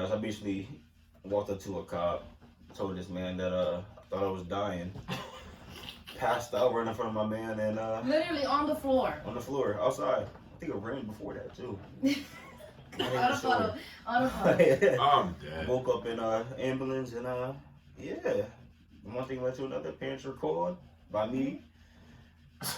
guys. I basically walked up to a cop, told this man that I thought I was dying. Passed out right in front of my man and literally on the floor. On the floor, outside. I think it rained before that too. On the floor. I'm dead. Woke up in ambulance and yeah. One thing led to another. Parents were called by me.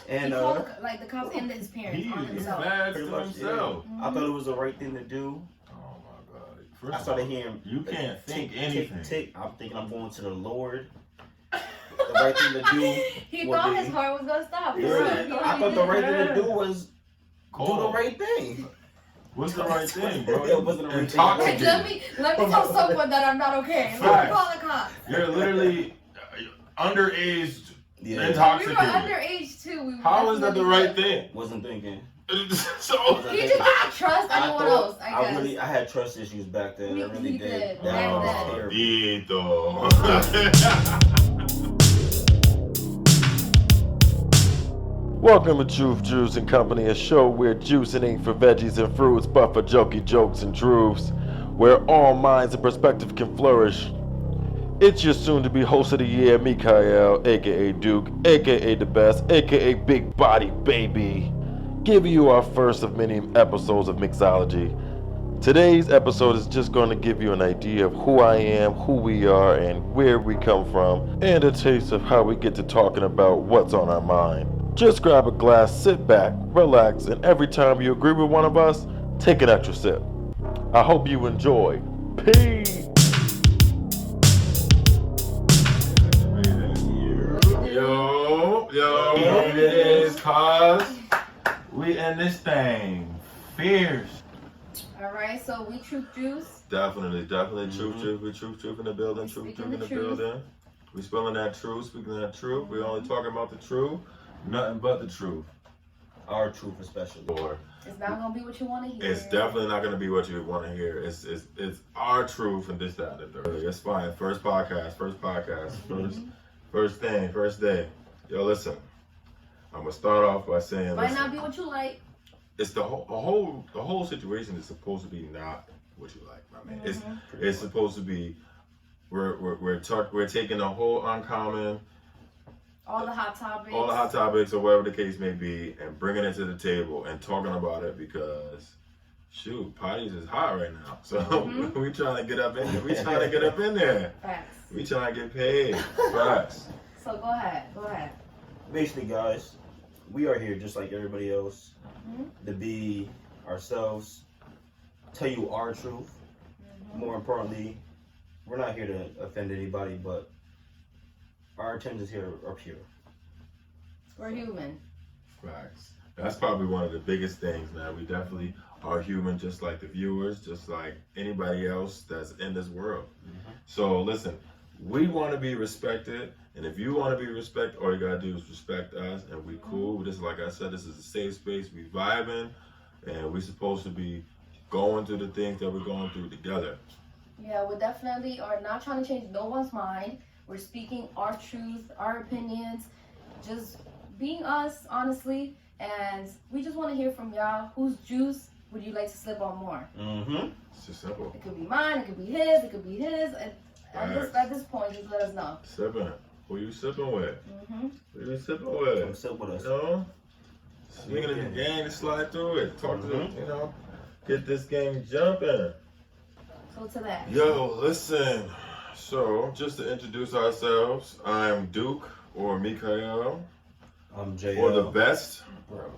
And he called the cops and his parents on himself. Mad to himself. Yeah. I thought it was the right thing to do. Oh my God! First I started hearing. You can't think anything. Tick. I'm thinking I'm going to the Lord. The right thing to do. He thought his heart was gonna stop. Yeah. I thought the right thing to do was do the right thing. What's the right thing, bro? It wasn't the right thing. Let me tell someone that I'm not okay. Let me call the cops. You're literally underage. Yeah. Intoxicated. We were underage too. How is that the right thing? Wasn't thinking. So he just didn't trust anyone else. I guess. I had trust issues back then. I really did. That was terrible. Welcome to Truth, Juice and Company, a show where juicing ain't for veggies and fruits, but for jokey jokes and truths, where all minds and perspective can flourish. It's your soon-to-be host of the year, Mikael, aka Duke, aka the best, aka Big Body Baby, giving you our first of many episodes of Mixology. Today's episode is just going to give you an idea of who I am, who we are, and where we come from, and a taste of how we get to talking about what's on our mind. Just grab a glass, sit back, relax, and every time you agree with one of us, take an extra sip. I hope you enjoy. Peace! Yo, it is, cuz we in this thing fierce. Alright, so we truth juice. Definitely truth. We truth in the building, truth in the building. We spilling that truth, speaking that truth. We only talking about the truth, nothing but the truth. Our truth especially. It's not gonna be what you want to hear. It's definitely not gonna be what you want to hear. It's our truth and this, that, and the third. It's fine. First podcast. First thing, first day. Yo, listen. I'm gonna start off by saying, might not be what you like. It's the whole situation is supposed to be not what you like, my man. It's supposed to be we're taking a whole uncommon, all the hot topics or whatever the case may be, and bringing it to the table and talking about it because shoot, potties is hot right now. So we trying to get up in there. We trying to get up in there. Facts. We trying to get paid. Facts. So go ahead. Basically, guys, we are here just like everybody else to be ourselves, tell you our truth. More importantly, we're not here to offend anybody, but our intentions here are pure. We're human. Facts. That's probably one of the biggest things, man. We definitely are human, just like the viewers, just like anybody else that's in this world. So listen, we want to be respected, and if you want to be respected, all you gotta do is respect us, and we cool. This, like I said, this is a safe space. We vibing, and we supposed to be going through the things that we're going through together. Yeah, we definitely are not trying to change no one's mind. We're speaking our truth, our opinions, just being us, honestly. And we just want to hear from y'all. Whose juice would you like to slip on more? It's just simple. It could be mine, it could be his, it could be his. At this point, just let us know. Sipping. Who you sipping with? Who you sipping with? Come sip with us. You know? Swinging in the game to slide through it. Talk to them, you know. Get this game jumping. So to that. Yo, listen. So, just to introduce ourselves, I'm Duke or Mikael. I'm JL. Or the best. Bro.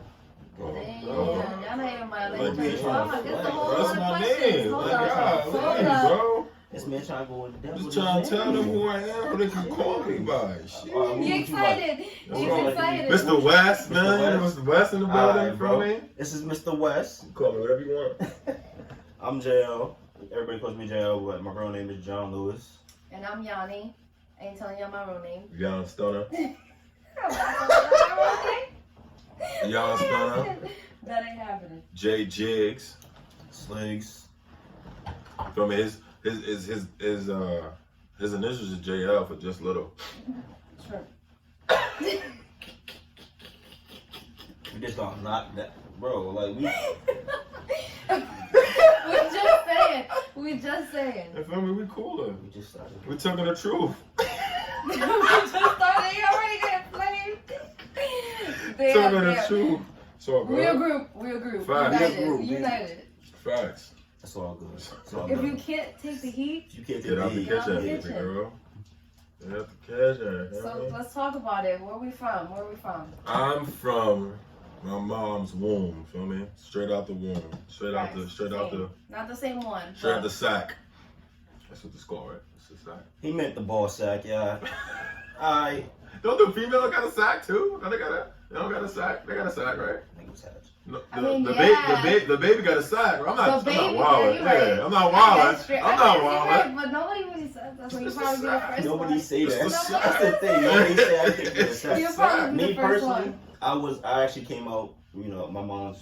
Y'all not even my Like, language. that's my name. Hold Like, up. bro. This man trying to go with the devil. Just trying to tell them who I am, who they can call me by. Shit. He excited. He's excited. Mr. West, man. Mr. West in the building for me. This is Mr. West. You call me whatever you want. I'm JL. Everybody calls me JL, but my real name is John Lewis. And I'm Yanni. I ain't telling y'all my real name. Yon Stunner. Y'all Stunner. That ain't happening. J Jigs. Sligs. You feel me? His initials is JL for just little. Sure. We just gonna knock that, bro. Like we just saying. We just saying. You feel me? We cooler. We just started. We talking the truth. We just started. You already getting flamed. Talking the truth. So We're a good. group. Facts. United. Facts. That's all good. That's all If good. you can't take the heat, You can't Get out the take Get out the kitchen, kitchen. girl. Get out the kitchen. so let's talk about it. Where we from? I'm from my mom's womb. Feel me? Straight out the womb. Straight out the Not the same one. straight out the sack. That's what it's called, right? It's the sack. He meant the ball sack, yeah. Don't the female got a sack too? They don't got a sack. They got a sack, right? No, I mean, the baby got a sack. I'm not wilding. Right. I'm not wilding. I'm not wilding. wilding. But nobody really said that, so you It's probably the be the sack. first Nobody one. say that. It's the That's the thing. Nobody say I think it's a You're sack. probably Me the first personally, one. I actually came out, my mom's,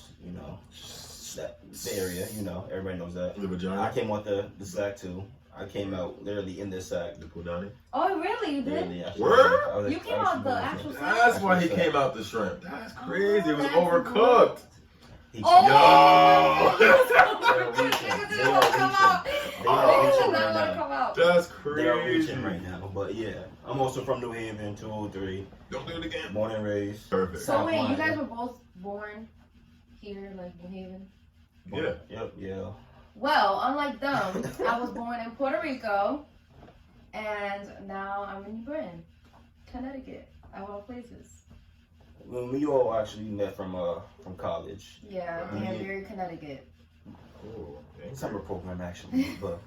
that the area, everybody knows that. The vagina. I came out the sack too. I came out literally in this sack. The punani. Oh, really? You did? Literally, actually, Word? I was You came out the actual sack? That's why he came out the shrimp. That's crazy. It was overcooked. Oh! Yo! They are reaching right now. That's They are crazy. reaching right now. But yeah, I'm also from New Haven, 203. Don't do it again. Born and raised. Perfect. So wait, you guys were both born here, like New Haven? Yeah. Yeah. Well, unlike them, I was born in Puerto Rico, and now I'm in New Britain, Connecticut, of all places. When we all actually met from college. Yeah, Danbury, Connecticut. Cool. Summer program actually, but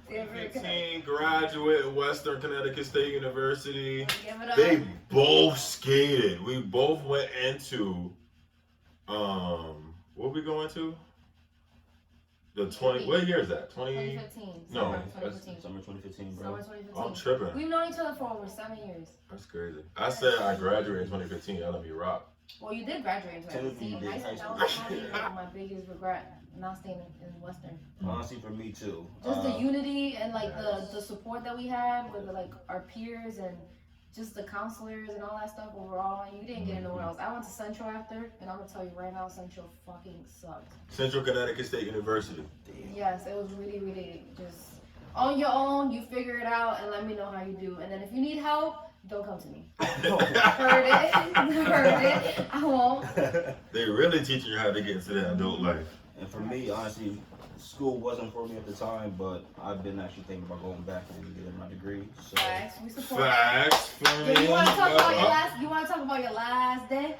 Danbury, 15 graduate Western Connecticut State University. Give it up. They both skated. We both went into what we going to? The 20. What year is that? 2015. No, Summer that's 2015. summer 2015, bro. Summer 2015. I'm tripping. We've known each other for over 7 years. That's crazy. I said I graduated in 2015. That let me rock. Well, you did graduate in 2015. Timothy did That high was school. probably my biggest regret, not staying in Western. Honestly, for me too. Just the unity and like the support that we had with like our peers and just the counselors and all that stuff overall. You didn't get it nowhere else. I went to Central after, and I'm gonna tell you right now, Central fucking sucked. Central Connecticut State University. Yes, it was really, really just on your own. You figure it out and let me know how you do. And then if you need help, don't come to me. Heard it. I won't. They really teaching you how to get into that adult life. And for me, honestly, school wasn't for me at the time, but I've been actually thinking about going back and getting my degree. So Facts, we support. Facts for me. Yeah, you want to talk about your last? You want to talk about your last day?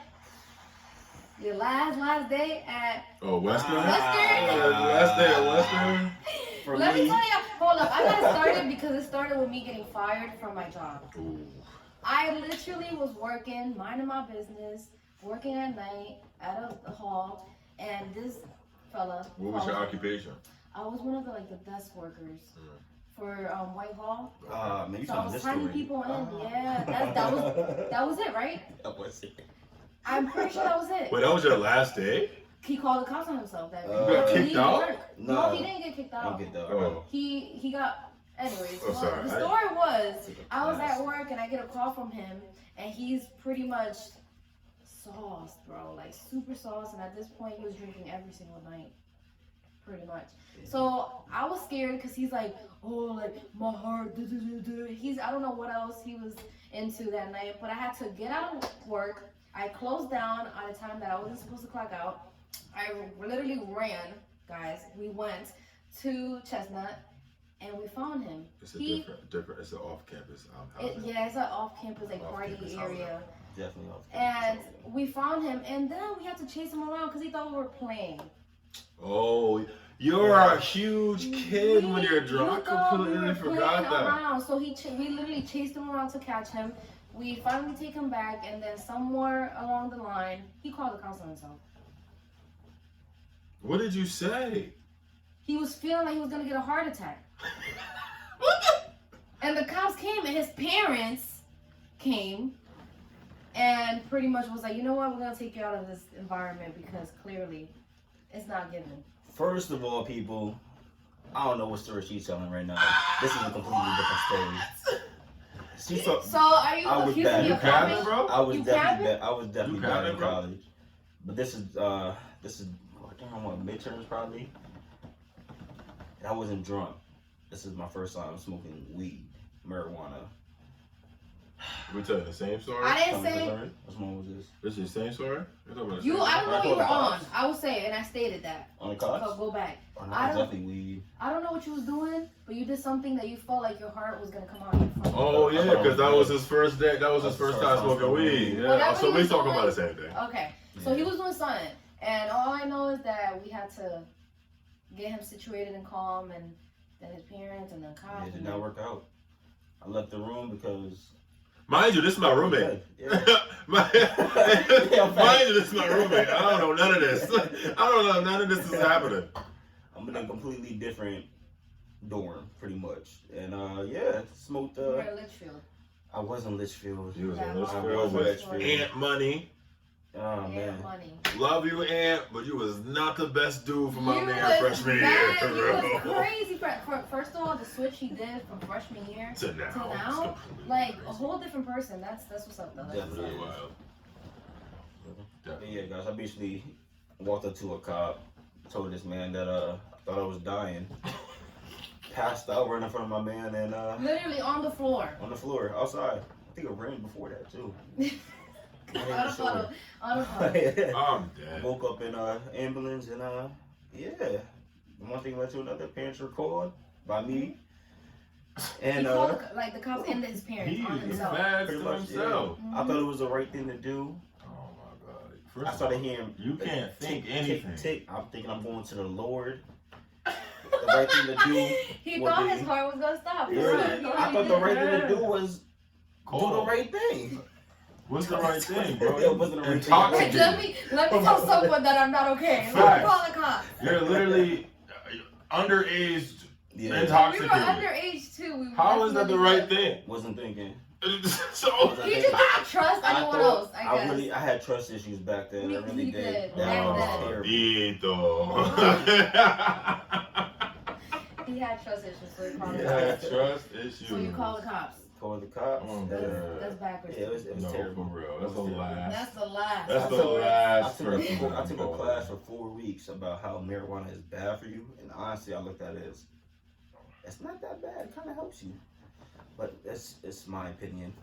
Your last day at Oh, Western? Western? Last day at Western? for Let me me, tell you, hold up. I got started because it started with me getting fired from my job. Ooh. I literally was working, minding my business, working at night at a hall, and this fella. What was your occupation? I was one of the desk workers for Whitehall. maybe So I found was this signing story. people in. Yeah, that was it, right? That was it. I'm pretty sure that was it. Wait, that was your last day? He called the cops on himself that day. You got He kicked didn't out? work. No, he didn't get kicked I out. don't get that. Oh. He got. Anyways, Oh, sorry. the story was I was at work and I get a call from him and he's pretty much sauced, bro, like super sauced. And at this point, he was drinking every single night, pretty much. So I was scared because he's like, oh, like my heart. He's I don't know what else he was into that night, but I had to get out of work. I closed down at a time that I wasn't supposed to clock out. I literally ran, guys. We went to Chestnut. And we found him. It's a different. It's an off-campus housing. Yeah, it's an off-campus party Off-campus area. Definitely off. And we found him, and then we had to chase him around because he thought we were playing. Oh, you're a huge kid when you're drunk. I completely forgot that. Around. So we literally chased him around to catch him. We finally take him back, and then somewhere along the line, he called the cops on himself. What did you say? He was feeling like he was gonna get a heart attack. And the cops came, and his parents came, and pretty much was like, you know what, we're gonna take you out of this environment because clearly, it's not given. First of all, people, I don't know what story she's telling right now. This is a completely different story. So are you I was accusing bad. me You of capping, capping? bro? I was You definitely capping? bad. I was definitely You bad capping, in bro? college. But this is I don't know, midterms probably. I wasn't drunk. This is my first time smoking weed, marijuana. We telling the same story? I didn't Which say one was this? This is the same story? You're talking about the you. same I don't know what you were on. Cops? I will say it, and I stated that. On the cops? So go back. Oh, no, I it's don't- definitely weed. I don't know what you was doing, but you did something that you felt like your heart was gonna come out. Your front. Oh yeah, because that was his first day. That was his first time smoking weed. Yeah. Whatever So he we was talking about the doing- same thing. Okay, so he was doing something, and all I know is that we had to get him situated and calm, and then his parents, and then cops. It did not work out. I left the room because. Mind you, this is my roommate. Yeah. Mind you, this is my roommate. I don't know none of this. I don't know none of this is happening. I'm in a completely different dorm, pretty much. And yeah, smoked. You were in Litchfield. I was in Litchfield. You was Yeah, in I Litchfield was in with Litchfield. Aunt Money. Oh And man. money. Love you, Aunt, but you was not the best dude for my You man was freshman bad. year. You was bro. crazy. First of all, the switch he did from freshman year To now. to it's now, completely like a crazy. whole different person. That's what's up though. That's what's Definitely. up. Wild. But yeah, guys, I basically walked up to a cop, told this man that I thought I was dying, passed out right in front of my man, and Literally on the floor. on the floor outside. I think it rained before that too. On the floor. I'm dead. Woke up in ambulance and yeah, one thing led to another. Parents were called by me, He and called like the cops and his parents He on is himself. bad pretty to much, himself. I thought it was the right thing to do. Oh my god. First I of started all, hearing you can't think anything. tick. I'm thinking I'm going to the Lord. The right thing to do. He What thought did his he- heart was gonna stop. Yeah. Right. I thought the right thing to do was do Call. the right thing. What's the right thing, bro? It wasn't the right thing. Like, Intoxicated. let me tell someone that I'm not okay. Let me Facts. call the cops. You're literally underage, Yeah, We were intoxicated. underage too. We How is that the right definitely- thing? wasn't thinking. So He just didn't trust anyone else. I guess. I had trust issues back then. I really He did. did. That was Back terrible. Dito. He had trust issues, so he called the Yeah, cops. trust issues. So you call the cops. Called the cops. Oh, That's, yeah. that's backwards. Yeah, it was No, terrible. for real. It That's the was terrible. last. That's the last. That's the the last I person. took a class for 4 weeks about how marijuana is bad for you, and honestly, I looked at it as it's not that bad. It kind of helps you, but it's my opinion.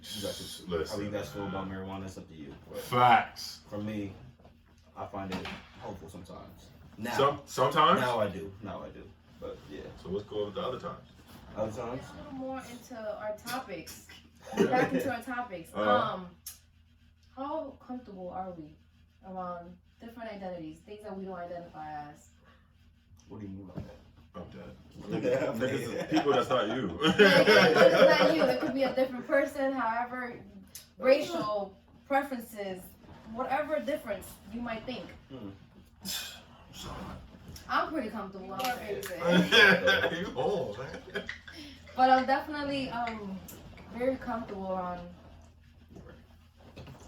You guys, how Listen, you guys feel about marijuana? It's up to you. But facts. for me, I find it helpful sometimes. Now, Sometimes. now I do. But yeah, So let's go with the other times. other times. A little more into our topics. Back into our topics. How comfortable are we around different identities, things that we don't identify as? What do you mean by that? I'm dead. Niggas, people that's not you. It's not you. It could be a different person. However, racial preferences, whatever difference you might think. I'm pretty comfortable. I'm ready to say. You old, man. But I'm definitely very comfortable around.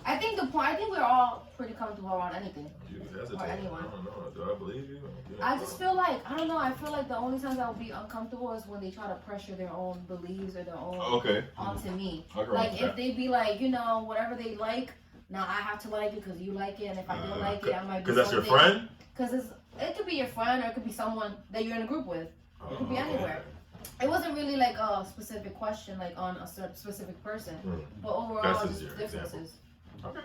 I think we're all pretty comfortable around anything. You hesitate. Or anyone. I don't know. Do I believe you? Yeah, I just feel like I feel like the only times I would be uncomfortable is when they try to pressure their own beliefs or their own Okay. onto me. I agree Like with if that. they be like, whatever they like, now I have to like it because you like it, and if I don't like it, I might be. Because that's your something- friend? Because it could be your friend or it could be someone that you're in a group with. It could be Oh, okay. anywhere. It wasn't really like a specific question, like on a specific person, but overall, That's just your differences. Okay.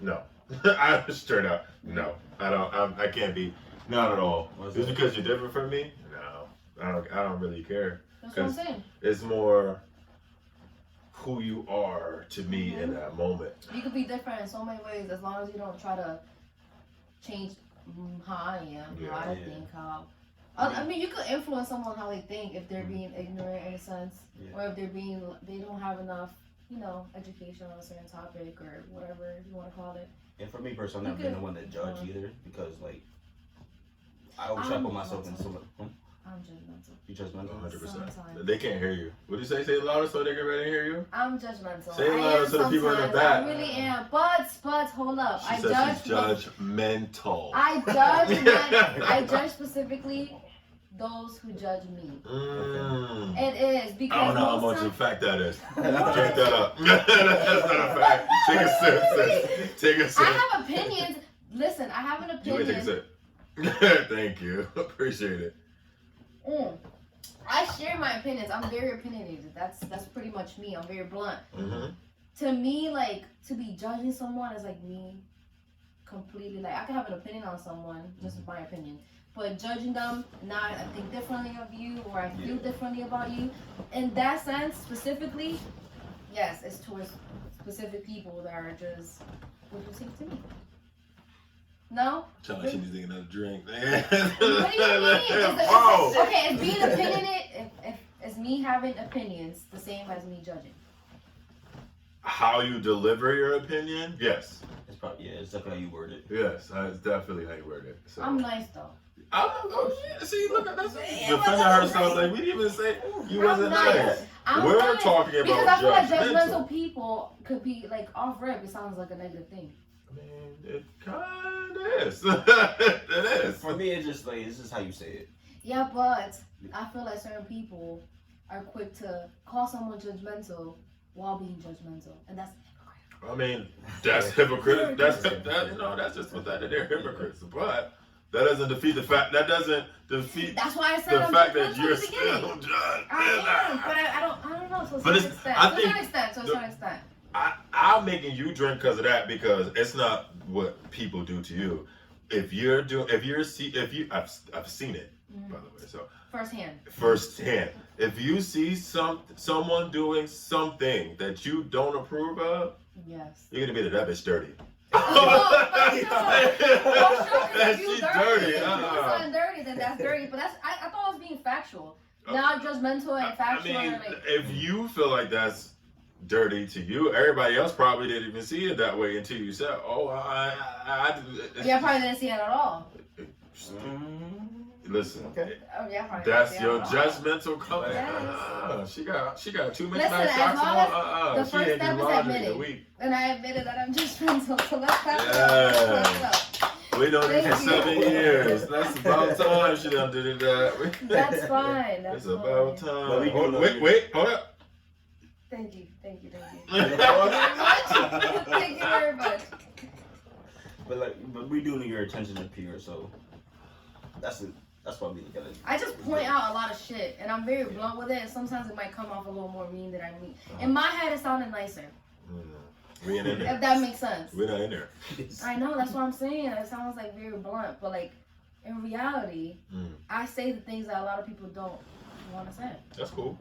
No. I straight up no. I don't. I can't be. Not at all. What's Just that? because you're different from me? No. I don't really care. That's what I'm saying. It's more who you are to me in that moment. You could be different in so many ways as long as you don't try to change how I am, how I Yeah. think, how. I mean, you could influence someone how they think if they're being ignorant in a sense, Yeah. or if they don't have enough, education on a certain topic or whatever you want to call it. And for me personally, I've You never could- been the one to judge either because like I always try to put myself in some. I'm judgmental. You judgmental? 100%. Sometimes. They can't hear you. What do you say? Say it louder so they can ready to hear you? I'm judgmental. Say it I louder am so the people in the sometimes. back. I really am. But hold up. She I says judge. she's judgmental. I judge specifically those who judge me. It is because I don't know how most much times- of a fact that is. Drink that up. That's not a fact. Take a sip, sis. Take a I sip. have opinions. Listen, I have an You may opinion. take a sip. Thank you. Appreciate it. I share my opinions. I'm very opinionated. That's pretty much me. I'm very blunt. Mm-hmm. To me, like, to be judging someone is like me completely, like, I can have an opinion on someone, just my opinion, but judging them, now I think differently of you, or I feel differently about you, in that sense specifically, yes, it's towards specific people that are just what you think to me. No? Sound like she needs to get another drink. What do you mean? Whoa. Okay, is being opinionated, if is me having opinions the same as me judging? How you deliver your opinion? Yes. It's probably it's definitely how you word it. Yes, it's definitely how you word it. So. I'm nice though. See, look at that. Defending herself like we didn't even say you wasn't nice. I'm We're nice. talking about because I feel like judgmental. judgmental people could be like off rip. It sounds like a negative thing. I mean, it kind of is. It is. For me, it's just like it's just how you say it. Yeah, but I feel like certain people are quick to call someone judgmental while being judgmental, and that's hypocritical. I mean, that's hypocritical. That's that's just what that they're hypocrites. But that doesn't defeat the fact. That doesn't defeat That's why I said the I'm fact that judgmental you're at the beginning. still judged. I am, but I don't know. To a But certain extent. I To a think certain extent. To a certain extent. I'm making you drink because of that, because it's not what people do to you. I've seen it, by the way. So firsthand. If you see someone doing something that you don't approve of, Yes. you're gonna be that bitch dirty. Oh, if you She's dirty. dirty. If you do something dirty, then that's dirty. But I thought I was being factual, not judgmental and factual. I mean, like, if you feel like that's dirty to you, everybody else probably didn't even see it that way until you said, "Oh, yeah, I probably didn't see it at all. Listen, Okay. Oh yeah, probably that's didn't see it your at all. judgmental color. Yes. She got too many Listen, nice as socks long on. the She first ain't step do is laundry in a admitting. week. And I admitted that I'm judgmental, so let's have Yeah. We done it for Thank you. 7 years. That's about time she done did that. That's fine. That's It's about fine. time. But we do Wait, hold up. Thank you. Thank you very much. But we do need your attention to pure, so that's why we gotta. I just point out a lot of shit, and I'm very blunt with it. And sometimes it might come off a little more mean than I mean. In my head, it sounded nicer. We ain't in there. If that makes sense. We're not in there. I know, that's what I'm saying. It sounds like very blunt, but like in reality, I say the things that a lot of people don't want to say. That's cool.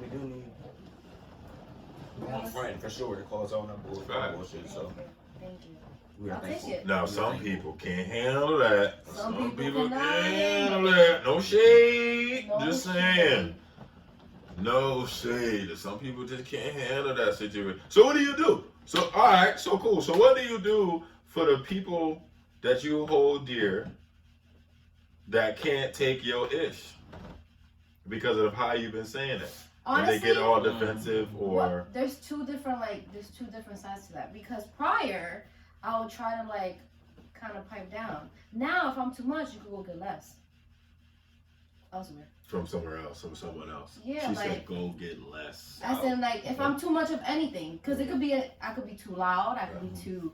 We do need one friend for sure to call us on that bullshit. So Thank you. we are I'll take thankful. it. Now, some people can't handle that. Some people can't cannot handle that. No shade. No Just shade. saying. No shade. Some people just can't handle that situation. So what do you do? So, all right, so cool. So what do you do for the people that you hold dear that can't take your ish because of how you've been saying it? Honestly, And they get all defensive or... well, there's two different sides to that. Because prior, I would try to like kind of pipe down. Now, if I'm too much, you could go get less elsewhere. From somewhere else, from someone else. Yeah, she like, said, "Go get less." As in, like, if I'm too much of anything, because it could be, I could be too loud, I could be too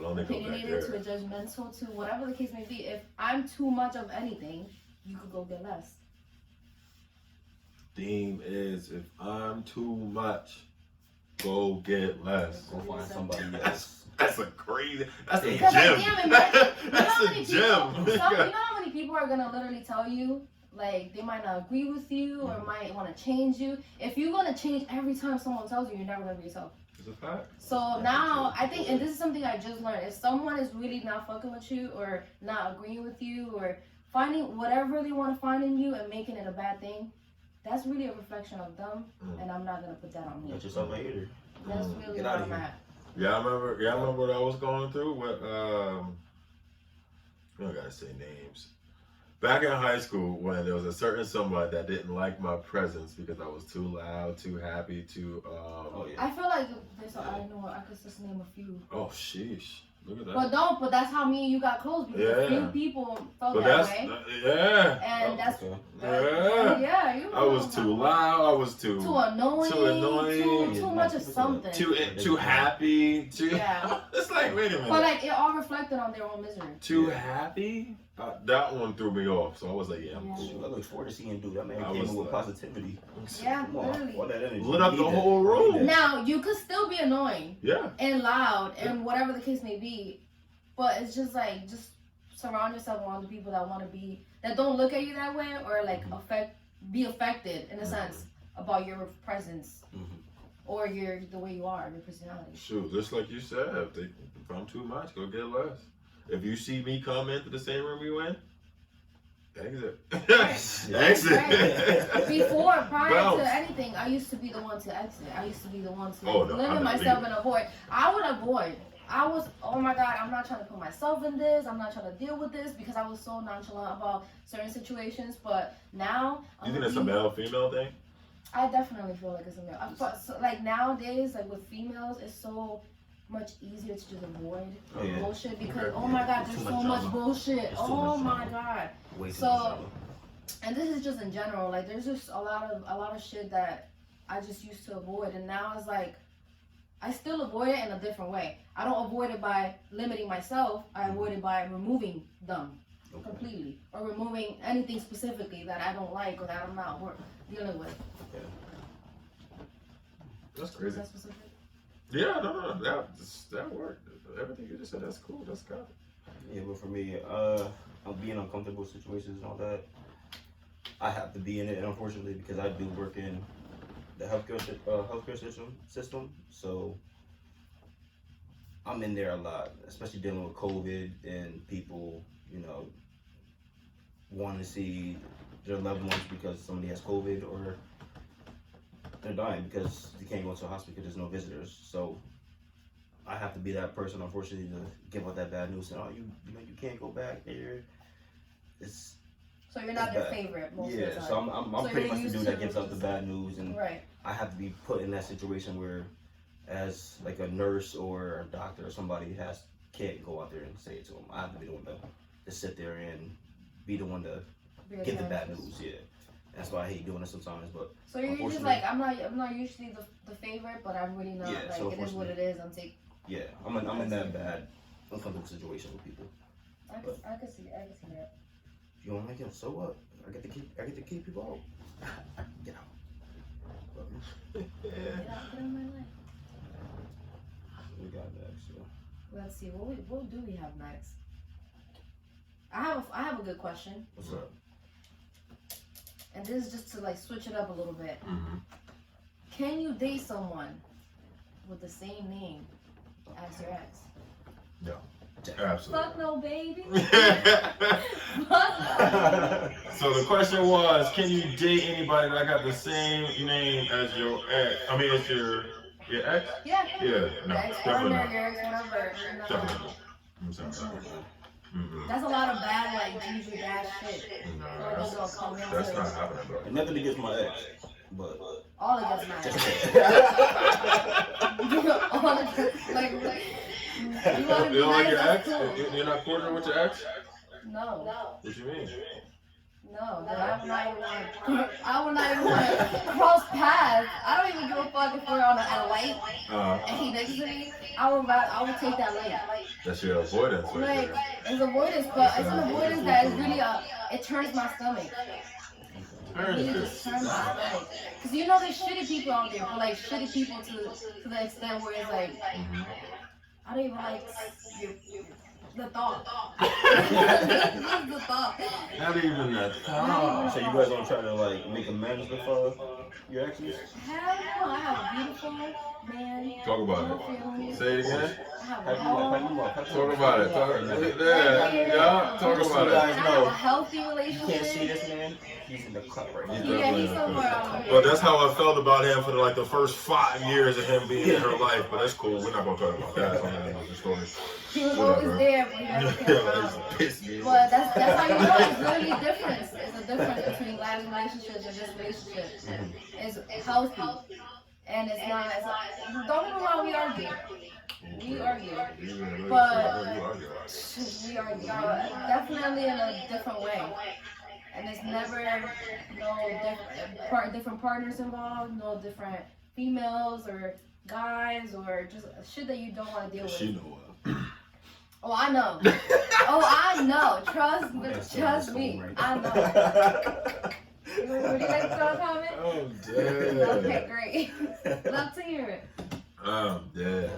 don't opinionated, too judgmental, to whatever the case may be. If I'm too much of anything, you could go get less. Theme is, if I'm too much, go get less. Go find somebody else. That's a crazy. That's a Because, like, gem. damn, That's a gem. you know how many people are gonna literally tell you, like, they might not agree with you or might want to change you. If you're gonna change every time someone tells you, you're never gonna be yourself. It's a fact. So now, I think, and this is something I just learned, if someone is really not fucking with you or not agreeing with you or finding whatever they want to find in you and making it a bad thing, that's really a reflection of them, and I'm not gonna put that on me. Get yourself a hater. That's really Get where out of I'm here. at. Yeah, I remember what I was going through with I don't gotta say names. Back in high school, when there was a certain someone that didn't like my presence because I was too loud, too happy, too Oh yeah. I feel like I know I could just name a few. oh sheesh. Look at that. But that's how me and you got close because Yeah. few people felt But that that's way. yeah. And that's Okay. yeah, you I was too loud. I was too annoying, too much of something. too happy. Too. Yeah. It's like, wait a minute. But like it all reflected on their own misery. Too happy? That one threw me off. So I was like, yeah, I'm Yeah. cool. I look forward to seeing dude. That man I came was in with like- positivity. Yeah, Come on, literally. all that energy. Lit up You the need that. whole You room. need that. Now you could still be annoying Yeah. and loud and whatever the case may be, but it's just like just surround yourself around the people that want to be that don't look at you that way or like be affected in a sense about your presence or the way you are, your personality. Shoot, just like you said, if I'm too much, go get less. If you see me come into the same room you in, exit. Exit. Right. Before, prior Bounce. to anything, I used to be the one to exit. I used to be the one to Oh, no, limit I'm not myself leaving. and avoid. I would avoid. I was, oh my God, I'm not trying to put myself in this. I'm not trying to deal with this because I was so nonchalant about certain situations. But now, You think it's a male female thing? I definitely feel like it's a male. Like nowadays, like with females, it's so much easier to just avoid Yeah. bullshit because Okay. oh my God, There's there's too so much much drama. bullshit. There's too Oh much my drama. God. Way too So- much drama. And this is just in general. Like there's just a lot of shit that I just used to avoid, and now it's like I still avoid it in a different way. I don't avoid it by limiting myself. I avoid it by removing them completely or removing anything specifically that I don't like or that I'm not dealing with. Okay. That's Is crazy. that specific? Yeah, no, that worked. Everything you just said, that's cool. That's good. Yeah, but for me, I'm being uncomfortable situations and all that. I have to be in it, and unfortunately, because I do work in the healthcare system, so I'm in there a lot, especially dealing with COVID and people, wanting to see their loved ones because somebody has COVID or they're dying because they can't go into a hospital because there's no visitors. So I have to be that person, unfortunately, to give out that bad news. And you can't go back there. So you're not It's their bad. favorite most of the Yeah, time. so I'm So pretty you're much the used dude to that gives out the bad news, and Right. I have to be put in that situation where, as like a nurse or a doctor or somebody can't go out there and say it to them. I have to be the one to sit there and be the one to give the bad news. Yeah, that's why I hate doing it sometimes. But So you're just unfortunately- like I'm not usually the favorite, but I'm really not. Yeah, like so it is what it is. I'm taking. yeah, I'm in that bad, uncomfortable situation with people. I can see that. If you don't like him, so what? I get to keep people out. Get out. Get out of my life. We got next. So. Let's see. What do we have next? I have a good question, What's up? and this is just to like switch it up a little bit. Mm-hmm. Can you date someone with the same name as your ex? Absolutely. Fuck no, baby. So Fuck no. the question was, can you date anybody that got the same name as your ex? I mean, it's your ex? Yeah. Yeah, no, Your ex definitely partner, not. your ex whatever. No. Definitely. I'm sorry. Mm-hmm. That's a lot of bad like juju bad shit. No, that's not happening, bro. And nothing against my ex, but All against my just all against like you wanna be You don't like nice, your that's ex? cool. You're not cordial with your ex? No. What you mean? No, I would not even want to cross paths. I don't even give a fuck if we're on at a light and he next to me. I would take that light. That's your avoidance right Like there. it's avoidance, but it's an avoidance that is really it turns my stomach. It really just turns my stomach. Cause you know there's shitty people out there, but like shitty people to the extent where it's like I don't even like the thought. The thought. Not even that. so you guys don't try to like make amends with your exes? Hell no, I have a beautiful man. Talk about no family. it. Say it again. I have How a you up? Talk about it. Talk about I it. have a healthy You relationship. can't see this man. He's in the club right now. Yeah, he's somewhere out here. Well, that's how I felt about him for the first 5 years of him being in her life. But that's cool. We're not gonna talk about that. That's another story. He was Whatever. always there, but he never came around. Pissed me. But that's how you know it's really a difference. It's a difference between last relationships and this relationship. It's healthy. And it's not, don't get me wrong, we argue. We argue. You But argue. we argue. Definitely in a different way. And it's never different partners involved, no different females or guys or just shit that you don't want to deal with. She know Oh, I know. Oh, I know. Trust me. I know. Would you like to throw a comment? I'm dead. Okay, great. Love to hear it. I'm dead.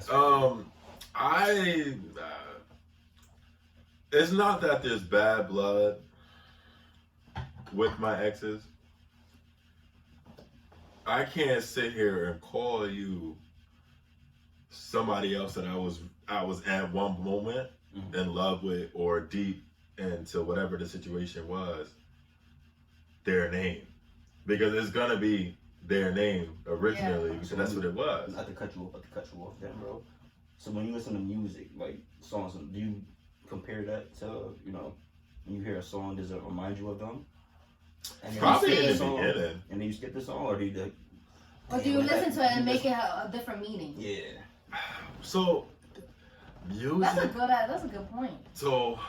It's not that there's bad blood with my exes. I can't sit here and call you somebody else that I was at one moment in love with or deep into whatever the situation was, their name. Because it's gonna be their name originally, because that's what it was. Not to cut you off then, bro. So when you listen to music, like songs, do you compare that to, when you hear a song, does it remind you of them? And then Probably you in the skip song, beginning. and then you skip the song, or do you Or do you listen to it and make it a different meaning? Yeah. So music. That's a good point. So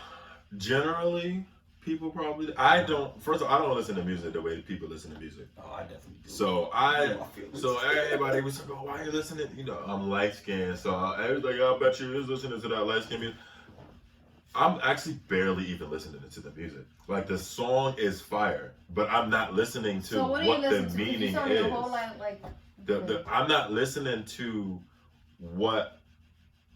generally, people probably. I don't. First of all, I don't listen to music the way people listen to music. Oh, I definitely do. So everybody was like, "Oh, why are you listening?" I'm light skinned, so everybody's like, "I bet you is listening to that light skin music." I'm actually barely even listening to the music. Like the song is fire, but I'm not listening to what the meaning is. I'm not listening to what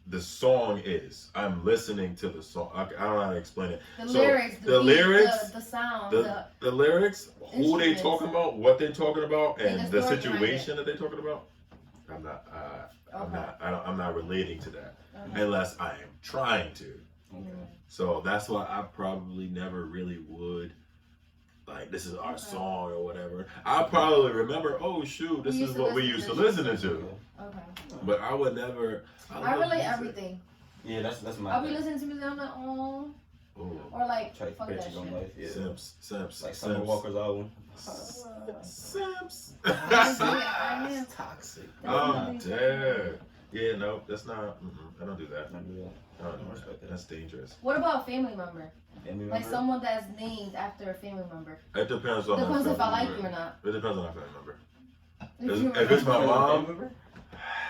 the song is. I'm listening to the song. I don't know how to explain it. The lyrics, the lyrics, the sound, the lyrics, who they talking about, what they're talking about, and the situation that they're talking about. I'm not relating to that unless I am trying to. Okay. So that's why I probably never really would. Like, this is our song or whatever. I probably remember, oh shoot, this is what we used to listen to. Okay. But I would never. I relate everything. Yeah, that's my. I'll be listening to music, I'm like, oh. Ooh. Or like, Try to fuck that catch it on life. Yeah. Simps. Like Summer Walker's album. Simps. I am Toxic. Oh, damn. Yeah, no, that's not. I don't do that. Not do that. I don't do that. That's dangerous. What about a family member? Family Like member? someone that's named after a family member. It depends on. Depends if I like member. you or not. It depends on my family member. If If it's my mom,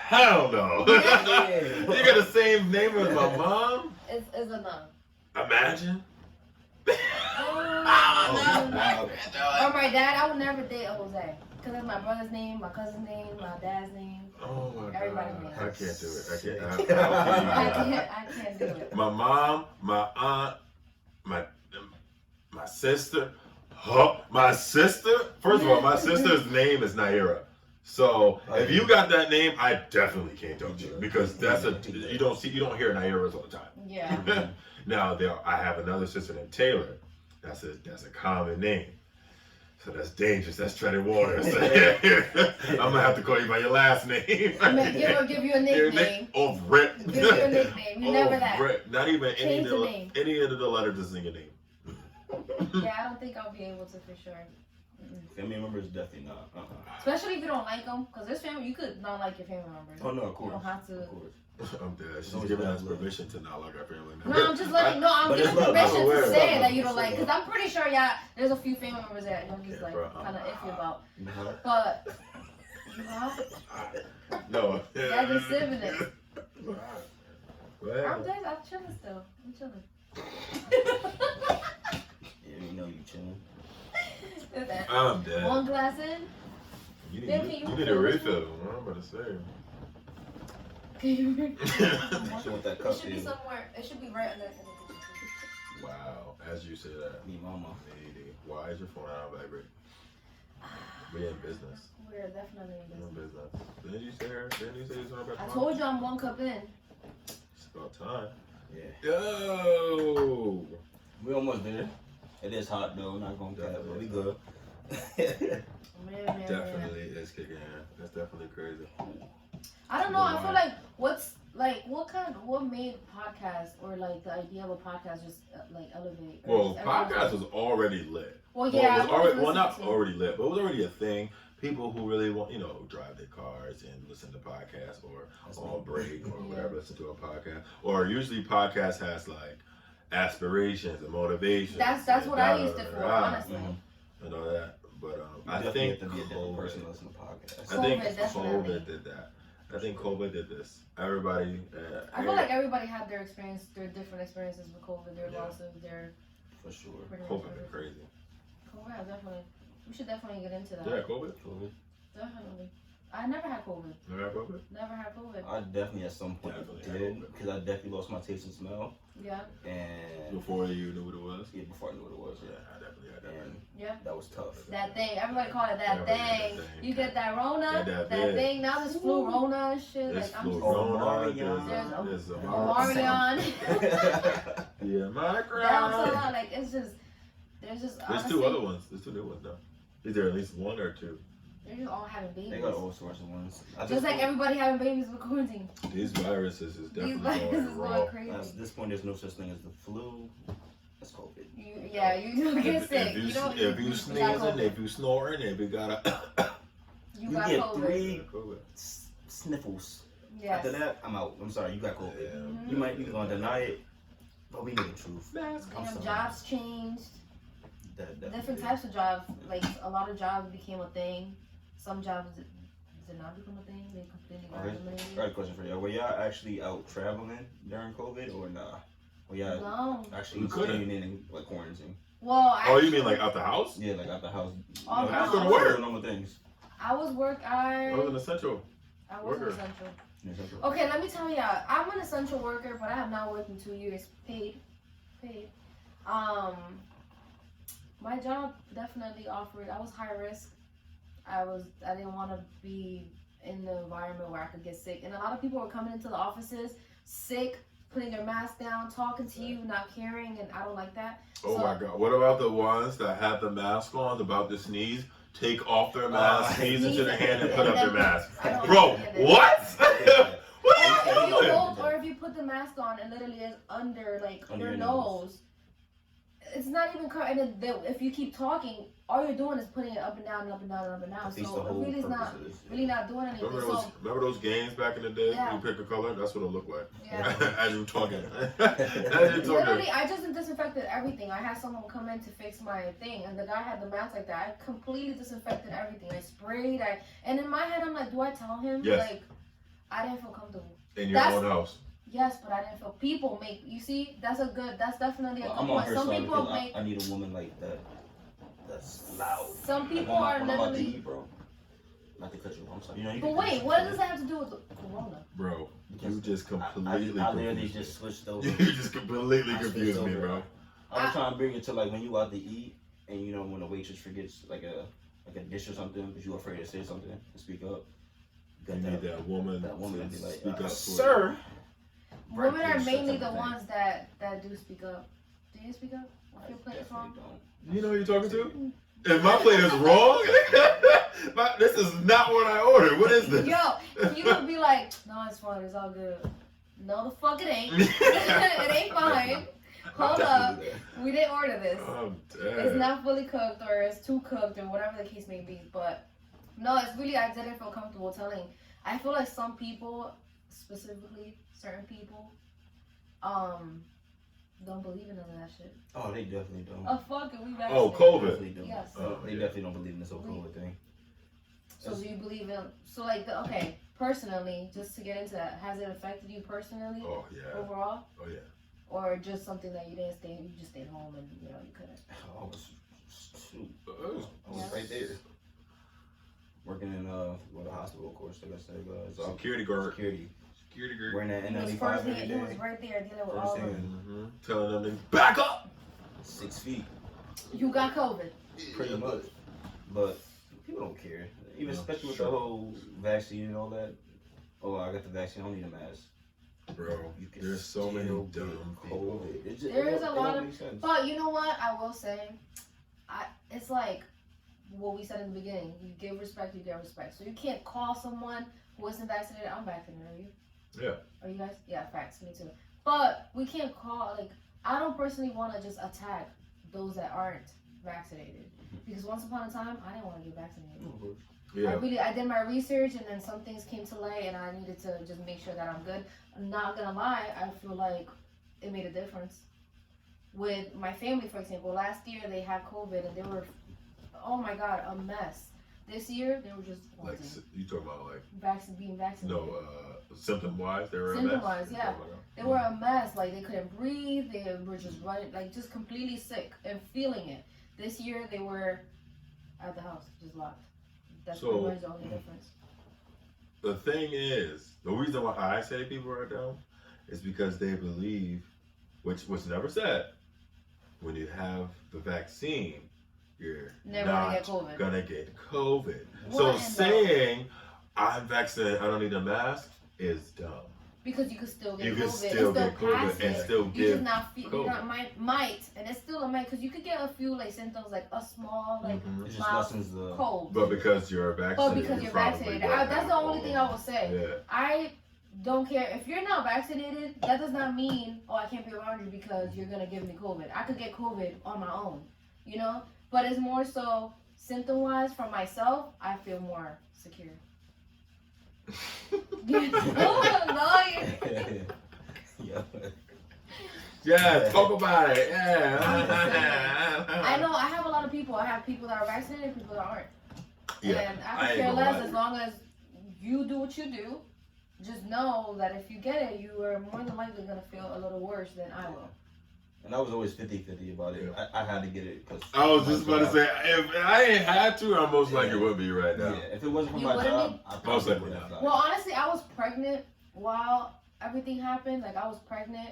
hell no. Yeah. You got the same name as my mom? It's a no. Imagine. Oh, no. Wow. Or my dad, I would never date Jose. Because it's my brother's name, my cousin's name, my dad's name. Oh my god. Everybody's name. I can't do it. I can't. I can't do it. My mom, my aunt, my sister. My sister? First of all, my sister's name is Naira. So if you got that name, I definitely can't talk to you because you don't hear Nairas all the time. Yeah. Now I have another sister named Taylor. That's a common name. So that's dangerous. That's treading waters. I'm gonna have to call you by your last name. Give you a nickname. Oh, Rip. Give you a nickname. You never that. Rip. Not even any Change the name. of the letters is in your name. Yeah, I don't think I'll be able to for sure. Family members definitely not. Especially if you don't like them, because this family, you could not like your family members. Oh no, of course. You don't have to. Of course. I'm dead. She's always giving bad us blood. permission to not like our family members. No, I'm just letting. I'm But it's giving love. permission I'm aware. to say Love. that you don't like, It's because love. I'm pretty sure there's a few family members that I'm just Yeah, like bro, kind of iffy about. Uh-huh. But you know, No. that's just sibling. Well, I'm chilling still. I'm chilling. Yeah, you know you chilling. Look at that. I'm dead. One glass in. You Baby, need you a feel this refill. What I'm about to say. She want that It cup should be in. somewhere. It should be right under. Wow, as you say that. Me mama. Lady, why is your phone out of vibrate? We in business. We're definitely in We in business. business. Didn't you say something about I your told you I'm one cup in. It's about time. Yeah. Yo! We almost there. It is hot though, not gonna cap, but we good. Man. Definitely is kicking in. That's definitely crazy. I don't know. I feel like what made podcast or like the idea of a podcast just like elevate? Or Well, just everyone- podcast was already lit. Well, yeah. Well, it was already, I was not listening to- already lit, but it was already a thing. people who really want, drive their cars and listen to podcasts or on break or whatever, listen to a podcast. Or usually podcast has like aspirations and motivations. That's what I used it for, honestly. And all that. But I you think have to be a different person to listen to podcasts. I think definitely. COVID did that. I think COVID did this. Everybody. I feel like everybody had their different experiences with COVID, their losses, their. For sure. COVID been crazy. COVID, definitely. We should definitely get into that. Yeah, COVID. Definitely. I never had COVID. Never had COVID? Never had COVID. I definitely at some point did, because I definitely lost my taste and smell. Yeah. And before you knew what it was? Yeah, before I knew what it was. Yeah, I definitely had that. And yeah. That was tough. That thing. Everybody called it that thing. You get that Rona, that thing. Now there's flu Rona and shit. There's like, I'm just Rona, there's Omarion. Yeah, my God. Like, it's just, there's honestly, two other ones. There's two new ones now. Is there at least one or two? They're just all having babies. They got all sorts of ones. Just like everybody having babies with quarantine. These viruses is definitely going crazy. At this point, there's no such thing as the flu. That's COVID. You do get sick. If you sneezing, if you snoring, if you got you get COVID. 3 sniffles. Yes. After that, I'm out. I'm sorry, you got COVID. Yeah. Mm-hmm. You might be gonna deny it, but we know the truth. Jobs changed. Different types of jobs. Like a lot of jobs became a thing. Some jobs did not become a thing. They completely got eliminated. I got a question for y'all. Were y'all actually out traveling during COVID or nah? Were y'all actually staying in like quarantine? Well, you mean like out the house? Yeah, like out the house. I go to work. Normal things. I was I was an essential. I was an essential. Okay, let me tell y'all. I'm an essential worker, but I have not worked in 2 years. Paid. My job definitely offered. I was high risk. I didn't want to be in the environment where I could get sick. And a lot of people were coming into the offices sick, putting their mask down, talking to you, not caring, and I don't like that. Oh my God. What about the ones that have the mask on, about to sneeze, take off their mask, sneeze into their hand, and put up their mask? Bro, what? Or if you put the mask on and literally is under your nose. It's not even covered. And if you keep talking, all you're doing is putting it up and down and up and down and up and down. So it really is really not doing anything. Remember those games back in the day? Yeah. You pick a color. That's what it looked like. Yeah. As you talking. Literally, I just disinfected everything. I had someone come in to fix my thing, and the guy had the mask like that. I completely disinfected everything. I sprayed. And in my head, I'm like, do I tell him? Yes. Like, I didn't feel comfortable. In your own house. Yes, but I didn't feel people make. You see, that's definitely a good point. Some people make. I need a woman like that. That's loud. Some people are literally. Bro. Not to cut you. I'm sorry. But wait, what does that have to do with the corona? Bro, you just completely. I literally just switched over. You just completely confused me, bro. I was trying to bring it to like when you out to eat and when the waitress forgets like a dish or something, but you're afraid to say something to speak up. You need that woman to be like, speak up, sir. Women are mainly the ones that do speak up. Do you speak up? If your plate is wrong? You know who you're talking to? If my plate is wrong, this is not what I ordered. What is this? Yo, you would be like, no, it's fine. It's all good. No, the fuck it ain't. It ain't fine. Hold up. We didn't order this. Oh, damn. It's not fully cooked or it's too cooked or whatever the case may be. But no, it's really, I didn't feel comfortable telling. I feel like some people, specifically certain people, don't believe in none of that shit. Oh, they definitely don't. Oh, fuck it. We COVID. Yes. They definitely don't believe in this whole COVID thing. So do you believe in, okay, personally, just to get into that, has it affected you personally? Oh, yeah. Overall? Oh, yeah. Or just something that you just stayed home and, you couldn't? I was right there. Working in the hospital, of course, like I said, security guard. Security guard. Wearing that N95 every day. He was right there dealing with all of them. Telling them to back up. 6 feet. You got COVID. Pretty much. But people don't care. Even especially with the whole vaccine and all that. Oh, I got the vaccine. I don't need a mask. Bro, there's so many dumb people. There is a lot of. But you know what? I will say, it's like what we said in the beginning. You give respect, you get respect. So you can't call someone who isn't vaccinated. I'm vaccinated. Are you? Yeah. Are you guys? Yeah, facts. Me too. But we can't call, I don't personally want to just attack those that aren't vaccinated. Because once upon a time, I didn't want to get vaccinated. Yeah. I did my research, and then some things came to light, and I needed to just make sure that I'm good. I'm not gonna lie, I feel like it made a difference. With my family, for example, last year they had COVID, and they were, oh my God, a mess. This year, they were just Like, you talking about like being vaccinated. no symptom wise, they were a Symptom mess? wise, yeah. They were a mess. Like, they couldn't breathe. They were just running, like, just completely sick and feeling it. This year, they were at the house, just locked. That's pretty much the only difference. The thing is, the reason why I say people are dumb is because they believe, which was never said, when you have the vaccine, you're Never not gonna get COVID. What? So saying I'm vaccinated, I don't need a mask is dumb. Because you could still get You COVID. can still get COVID and still You give just not feel, you COVID. not might, and it's still a might, because you could get a few like symptoms, like a small like It just mild lessens the. cold. But because you're vaccinated, But because you're probably vaccinated, won't that's have the only all thing of I will say. them. Yeah. I don't care if you're not vaccinated. That does not mean I can't be around you because you're gonna give me COVID. I could get COVID on my own, you know. But it's more so symptom wise for myself. I feel more secure. Yeah. Yeah, talk about it. Yeah. I know I have a lot of people. I have people that are vaccinated and people that aren't. Yeah, And I I ain't care gonna less lie. as long as you do what you do. Just know that if you get it, you are more than likely going to feel a little worse than I will. And I was always 50-50 about it. I had to get it because. I was just about to say, if I ain't had to, I most likely would be right now. Yeah, if it wasn't for You my wouldn't job, be? I Most probably likely would have not. died. Well, honestly, I was pregnant while everything happened. Like, I was pregnant,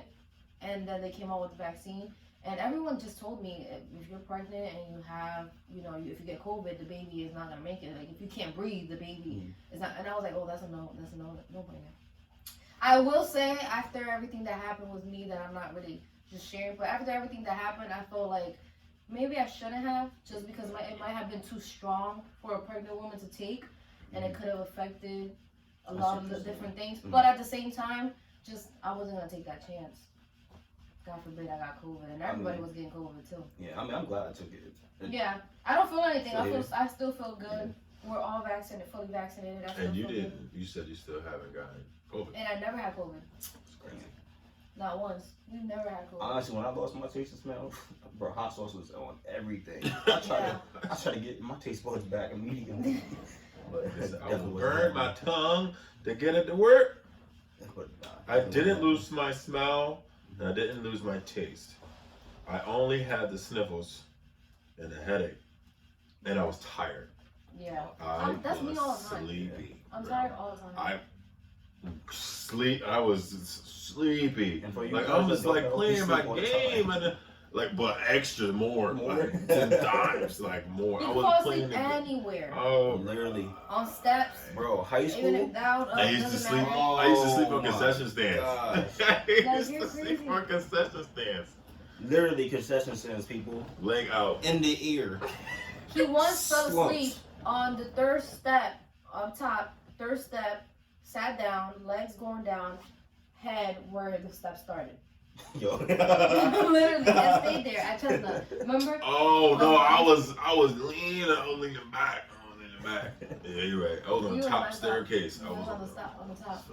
and then they came out with the vaccine. And everyone just told me, if you're pregnant and you have, if you get COVID, the baby is not going to make it. Like, if you can't breathe, the baby is not. And I was like, oh, that's a no-brainer. I will say, after everything that happened with me, that I'm not really just sharing, but after everything that happened, I feel like maybe I shouldn't have, just because it might have been too strong for a pregnant woman to take, and it could have affected a lot of the different things. But at the same time, I wasn't going to take that chance. God forbid I got COVID, and everybody was getting COVID too. Yeah, I mean, I'm glad I took it. Yeah, I don't feel anything. I still feel good. We're all vaccinated, fully vaccinated. And you didn't. You said you still haven't gotten COVID. And I never had COVID. It's crazy. Not once. We've never had COVID. Honestly, when I lost my taste and smell, bro, hot sauce was on everything. I tried to get my taste buds back immediately. But I burned my tongue to get it to work. I didn't lose my smell, and I didn't lose my taste. I only had the sniffles and a headache, and I was tired. Yeah. I That's me all was the time. sleepy. I'm tired all the time. I was sleepy. And for you Like guys I that was don't like know, playing you my sleep all the game time. and but extra more, More? like 10 times, like more. You I can was fall playing asleep the game. anywhere. Oh, Literally. On steps. Bro, high Even school. if down, up, I used to doesn't sleep. matter. I used to sleep on Oh my concession stands. gosh. I used you're to sleep crazy. on concession stands, Literally concession stands, people. leg out. In the ear. He once fell Slumps. asleep on the third step, up top, third step, sat down, legs going down, head where the step started. Yo. Literally, I stayed there at Chestnut. Remember? Oh no, I was leaning back. Yeah, you're right. I was on You the were top on top. staircase. I was on the top.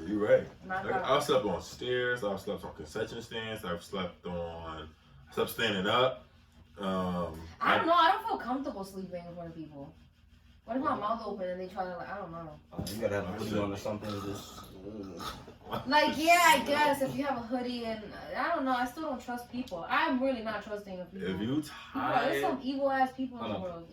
You're right. Not Like, I slept on stairs. I slept on concession stands. I slept standing up. I don't know. I don't feel comfortable sleeping in front of people. What if my mouth open and they try to I don't know. You gotta have a hoodie on or something. Just. Like, yeah, I guess if you have a hoodie and I don't know. I still don't trust people. I'm really not trusting of people. If you There's tired, some evil ass people in the world.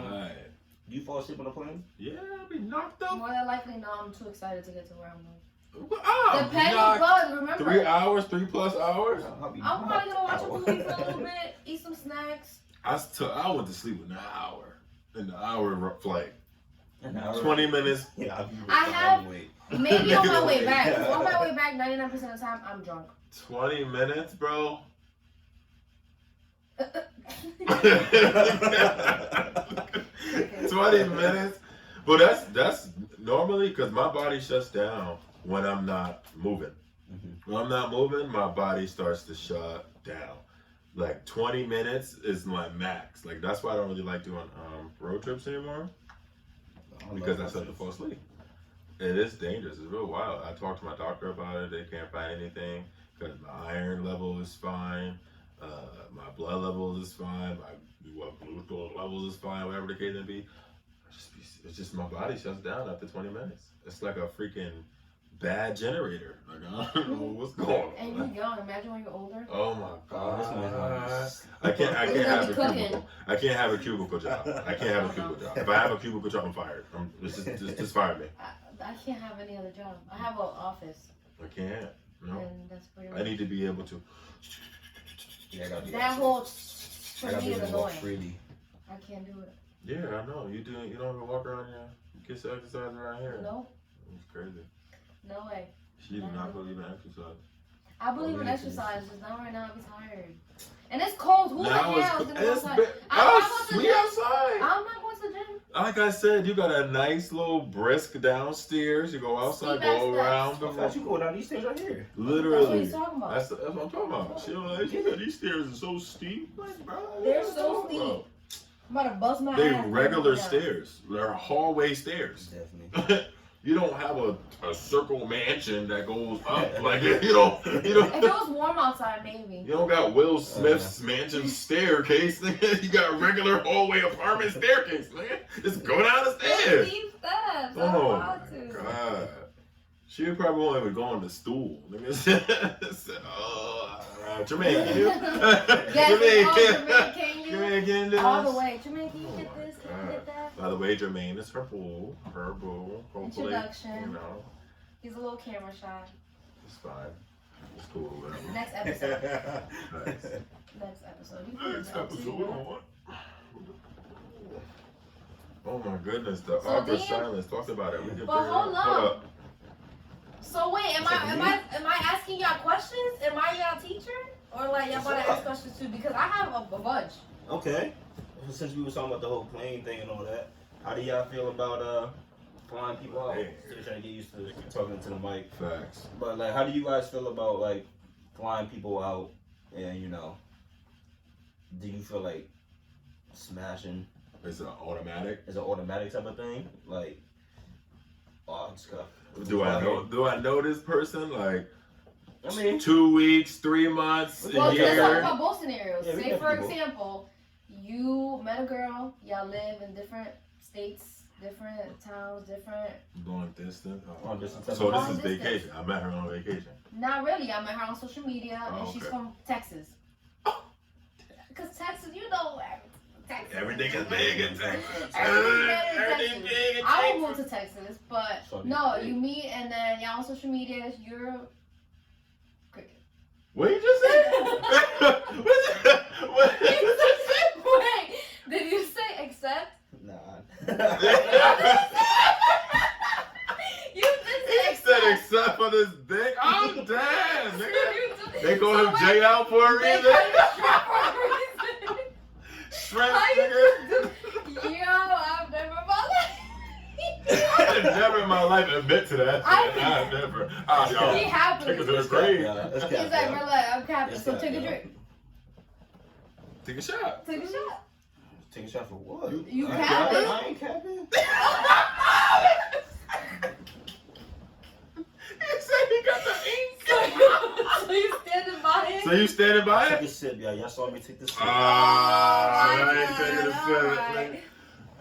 tired. Do you fall asleep on a plane? Yeah, I be knocked up. More than likely, no. I'm too excited to get to where I'm going. I'm Depending, knocked. but remember, 3 hours, 3+ hours. I'm probably gonna watch a movie for a little bit, eat some snacks. I went to sleep in an hour. In the hour flight. An hour? 20 minutes. Yeah, I have- Maybe on my way back. 'Cause Yeah. on my way back, 99% of the time, I'm drunk. 20 minutes, bro. 20 minutes. But that's normally because my body shuts down when I'm not moving. When I'm not moving, my body starts to shut down. Like 20 minutes is my max. Like that's why I don't really like doing road trips anymore. Because I start to fall asleep. It is dangerous. It's real wild. I talked to my doctor about it. They can't find anything because my iron level is fine. My blood level is fine. My glucose levels is fine. Whatever the case may be. It's just my body shuts down after 20 minutes. It's like a freaking bad generator. Like I don't know what's going on. And you're young. Imagine when you're older. Oh my god! this one's I can't You're have gonna a be cooking. cubicle. I can't have a cubicle job. I can't have a cubicle job. If I have a cubicle job, I'm fired. Just fire me. I can't have any other job. I have an office. I can't. No. And that's pretty much. I need to be able to. Yeah, I gotta do That whole I for gotta me be is able to walk annoying. freely. I can't do it. Yeah, I know. You don't even walk around here. You get some exercise around here. No, It's crazy. no way. She do not believe in exercise. I believe in yeah, exercise, just not right now. I'm tired. And it's cold. Who the Now hell is gonna go it's outside? been, I'm not going to the we gym. outside. I'm not going to the gym. Like I said, you got a nice little brisk downstairs. You go outside, Steep-ass go around I thought you go down these stairs right here. That's what Literally. he's talking about. That's what I'm talking about. She like, yeah, these stairs are so steep. Like, bro, what They're you so talking steep. about? I'm about to bust my They ass. regular down. stairs. They're hallway stairs. Definitely. You don't have a circle mansion that goes up. Like you don't. If it was warm outside, maybe. You don't got Will Smith's mansion staircase. You got regular hallway apartment staircase, man. Just go down the stairs. Steep steps. I Oh don't my want to. god. She probably won't even go on the stool. Jermaine, can you? Yes, can you? Jermaine, can you do this? All the way. Jermaine, can you Oh get my this? Can you get that? By the way, Jermaine is her boo. Her boo. Hopefully, Introduction. you know, He's a little camera shy. it's fine. It's cool. Whatever. Next episode. Nice. Next episode. You can Next do that too, episode bro. on. Oh my goodness, the So awkward then- silence. Talk about it. We can But figure hold it out. up. So wait, am I asking y'all questions? Am I y'all teacher? Or like y'all about to ask questions too? Because I have a bunch. Okay. Since we were talking about the whole plane thing and all that, how do y'all feel about flying people out? Still trying to get used to talking to the mic. Facts. But like, how do you guys feel about like flying people out? And you know, do you feel like smashing It's an automatic. is an automatic type of thing? Like, oh, it's got. Do I know this person? Like, I mean, 2 weeks, 3 months, Well, a let's talk year. about both scenarios. Yeah, we Say got for people. example, you met a girl, y'all live in different states, different towns, different. Long distance. Oh, Long distance. So this Long is distance. vacation. I met her on vacation. Not really. I met her on social media, and Oh, she's okay. from Texas. Because Texas, you know, Texas. Everything is big in Texas. Everything's better in Everything Texas. big in I would Texas. move to Texas, but Sorry. no, you meet and then y'all on social media, you're cricket. What you just said? What You you just said? Wait, did you say accept? Nah. You did say He said accept. except for this dick. I'm dead, nigga. You did- They call So him wait, JL for a They reason. call you Shrimp for a reason. Shrimp, How you nigga. do- Yo, I've never my I've never in my life admit to that. I- I've never. He Y'all, happily. take it to the It's grave. cap, y'all. It's He's cap, like, y'all. relax, I'm capping, It's so cap, take a y'all. drink. Take a shot. Take a shot. Take a shot for what? You I ain't capping? I ain't capping. He said he got the ink. So you standing by it? So you standing by Take it? a sip, y'all. Y'all saw me take the sip. Ah, Oh, I ain't taking a sip. alright.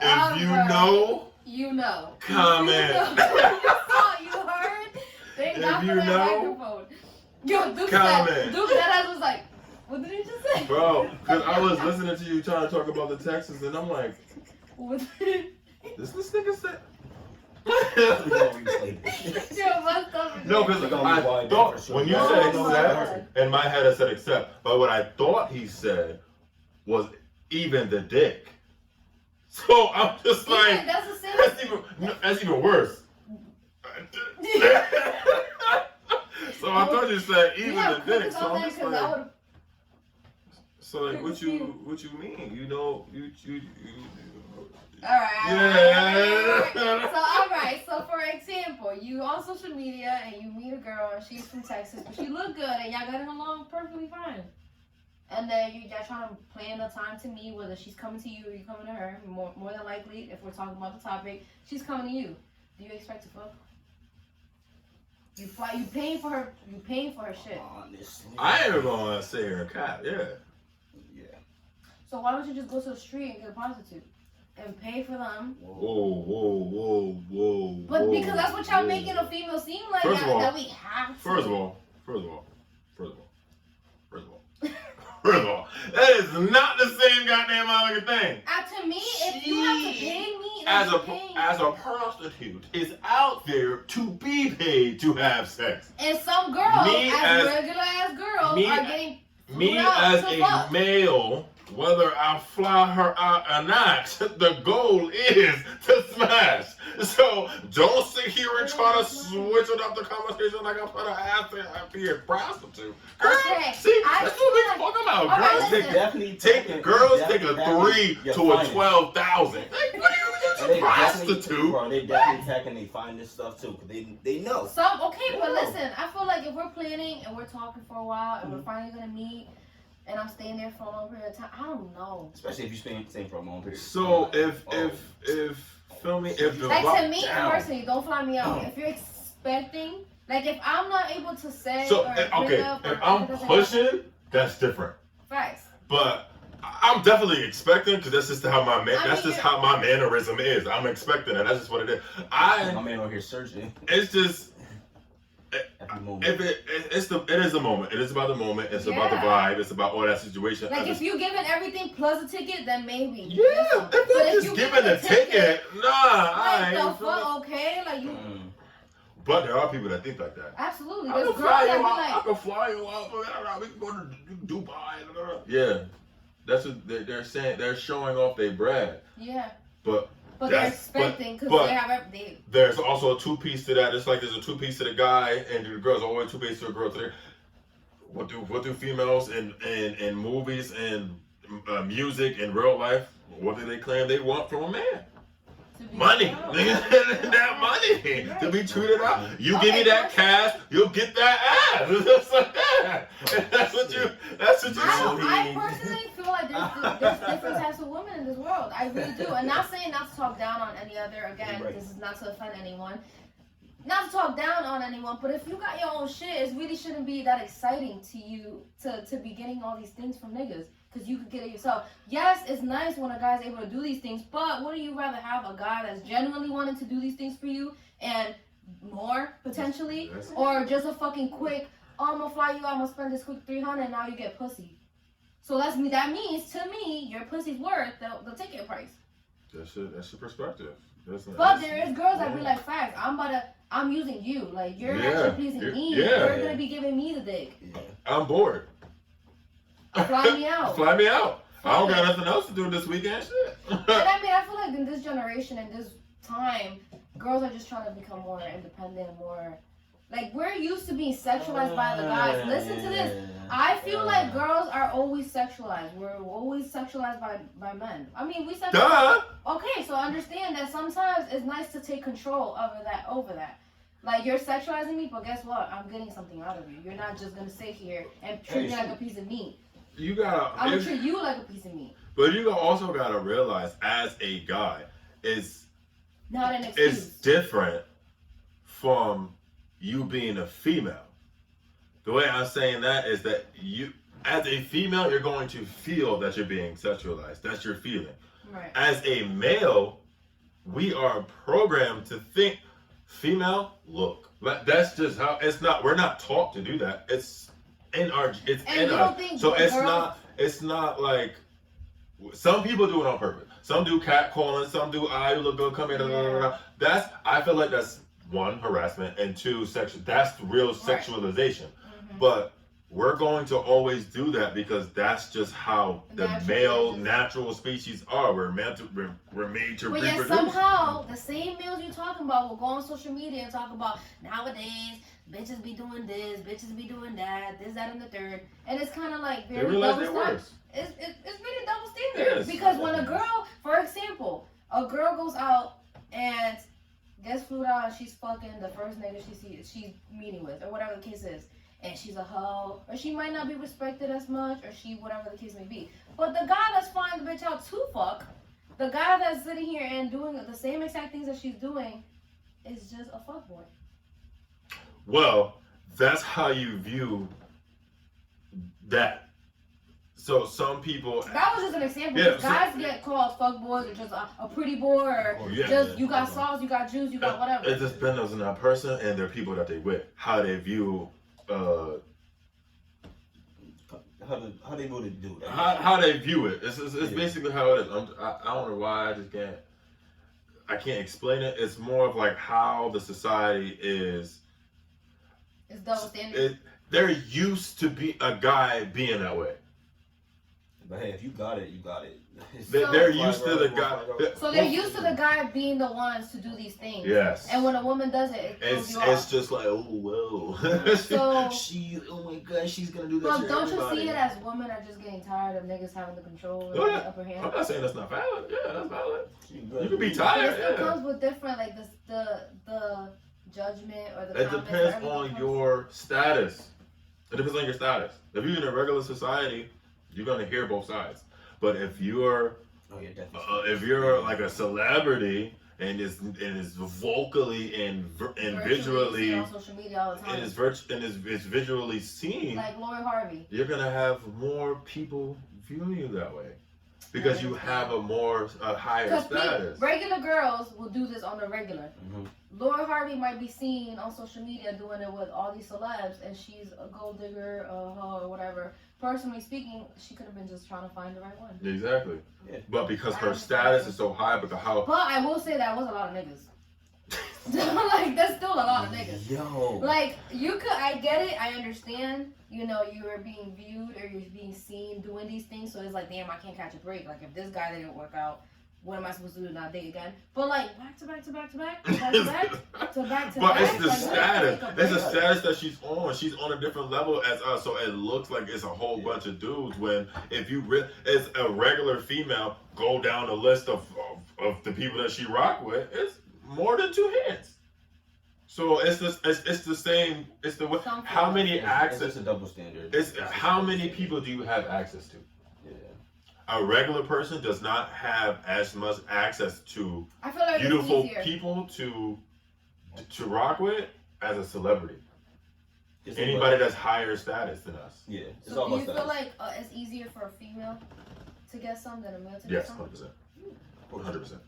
If you Alright. know, You know. comment. You know. You saw, you heard. Thank If God for you that know, microphone. Yo, Duke comment. said, Duke that was like, what did he just say? Bro, because I was listening to you trying to talk about the Texas, and I'm like, What did this nigga said. We're gonna replay this. Yo, what's up? No, because We're gonna I rewind thought that for sure. when you Oh said my accept, in my head I said accept, but what I thought he said was even the dick. So I'm just Yeah, like, that's the same. that's even worse. So I thought you said even Yeah, the dick. because So I'm I'm there just 'cause I like, would've- so like, what you mean? You know, you. Alright. Yeah. So alright, so for example, you on social media and you meet a girl and she's from Texas, but she look good and y'all getting along perfectly fine. and then y'all trying to plan a time to meet, whether she's coming to you or you coming to her. More than likely, if we're talking about the topic, she's coming to you. Do you expect to fuck? You paying for her shit. Honestly. I ain't gonna say her cat, yeah. Yeah. So why don't you just go to the street and get a prostitute and pay for them? Whoa. But because that's what y'all making a female seem like, that we have to. First of all, that is not the same goddamn motherfucking thing. To me, if you have to pay me, as a prostitute is out there to be paid to have sex. And some girls, regular ass girls, are getting me as a male, whether I fly her out or not, the goal is to smash. So don't sit here and try to switch it up the conversation like I'm trying to ask her to be a prostitute. Girl, see, that's what we talking about. Girls take a 3 to a 12,000. Like, what are you into prostitute? Bro, they definitely taking they find this stuff too, cause they know. But listen, I feel like if we're planning and we're talking for a while and we're finally gonna meet, and I'm staying there for a long period of time, I don't know. Especially if you're staying for a long period. So if feel me, if the like to me personally, don't fly me out. If you're expecting, like if I'm not able to say, so or if I'm pushing, that's different. Facts. But I'm definitely expecting, because that's just how my mannerism is. I'm expecting it. That's just what it is. My man over here searching. It's just. It is the moment. It is about the moment. It's about the vibe. It's about all that situation. Like if you giving everything plus a ticket, then maybe. Yeah, if I'm just giving a ticket, I ain't. Like the fuck, okay, like you. But there are people that think like that. Absolutely. I can fly you out. I can fly you out. We can go to Dubai. Yeah, that's what they're saying. They're showing off their bread. Yeah. But they're expecting because they have everything. There's also a 2-piece to that. It's like there's a 2-piece to the guy and the girls. Always 2-piece to a girl. What do females in movies and music in real life? What do they claim they want from a man? Money. That money to be treated out. You give me that cash, you'll get that ass. Just like that. That's what you. I personally feel like there's different types of women in this world. I really do. And not saying not to talk down on any other. Again, this is not to offend anyone. Not to talk down on anyone, but if you got your own shit, it really shouldn't be that exciting to you to be getting all these things from niggas. Because you could get it yourself. Yes, it's nice when a guy's able to do these things, but wouldn't you rather have a guy that's genuinely wanting to do these things for you and more, potentially? Or just a fucking quick, I'm gonna fly you out, I'm gonna spend this quick 300 and now you get pussy. So that means, to me, your pussy's worth the ticket price. That's your perspective. But there is girls that be like, facts, I'm using you. Like, you're actually pleasing me. You're gonna be giving me the dick. I'm bored. Fly me out. Fly me out. I don't got nothing else to do this weekend. Shit. And I mean, I feel like in this generation, in this time, girls are just trying to become more independent, more like we're used to being sexualized by the guys. Listen to this. I feel like girls are always sexualized. We're always sexualized by men. I mean, we sexualize. Duh. Okay, so understand that sometimes it's nice to take control over that. Like, you're sexualizing me, but guess what? I'm getting something out of you. You're not just gonna sit here and treat me like a piece of meat. I'm gonna treat you like a piece of meat. But you also gotta realize, as a guy, it's not an excuse. It's different from you being a female. The way I'm saying that is that you, as a female, you're going to feel that you're being sexualized. That's your feeling. Right. As a male, we are programmed to think female look. That's just how it's not. We're not taught to do that. It's in us. So it's not like some people do it on purpose. Some do catcalling. Some do you look good, come here. I feel like that's one, harassment, and two, that's real sexualization. Mm-hmm. But we're going to always do that because that's just how the male natural species are. We're made to reproduce. But yet somehow the same males you're talking about will go on social media and talk about nowadays bitches be doing this, bitches be doing that, this, that, and the third, and it's kind of like very double standard. It's really double standard because when a girl, for example, a girl goes out and gets flued out and she's fucking the first nigga she's meeting with or whatever the case is. and she's a hoe, or she might not be respected as much, or she whatever the case may be. But the guy that's flying the bitch out to fuck, the guy that's sitting here and doing the same exact things that she's doing, is just a fuckboy. Well, that's how you view that. So some people. That was just an example. Yeah, Guys get called fuckboys or just a pretty boy or just you got sauce, you got juice, you got whatever. It just depends on that person and their people that they with, how they view. How they go to do that? How they view it. It's basically how it is. I don't know why I can't explain it. It's more of like how the society is. It's double standard. They're used to be a guy being that way. But hey, if you got it, you got it. They're used to the guy. So they're used to the guy being the ones to do these things. Yes. And when a woman does it, it's just like, oh whoa. So oh my god, she's gonna do that. But don't you see it as women are just getting tired of niggas having the control and the upper hand? I'm not saying that's not valid. Yeah, that's valid. You can be But tired. it comes with different like the judgment or the. It depends on your status. It depends on your status. If you're in a regular society, you're gonna hear both sides. But if you're, if you're like a celebrity and is vocally and visually on social media all the time, and is visually seen, like Lori Harvey, you're gonna have more people viewing you that way because you have a higher status. Regular girls will do this on the regular. Mm-hmm. Lori Harvey might be seen on social media doing it with all these celebs, and she's a gold digger, a hoe, or whatever. Personally speaking, she could have been just trying to find the right one. Exactly. Yeah. But because her status is so high, because how. But I will say that was a lot of niggas. Like, there's still a lot of niggas. Yo. Like, I get it, I understand, you know, you're being viewed or you're being seen doing these things, so it's like, damn, I can't catch a break. Like, if this guy didn't work out, what am I supposed to do, not date again? But like, back to back to back to back, back to back, to back to But back. it's the like, status. It's the status that she's on. She's on a different level as us, so it looks like it's a whole bunch of dudes. When if you as a regular female go down the list of the people that she rock with, it's more than two hands. So it's the same. It's the how many access? It's a double standard. It's how many people do you have access to? A regular person does not have as much access to I feel like beautiful people to rock with as a celebrity. Anybody that's higher status than us. Yeah. So do you feel like it's easier for a female to get some than a male to get some? Yes, 100%.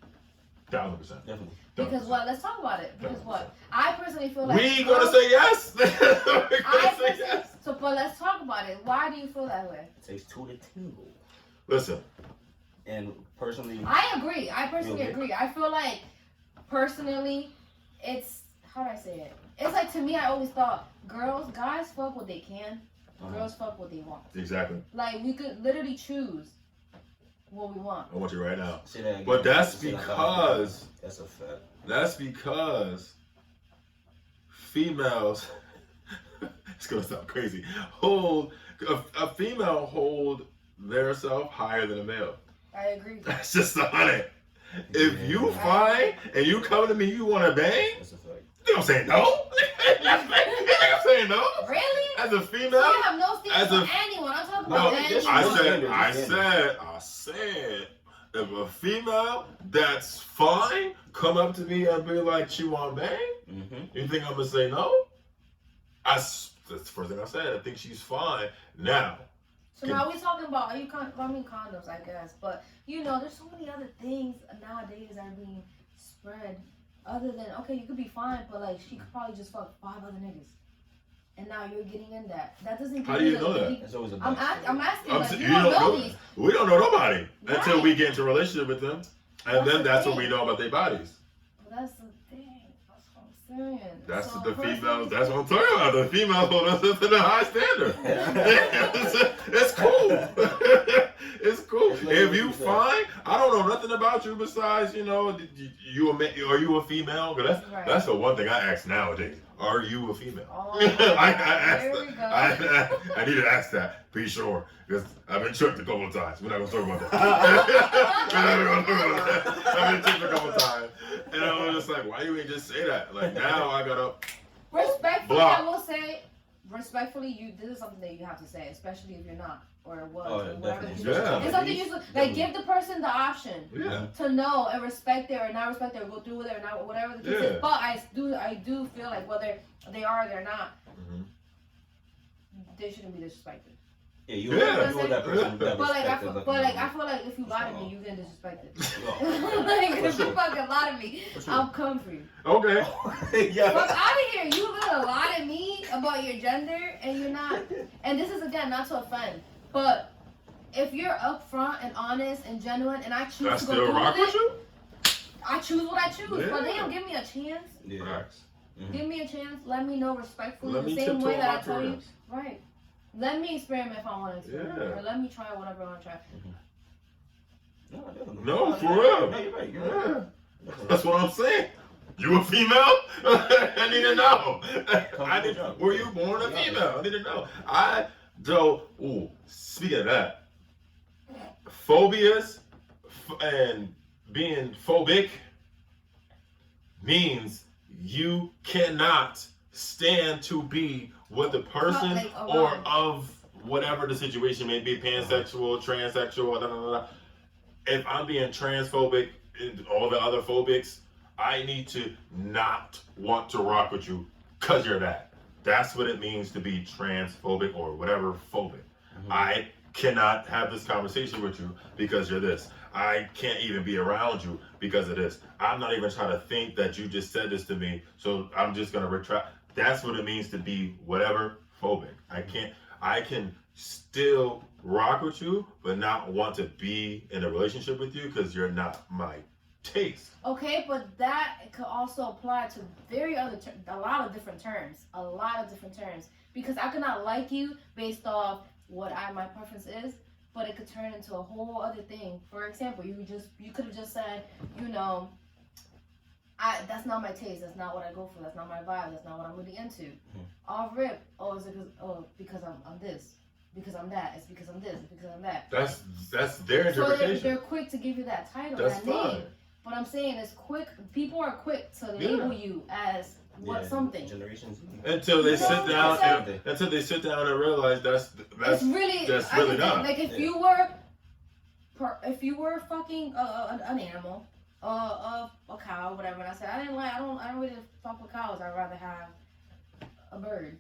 1,000%. Definitely. Because what? Let's talk about it. Because what? I personally feel like we gonna say yes. Yes. So, but let's talk about it. Why do you feel that way? It takes two to tango. Listen. And personally, I agree. I personally agree. I feel like personally, it's how do I say it? It's like to me, I always thought guys fuck what they can, girls fuck what they want. Exactly. Like we could literally choose what we want. I want you right now. Say that again. But that's because that's a fact. That's because females. It's gonna sound crazy. A female hold their self higher than a male. I agree. That's just on it. If you find and you come to me, you want to bang? That's a fact. You don't say no. You think I'm saying no? Really? As a female? So you have no standards for anyone. I'm talking about anyone. I said, if a female that's fine come up to me and be like, she want bang? Mm-hmm. You think I'm gonna say no? That's the first thing I said. I think she's fine. Now. So now we talking about, condoms, I guess. But, you know, there's so many other things nowadays that are being spread. Other than, okay, you could be fine, but, like, she could probably just fuck 5 other niggas. And now you're getting in that. That doesn't give How do you know that? That's always a I'm asking, like, you you don't know these. We don't know nobody Right. until we get into a relationship with them. And then that's when we know about their bodies. Well, that's the thing. That's what I'm saying. That's So the personally- females. That's what I'm talking about. The females hold us to the high standard. It's cool. It's cool. If you fine, I don't know nothing about you besides, you know, are you a female? Cause that's the one thing I ask nowadays. Are you a female? Oh, I need to ask that. Be sure, because I've been tricked a couple of times. We're not gonna talk about that. I've been tricked a couple of times, and I was just like, why you ain't just say that? Like now I gotta respectfully, block. I will say, respectfully, this is something that you have to say, especially if you're not or was. Oh, or whatever. definitely. Yeah. It's something you like give the person the option Yeah. to know and respect it or not respect it or go through with it or not, whatever the case Yeah. is. But I do feel like whether they are or they're not, they shouldn't be disrespected. Yeah, Yeah. you were that person. That But like, I respected, feel like if you lie to me, you get disrespected. No. Like, For if you sure. fucking lie to me, For sure. I'll come for you. Okay. Yeah. Fuck out of here. You gonna lie to me about your gender and you're not. And this is again not to offend, but if you're upfront and honest and genuine, and I choose I to go still through rock with with it, you? I choose what I choose. Yeah. But they don't give me a chance. Yeah. Facts. Give me a chance. Let me know respectfully Let the me same tiptoe way on that my I tell you. toes. Right. Let me experiment if I want to experiment, Yeah. or let me try whatever I want to try. No, definitely. No, for real. No, you're right. You're Yeah. right. That's what I'm saying. You a female? I need to know. Were you born a female? I need to know. Ooh, speaking of that, phobias and being phobic means you cannot stand to be with the person Like, or around. of whatever the situation may be, pansexual, transsexual, da, da, da, da. If I'm being transphobic and all the other phobics, I need to not want to rock with you because you're that. That's what it means to be transphobic or whatever phobic. I cannot have this conversation with you because you're this. I can't even be around you because of this. I'm not even trying to think that you just said this to me, so I'm just gonna retract. That's what it means to be whatever phobic. I can still rock with you, but not want to be in a relationship with you because you're not my taste. Okay, but that could also apply to a lot of different terms. Because I could not like you based off what my preference is, but it could turn into a whole other thing. For example, you could have just said, that's not my taste, that's not what I go for, that's not my vibe, that's not what I'm really into. Off rip, is it because I'm this, because I'm that, it's because I'm this, it's because I'm that. That's their So interpretation. they're quick to give you that title, That's that name. fine. But I'm saying it's quick. People are quick to label you as something. Generations. Until they sit No, down it's and until they sit down and realize that's It's really not. like if you were fucking an animal, a cow, whatever. And I said I don't really fuck with cows. I'd rather have a bird.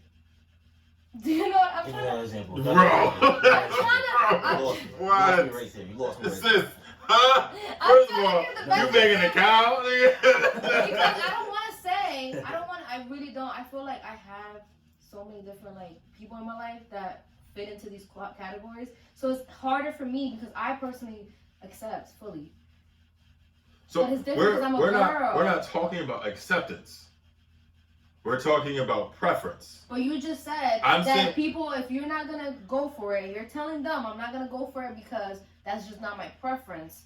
Do you know what I'm Give me trying that to? example. Bro. You lost me right there. You lost me right there. Sis, huh? First of all, trying to give the you best banging a cow? Because I don't want to say. I really don't. I feel like I have so many different people in my life that fit into these categories. So it's harder for me because I personally accept fully. So But it's different 'cause I'm a we're girl. not talking about acceptance. We're talking about preference. But you just said I'm that saying- people, if you're not gonna go for it, you're telling them I'm not gonna go for it because that's just not my preference.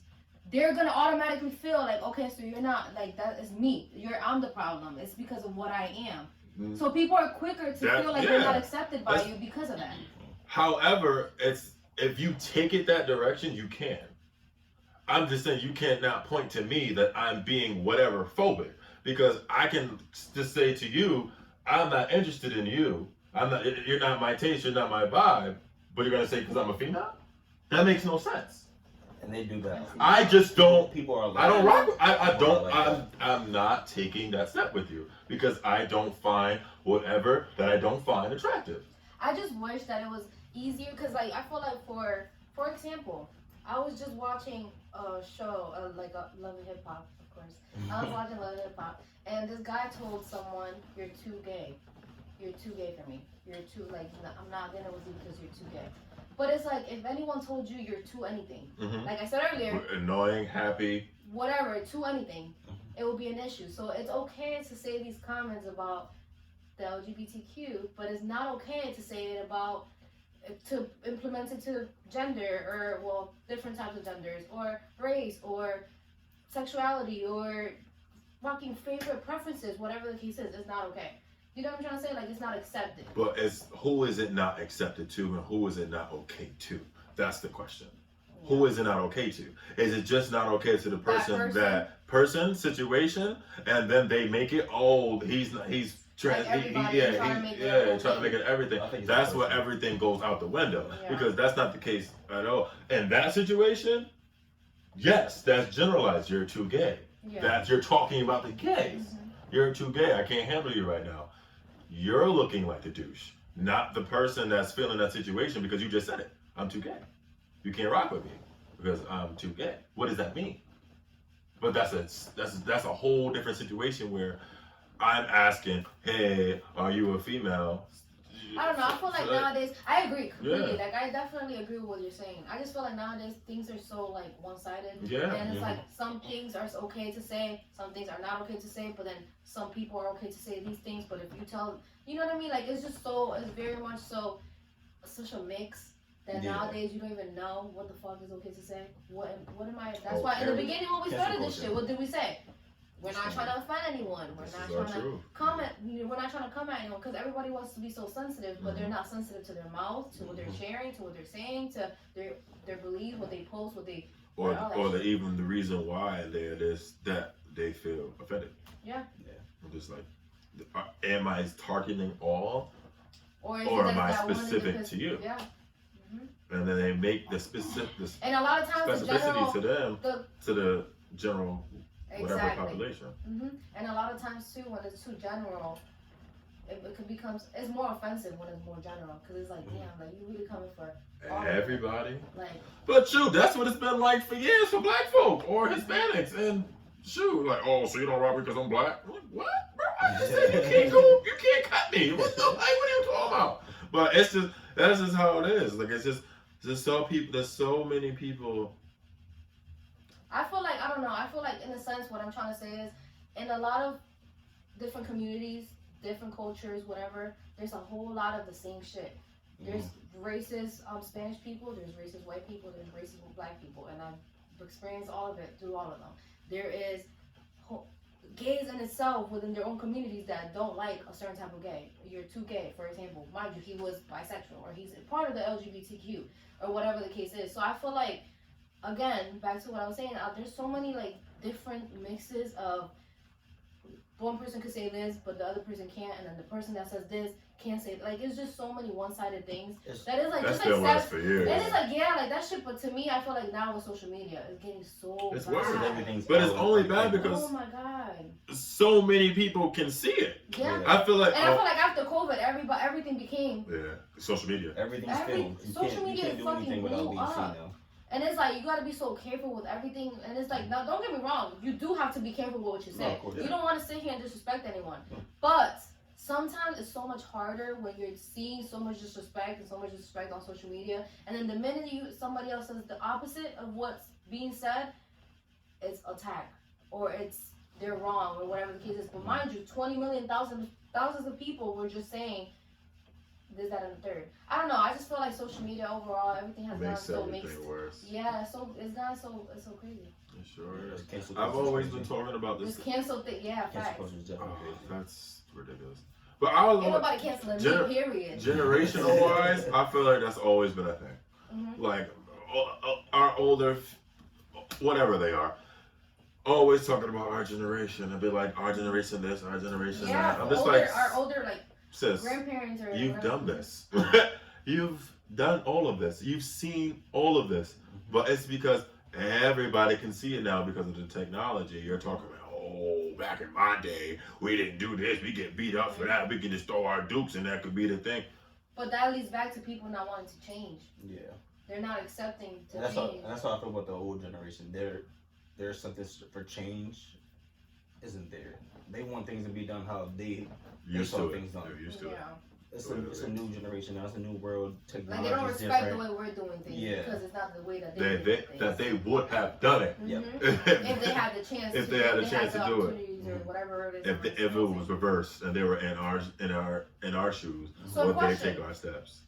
They're gonna automatically feel like, okay, so you're not that is me. I'm the problem. It's because of what I am. Mm. So people are quicker to feel like they're not accepted by That's- you because of that. However, if you take it that direction, you can. I'm just saying you can't not point to me that I'm being whatever phobic, because I can just say to you, I'm not interested in you. You're not my taste. You're not my vibe. But you're gonna say because I'm a female? That makes no sense. And they do that. I just don't. People are like I don't rock. People are like I'm not taking that step with you because I don't find whatever that I don't find attractive. I just wish that it was easier because I feel like for example, I was just watching a show like Love and Hip Hop, of course. I was watching Love and Hip Hop, and this guy told someone, "You're too gay. You're too gay for me. You're too I'm not dinner with you because you're too gay." But it's like if anyone told you you're too anything, like I said earlier, Annoying, happy. whatever, too anything, it will be an issue. So it's okay to say these comments about the LGBTQ, but it's not okay to say it about to implement it to gender or different types of genders or race or sexuality or fucking favorite preferences, whatever the case is. It's not okay. You know what I'm trying to say? Like it's not accepted. But who is it not accepted to, and who is it not okay to? That's the question. Yeah. Who is it not okay to? Is it just not okay to the person, person. that person situation, and then they make it, he's Like everybody trying to make it trying to make it everything. That's where everything goes out the window because that's not the case at all. In that situation, yes, that's generalized. You're too gay. Yeah. That you're talking about the gays. You're too gay. I can't handle you right now. You're looking like the douche, not the person that's feeling that situation because you just said it. I'm too gay. You can't rock with me because I'm too gay. What does that mean? But that's a whole different situation where I'm asking, hey, are you a female? I don't know. I feel like nowadays, I agree completely. Like, I definitely agree with what you're saying. I just feel like nowadays things are so like one-sided. Yeah. And it's like some things are okay to say, some things are not okay to say, but then some people are okay to say these things. But if you tell, you know what I mean? Like, it's just so, it's very much so such a mix that nowadays you don't even know what the fuck is okay to say. What am I? That's why in the beginning when we started this shit, what did we say? We're not trying to offend anyone. We're not trying to comment. We're not trying to come at anyone because everybody wants to be so sensitive, but they're not sensitive to their mouth, to what they're sharing, to what they're saying, to their beliefs, what they post, what they even the reason why they're this that they feel offended. Yeah. I'm just like, am I targeting all, or am I specific to you? Yeah. And then they make the and a lot of times specificity to them to the general. Whatever population. And a lot of times too, when it's too general, it becomes it's more offensive when it's more general because it's like, damn, like you really coming for everybody. Like, but shoot, that's what it's been like for years for black folk or Hispanics, and shoot, like, oh, so you don't rob me because I'm black? I'm like, what, bro? I just said you can't cut me. What are you talking about? But that's just how it is. Like, it's just so people. There's so many people. I feel like, I don't know, I feel like in a sense what I'm trying to say is in a lot of different communities, different cultures, whatever, there's a whole lot of the same shit. There's racist Spanish people, there's racist white people, there's racist black people, and I've experienced all of it through all of them. There is gays in itself within their own communities that don't like a certain type of gay. You're too gay, for example. Mind you, he was bisexual or he's part of the LGBTQ or whatever the case is. So I feel like, again, back to what I was saying, there's so many like different mixes of one person could say this, but the other person can't, and then the person that says this can't say, like, it's just so many one-sided things. That is like, that's just like, for years. It is like, yeah, like that shit, but to me, I feel like now with social media, it's getting so it's bad. worse. But it's only bad because oh my god, so many people can see it. Yeah. I feel like, and I feel like after COVID, everything became social media. Everything's filmed. Social media you can't do anything without being seen now. And it's like, you gotta be so careful with everything. And it's like, now don't get me wrong, you do have to be careful with what you say. No, you don't want to sit here and disrespect anyone. But sometimes it's so much harder when you're seeing so much disrespect and so much disrespect on social media. And then the minute somebody else says the opposite of what's being said, it's attack. Or they're wrong, or whatever the case is. But mind you, 20 million, thousands of people were just saying this, that, and the third. I don't know. I just feel like social media overall, everything has gone so mixed. Worse. Yeah, so it's crazy. It sure is. I've always been talking about this. This cancel thing, yeah, facts. That's ridiculous. But I was ain't nobody canceling me, period. Generational wise, I feel like that's always been a thing. Like our older, whatever they are, always talking about our generation and be like, our generation this, our generation that. I'm just our older like sis, grandparents or you've done this. You've done all of this. You've seen all of this. But it's because everybody can see it now because of the technology. You're talking about, oh, back in my day, we didn't do this. We get beat up for that. We can just throw our dukes and that could be the thing. But that leads back to people not wanting to change. Yeah. They're not accepting to change. That's how I feel about the old generation. There's something for change isn't there. They want things to be done how they saw things done. They're used to it. It's a new generation now. It's a new world. Technology like they don't respect the way we're doing things because it's not the way that they do things. That they would have done it. If they had the chance. If they had the chance to do it. Or whatever it is. If it was reversed and they were in our shoes, would they take our steps?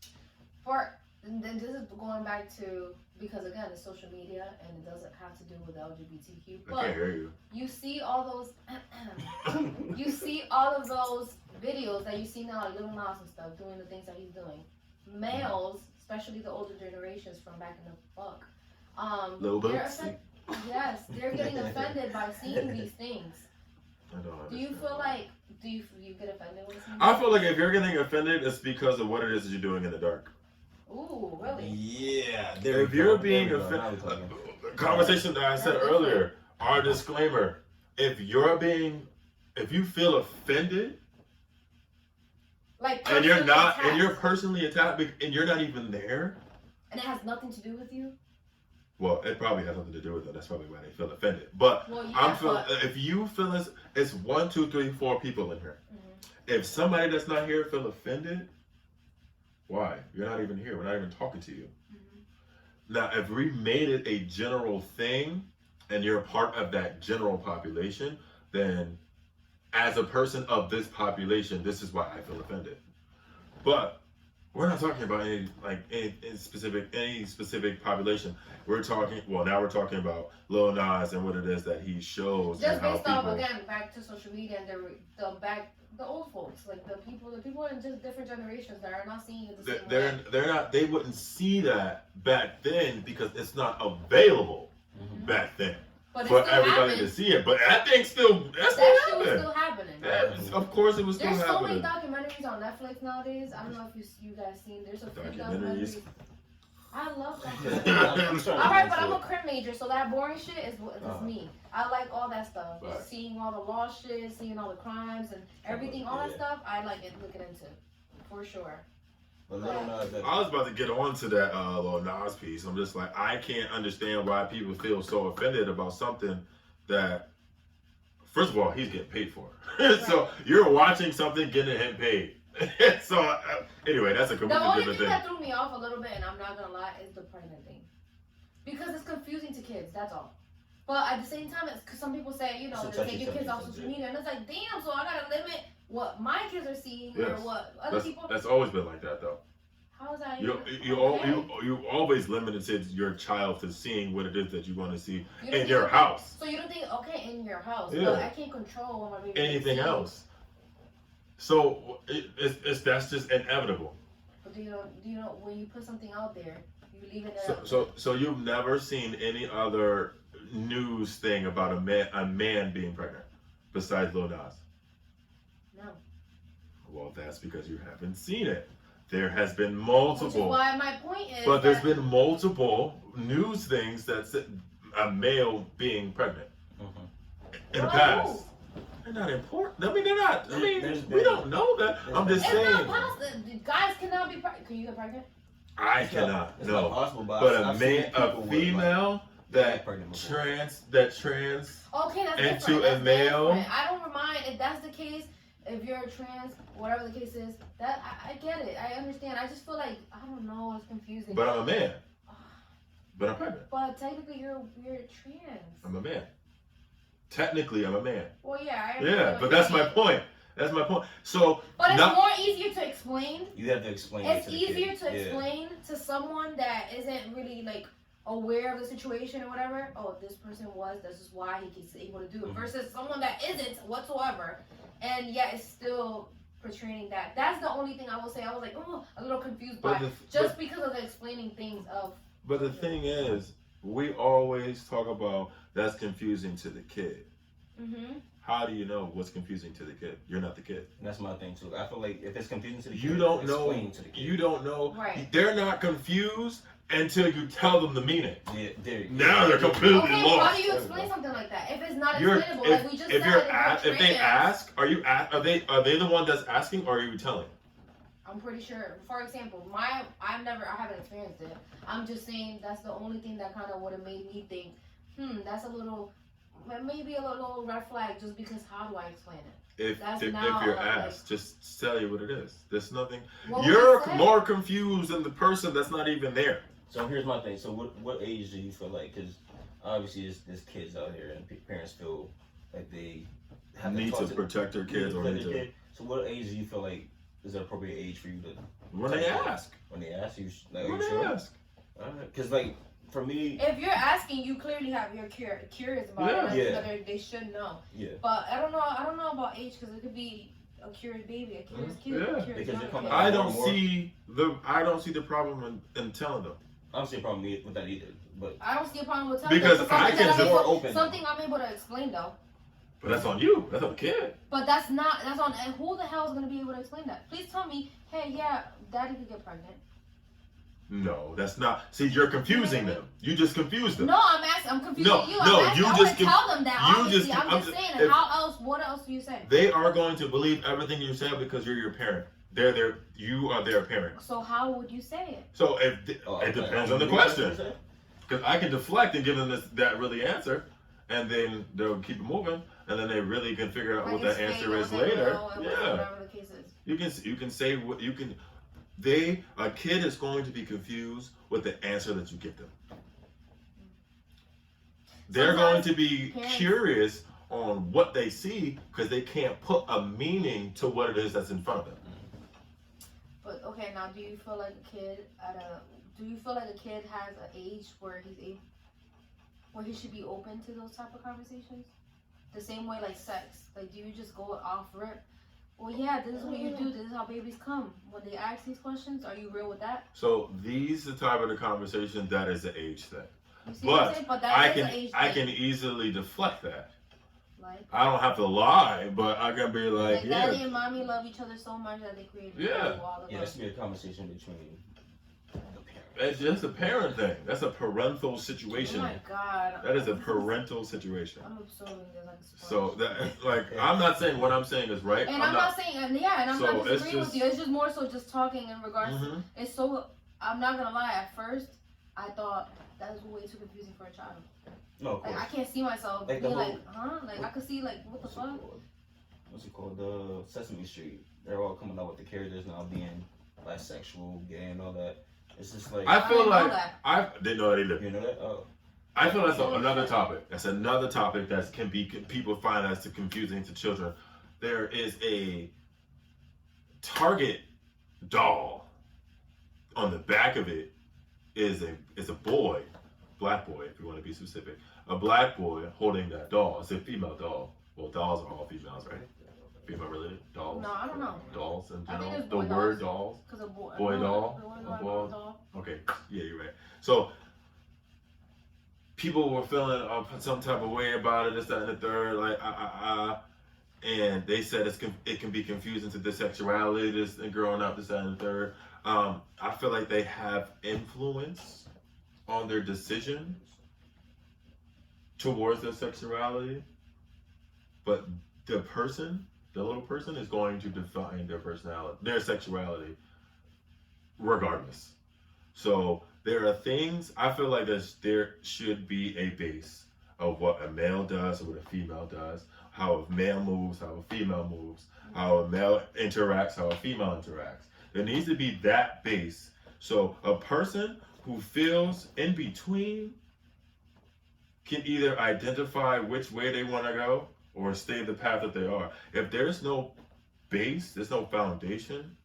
And then this is going back to, because again, it's social media and it doesn't have to do with LGBTQ. But I can't hear you. You see all those, you see all of those videos that you see now, like Lil Nas and stuff, doing the things that he's doing. Males, especially the older generations from back in the fuck, Little bits. yes, they're getting offended by seeing these things. I don't Do you understand. feel like do you get offended when something? I feel like if you're getting offended, it's because of what it is that you're doing in the dark. Ooh, really? Yeah. If you're being offended, conversation that I said That's earlier, our disclaimer: if you feel offended, Like and you're personally not, attacked, and you're personally attacked, and you're not even there. and it has nothing to do with you. Well, it probably has something to do with it. That's probably why they feel offended. But Well, yeah, I'm feeling, but- if you feel it's 1, 2, 3, 4 people in here. Mm-hmm. If somebody that's not here feel offended, why? You're not even here. We're not even talking to you. Mm-hmm. Now, if we made it a general thing, and you're a part of that general population, then as a person of this population, this is why I feel offended. But we're not talking about any specific population. We're talking now we're talking about Lil Nas and what it is that he shows. Just and how based off people, again back to social media and the old folks, like the people in just different generations that are not seeing it the same way. they wouldn't see that back then because it's not available back then But for it still everybody happens. to see it. But that thing still That still shit was happening. still happening. Yeah, of course it was still There's so many happening. documentaries on Netflix nowadays. I don't know if you guys seen. There's a few Documentaries. documentaries. I love documentaries. I'm Alright, but I'm a crim major, so that boring shit is me. I like all that stuff. Right. Seeing all the law shit, seeing all the crimes and everything, all that stuff, I like it looking into. For sure. But Lil Nas, I was about to get on to that Lil Nas piece. I'm just like, I can't understand why people feel so offended about something that, first of all, he's getting paid for. So you're watching something getting him paid. So anyway, that's a The completely only different thing thing. that threw me off a little bit, and I'm not gonna lie, is the pregnant thing. Because it's confusing to kids, that's all. But at the same time, it's because some people say, It's a they touchy take your kids off subject. social media, and it's like, damn, so I gotta limit what my kids are seeing or Yes. what other people. That's always been like that, though. How is that? You always limited your child to seeing what it is that you want to see You don't in your think- house. So you don't think, okay, in your house, Yeah. but I can't control what my baby Anything sees. else. So that's just inevitable. But do you know when you put something out there, you leave it out. So you've never seen any other news thing about a man being pregnant besides Lil Nas? No. Well, that's because you haven't seen it. There has been Which is multiple, why my point is. but there's that- been multiple news things that's a male being pregnant in the Well, past. They're not important. I mean, they're not. I mean, There's we been- don't know that. I'm just It's saying. not possible. Guys cannot be pregnant. Can you get pregnant? I cannot. It's not No. possible, But I've a seen man, people a with, like, female that pregnant before. trans Okay, that's Into different. a That's male? different. I don't mind if that's the case. If you're trans, whatever the case is, that I get it. I understand. I just feel like I don't know. It's confusing. but I'm a man. But I'm pregnant. But technically, you're trans. I'm a man. Technically, I'm a man. Well, yeah. I Yeah, understand but what that's you're my saying. point. That's my point. So But it's not- more easier to explain. You have to explain It's it to the easier kid. to Yeah. explain to someone that isn't really like aware of the situation or whatever. Oh, this person was. This is why he's able to do it. Mhm. Versus someone that isn't whatsoever, and yet is still portraying that. That's the only thing I will say. I was like, oh, a little confused by But it, just because of the explaining things of. But the thing is, we always talk about that's confusing to the kid. Mm-hmm. How do you know what's confusing to the kid? You're not the kid. And that's my thing too. I feel like if it's confusing to the kid, You don't know. explain to the kid. You don't know. Right. They're not confused until you tell them the meaning. Yeah, there. Now they're completely Okay, well, how lost. do you explain something like that if it's not You're, explainable? Like we just if said, you're you're if they trans, ask, are they the one that's asking, or are you telling? I'm pretty sure. For example, I haven't experienced it. I'm just saying that's the only thing that kind of would have made me think, that's a little, maybe a little red flag. Just because, how do I explain it? If That's if now, you're like- asked, just tell you what it is. There's nothing. What would You're I say? more confused than the person that's not even there. So here's my thing. So what age do you feel like? Because obviously there's kids out here and parents feel like they have Need talk to protect their kids or protect need their to. kid. So what age do you feel like is an appropriate age for you to When they ask. when they ask you? Like, are When you they sure? ask. Because like for me, If you're asking, you clearly have you're curious about it. And I Yeah. think that they should know. yeah, But I don't know about age because it could be a curious baby, a curious kid, Yeah. a curious Because young you're coming kid. I More don't and more. see the problem in telling them. I don't see a problem with that either. But I don't see a problem with telling Because them. I Something can that I'm just- able- more open. Something I'm able to explain though. But that's on you. That's on the kid. But that's on, and who the hell is going to be able to explain that? Please tell me, hey, yeah, daddy could get pregnant. No, that's not. See, you're confusing them. You just confused them. No, I'm confusing you. No, you I just tell them that, obviously. I'm just saying, what else do you say? They are going to believe everything you say because you're your parent. You are their parent. So how would you say it? So it depends on the question. Because I can deflect and give them that really answer, and then they'll keep it moving, and then they really can figure out what that answer is later. Yeah. Whatever the case is. You can say what you can. A kid is going to be confused with the answer that you give them. They're going to be curious on what they see because they can't put a meaning to what it is that's in front of them. But okay, now do you feel like a kid has an age where he should be open to those type of conversations? The same way like sex. Like, do you just go off rip? Well, yeah, this is what you do. This is how babies come. When they ask these questions, are you real with that? So these are the type of the conversation that is the age thing. You see what I'm saying? But that is an age I thing. can easily deflect that. Like, I don't have to lie, but I can be like yeah. Daddy and mommy love each other so much that they created it should be a conversation between the parents. It's just a parent thing. That's a parental situation. Oh my God. That is a parental situation. I'm absorbing this like a sponge. So that, like, I'm not saying what I'm saying is right. And I'm not saying, and I'm So not disagreeing with you. It's just more so just talking in regards Mm-hmm. to, it's so, I'm not gonna lie, at first, I thought that was way too confusing for a child. No, of course. Like, I can't see myself Like being the whole- like, huh? Like, I could see, like, what the fuck? What's it called? The Sesame Street. They're all coming out with the characters now being bisexual, gay, and all that. It's just like I feel didn't know like that. I didn't know that either. you know that. Oh, I feel that's another topic. That's another topic that people find as confusing to children. There is a Target doll. On the back of it is a boy, black boy, if you want to be specific, a black boy holding that doll. It's a female doll. Well, dolls are all females, right? Female related dolls. No, I don't know. Dolls in I think general. it's The boy word dolls. dolls. Because a boy. Boy doll? A boy? doll. Okay, yeah, you're right. So people were feeling some type of way about it, this, that, and the third, like and they said it can be confusing to the sexuality, this and growing up, this, that, and the third. I feel like they have influence on their decisions towards their sexuality, but the little person is going to define their personality, their sexuality, regardless. So there are things, I feel like there should be a base of what a male does or what a female does, how a male moves, how a female moves, how a male interacts, how a female interacts. There needs to be that base. So a person who feels in between can either identify which way they want to go or stay the path that they are. If there's no base, there's no foundation,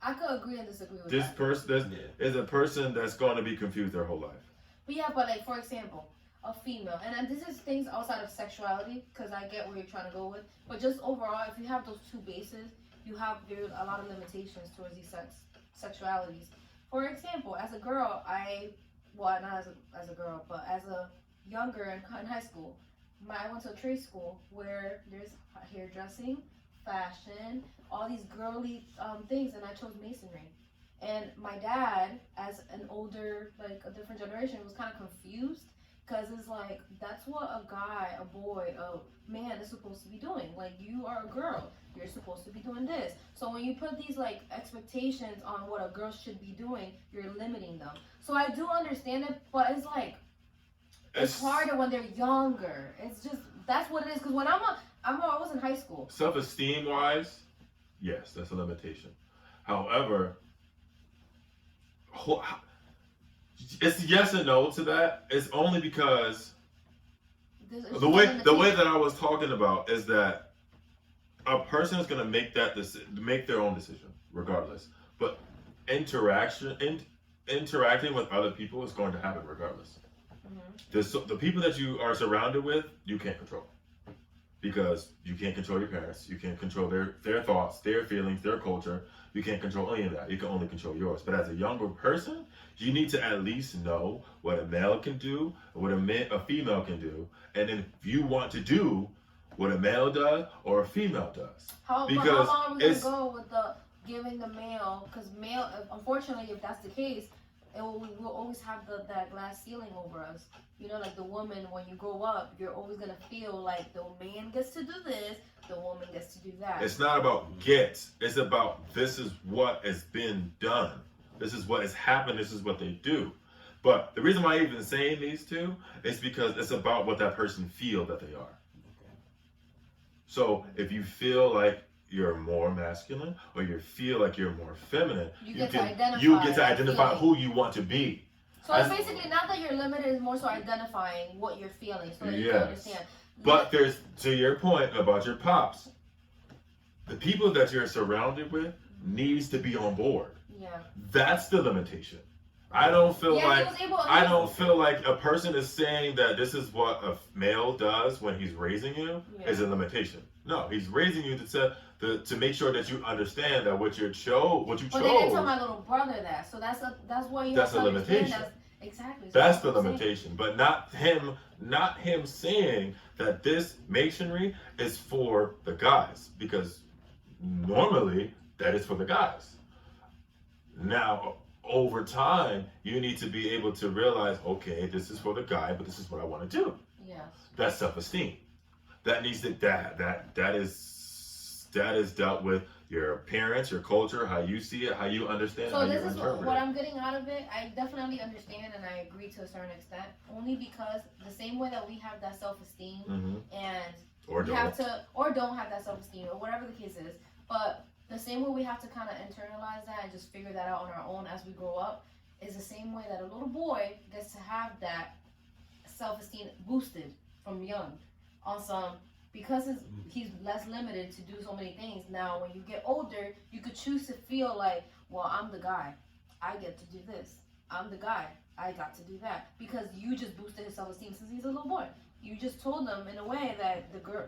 I could agree and disagree with this that. person is a person that's going to be confused their whole life. But yeah, but like, for example, a female, and this is things outside of sexuality, because I get where you're trying to go with, but just overall, if you have those two bases, there's a lot of limitations towards these sexualities. For example, as a girl, not as a girl, but as a younger in high school, I went to a trade school where there's hairdressing, fashion, all these girly things, and I chose masonry. And my dad, as an older, like a different generation, was kind of confused because it's like, that's what a guy, a boy, a man is supposed to be doing. Like, you are a girl, you're supposed to be doing this. So when you put these like expectations on what a girl should be doing, you're limiting them. So I do understand it, but it's like, it's harder when they're younger. It's just, that's what it is. Because when I was in high school. Self-esteem wise, yes, that's a limitation. However, it's yes and no to that. It's only because the way that I was talking about is that a person is going to make their own decision regardless. But interacting with other people is going to happen regardless. Mm-hmm. The people that you are surrounded with, you can't control. Because you can't control your parents. You can't control their thoughts, their feelings, their culture. You can't control any of that. You can only control yours. But as a younger person, you need to at least know what a male can do, what a female can do. And then if you want to do what a male does or a female does. How Because long are we gonna it's- go with the giving the male? Because male, unfortunately, if that's the case, we will always have that glass ceiling over us. You know, like the woman, when you grow up, you're always gonna feel like the man gets to do this, the woman gets to do that. It's not about gets. It's about this is what has been done. This is what has happened. This is what they do. But the reason why I'm even saying these two is because it's about what that person feel that they are. So if you feel like you're more masculine or you feel like you're more feminine, you get to identify who you want to be. So it's basically not that you're limited, it's more so identifying what you're feeling so that you can understand. But there's, to your point about your pops, the people that you're surrounded with needs to be on board. Yeah. That's the limitation. I don't feel like a person is saying that this is what a male does when he's raising you is a limitation. No, he's raising you to make sure that you understand that what you chose. But they didn't tell my little brother that, so that's what you have to limitation. understand. Exactly. That's the limitation, but not him saying that this masonry is for the guys, because normally that is for the guys. Now, over time, you need to be able to realize, okay, this is for the guy, but this is what I want to do. Yes. That's self-esteem. That needs to that is dealt with your parents, your culture, how you see it, how you understand. So this is what I'm getting out of it. I definitely understand and I agree to a certain extent. Only because the same way that we have that self-esteem and or we have to or don't have that self-esteem or whatever the case is, but the same way we have to kind of internalize that and just figure that out on our own as we grow up is the same way that a little boy gets to have that self-esteem boosted from young. On because he's less limited to do so many things. Now, when you get older, you could choose to feel like, well, I'm the guy. I get to do this. I'm the guy. I got to do that. Because you just boosted his self-esteem since he's a little boy. You just told him in a way that the girl,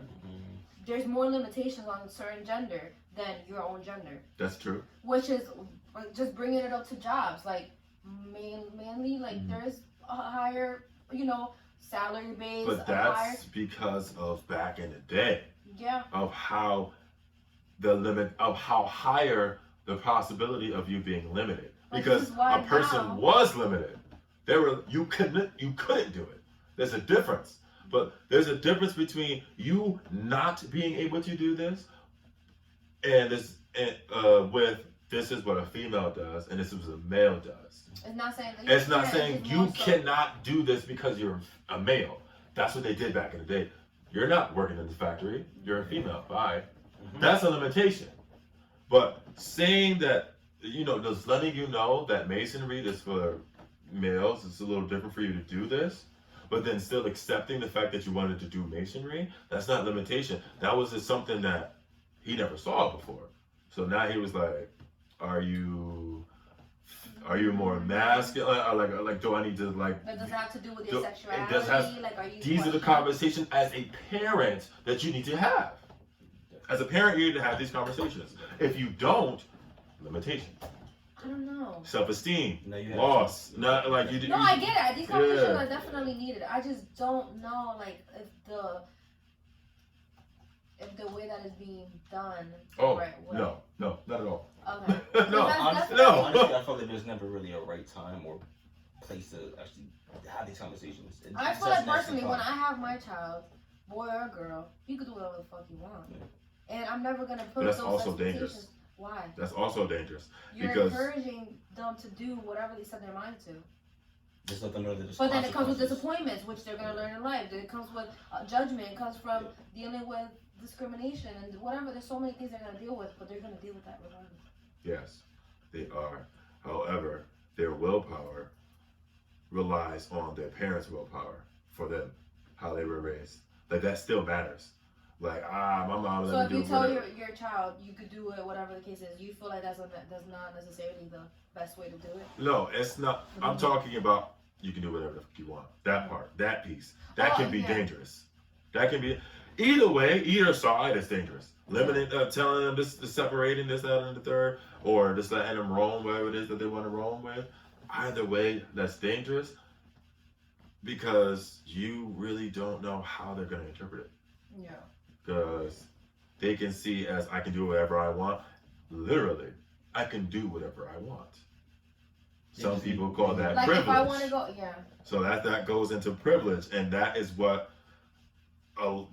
there's more limitations on a certain gender than your own gender. That's true. Which is just bringing it up to jobs. Like, mainly, like, there's a higher, salary base. But that's because of back in the day. Yeah. Of how higher the possibility of you being limited. Because a person was limited. You couldn't do it. There's a difference. But there's a difference between you not being able to do this and this is what a female does and this is what a male does. It's not saying you cannot do this because you're a male. That's what they did back in the day. You're not working in the factory. You're a female. Bye. That's a limitation. But saying that, just letting you know that masonry is for males, it's a little different for you to do this, but then still accepting the fact that you wanted to do masonry, that's not limitation. That was just something that he never saw before. So now he was like, are you more masculine? Like, do I need to like? That does have to do with your sexuality. Are you? These are the conversations as a parent that you need to have. As a parent, you need to have these conversations. If you don't, limitation. I don't know. Self-esteem, loss. Not like you. No, I get it. These conversations are definitely needed. I just don't know, like, if the way that is being done. Oh, right way. No, not at all. Okay. Honestly, I feel like there's never really a right time or place to actually have these conversations. I feel like personally, when I have my child, boy or girl, you can do whatever the fuck you want. Yeah. And I'm never gonna put that's those also expectations. Dangerous. Why? That's also dangerous. You're encouraging them to do whatever they set their mind to. Just let them know that but then it comes with disappointments, which they're gonna learn in life. It comes with judgment. It comes from dealing with discrimination and whatever. There's so many things they're gonna deal with, but they're gonna deal with that regardless. Yes, they are. However, their willpower relies on their parents' willpower for them, how they were raised. Like, that still matters. Like, my mom let me do whatever. So if you tell your child you could do it, whatever the case is, you feel like that's not necessarily the best way to do it? No, it's not. I'm talking about you can do whatever the fuck you want. That part, that piece. That can be dangerous. That can be, either way, either side is dangerous. Limiting, telling them this, separating this, that, and the third, or just letting them roam wherever it is that they want to roam with. Either way, that's dangerous because you really don't know how they're going to interpret it. Yeah. because they can see as I can do whatever I want. Literally, I can do whatever I want. Some people call that like privilege. if I want to go, yeah. So that goes into privilege, and that is what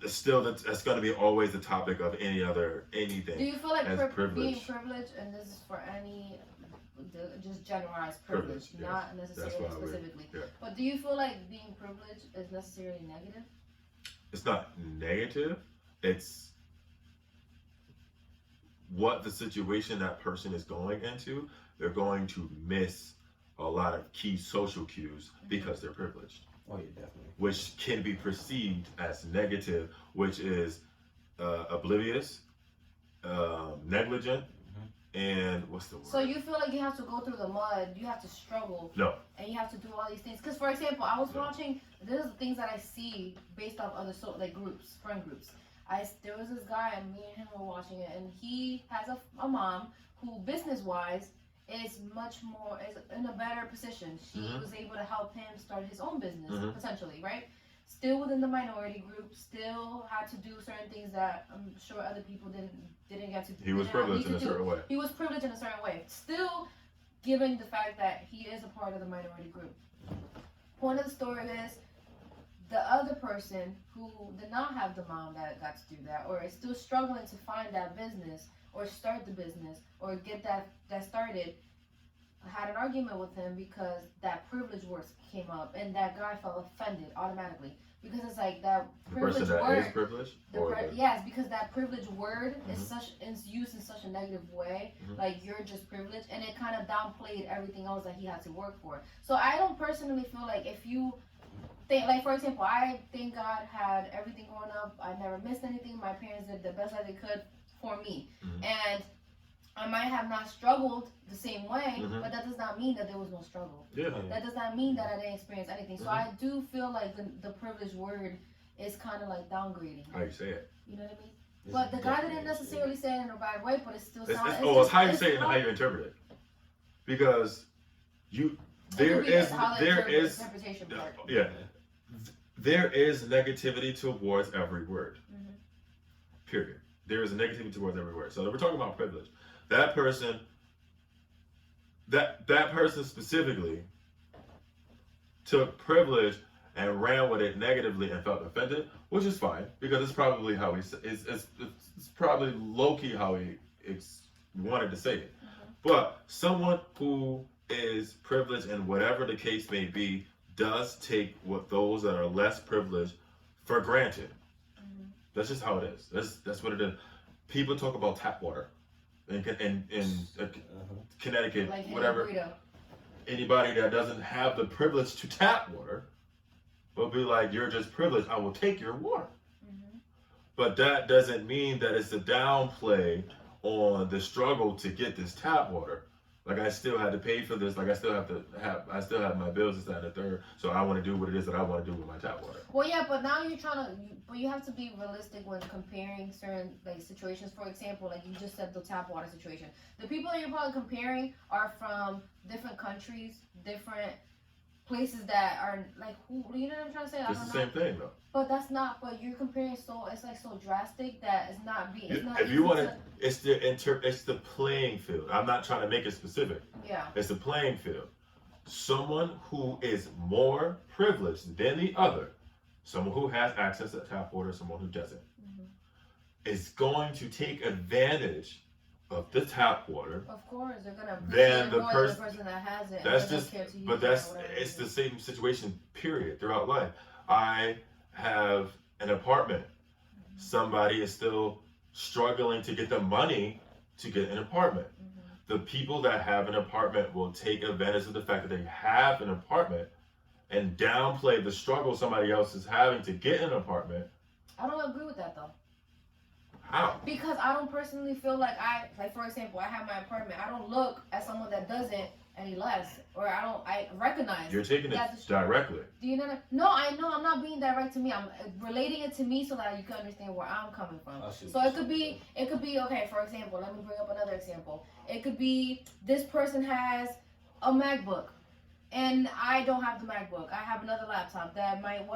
still that's going to be always the topic of anything. Do you feel like as privilege. being privileged, and this is for any, just generalized privilege, Privilege, not yes. necessarily specifically. Yeah. But do you feel like being privileged is necessarily negative? It's not negative. It's what the situation that person is going into. They're going to miss a lot of key social cues because they're privileged. Oh yeah, definitely. Which can be perceived as negative, which is oblivious, negligent, and what's the word? So you feel like you have to go through the mud, you have to struggle, No. and you have to do all these things. Because for example, I was No. watching. There's things that I see based off other like groups, friend groups. There was this guy, and me and him were watching it, and he has a mom who, business wise, is in a better position. She was able to help him start his own business potentially, right? Still within the minority group, still had to do certain things that I'm sure other people didn't get to do. He was privileged in a certain way. He was privileged in a certain way. Still giving the fact that he is a part of the minority group. Point of the story is the other person who did not have the mom that got to do that, or is still struggling to find that business or start the business or get that started, had an argument with him because that privilege word came up, and that guy felt offended automatically because it's like that privilege The person that word. is privileged? Yes, because that privilege word is used in such a negative way, like you're just privileged, and it kind of downplayed everything else that he had to work for. So I don't personally feel like if you think, like for example, I think God had everything growing up. I never missed anything. My parents did the best that they could for me, and I might have not struggled the same way, but that does not mean that there was no struggle. Yeah. That does not mean that I didn't experience anything. So I do feel like the privilege word is kind of like downgrading. How you say it? You know what I mean? But the guy didn't necessarily say it in a bad way, but it still sounds. It's how you say it and how you interpret it. Because there is interpretation part. there is negativity towards every word. Period. There is a negativity towards every word. So we're talking about privilege. That person specifically took privilege and ran with it negatively and felt offended, which is fine because it's probably how it's probably low key how he wanted to say it. But someone who is privileged and whatever the case may be does take what those that are less privileged for granted. That's just how it is. That's what it is. People talk about tap water in Connecticut, Like whatever. Anybody that doesn't have the privilege to tap water will be like, you're just privileged. I will take your water. But that doesn't mean that it's a downplay on the struggle to get this tap water. Like I still had to pay for this. Like I still have my bills this, that, and the third. So I want to do what it is that I want to do with my tap water. Well, yeah, but now but you have to be realistic when comparing certain like situations. For example, like you just said, the tap water situation. The people that you're probably comparing are from different countries, different places that are like, who, you know what I'm trying to say? It's the same thing though. But you're comparing it's like so drastic that it's not being. It's not. If you want to, it's the playing field. I'm not trying to make it specific. Yeah. It's the playing field. Someone who is more privileged than the other, someone who has access to tap water, someone who doesn't, is going to take advantage of the tap water. Of course, they're gonna. Then the more than the person that has it. That's just. But it's the same situation. Period. Throughout life, I have an apartment. Somebody is still struggling to get the money to get an apartment. The people that have an apartment will take advantage of the fact that they have an apartment and downplay the struggle somebody else is having to get an apartment. I don't agree with that though. How? Because I don't personally feel like for example, I have my apartment. I don't look at someone that doesn't any less, or I recognize. You're taking it directly. Do you know? No, I know. I'm not being direct to me. I'm relating it to me so that you can understand where I'm coming from. So it could be okay. For example, let me bring up another example. It could be this person has a MacBook, and I don't have the MacBook. I have another laptop that might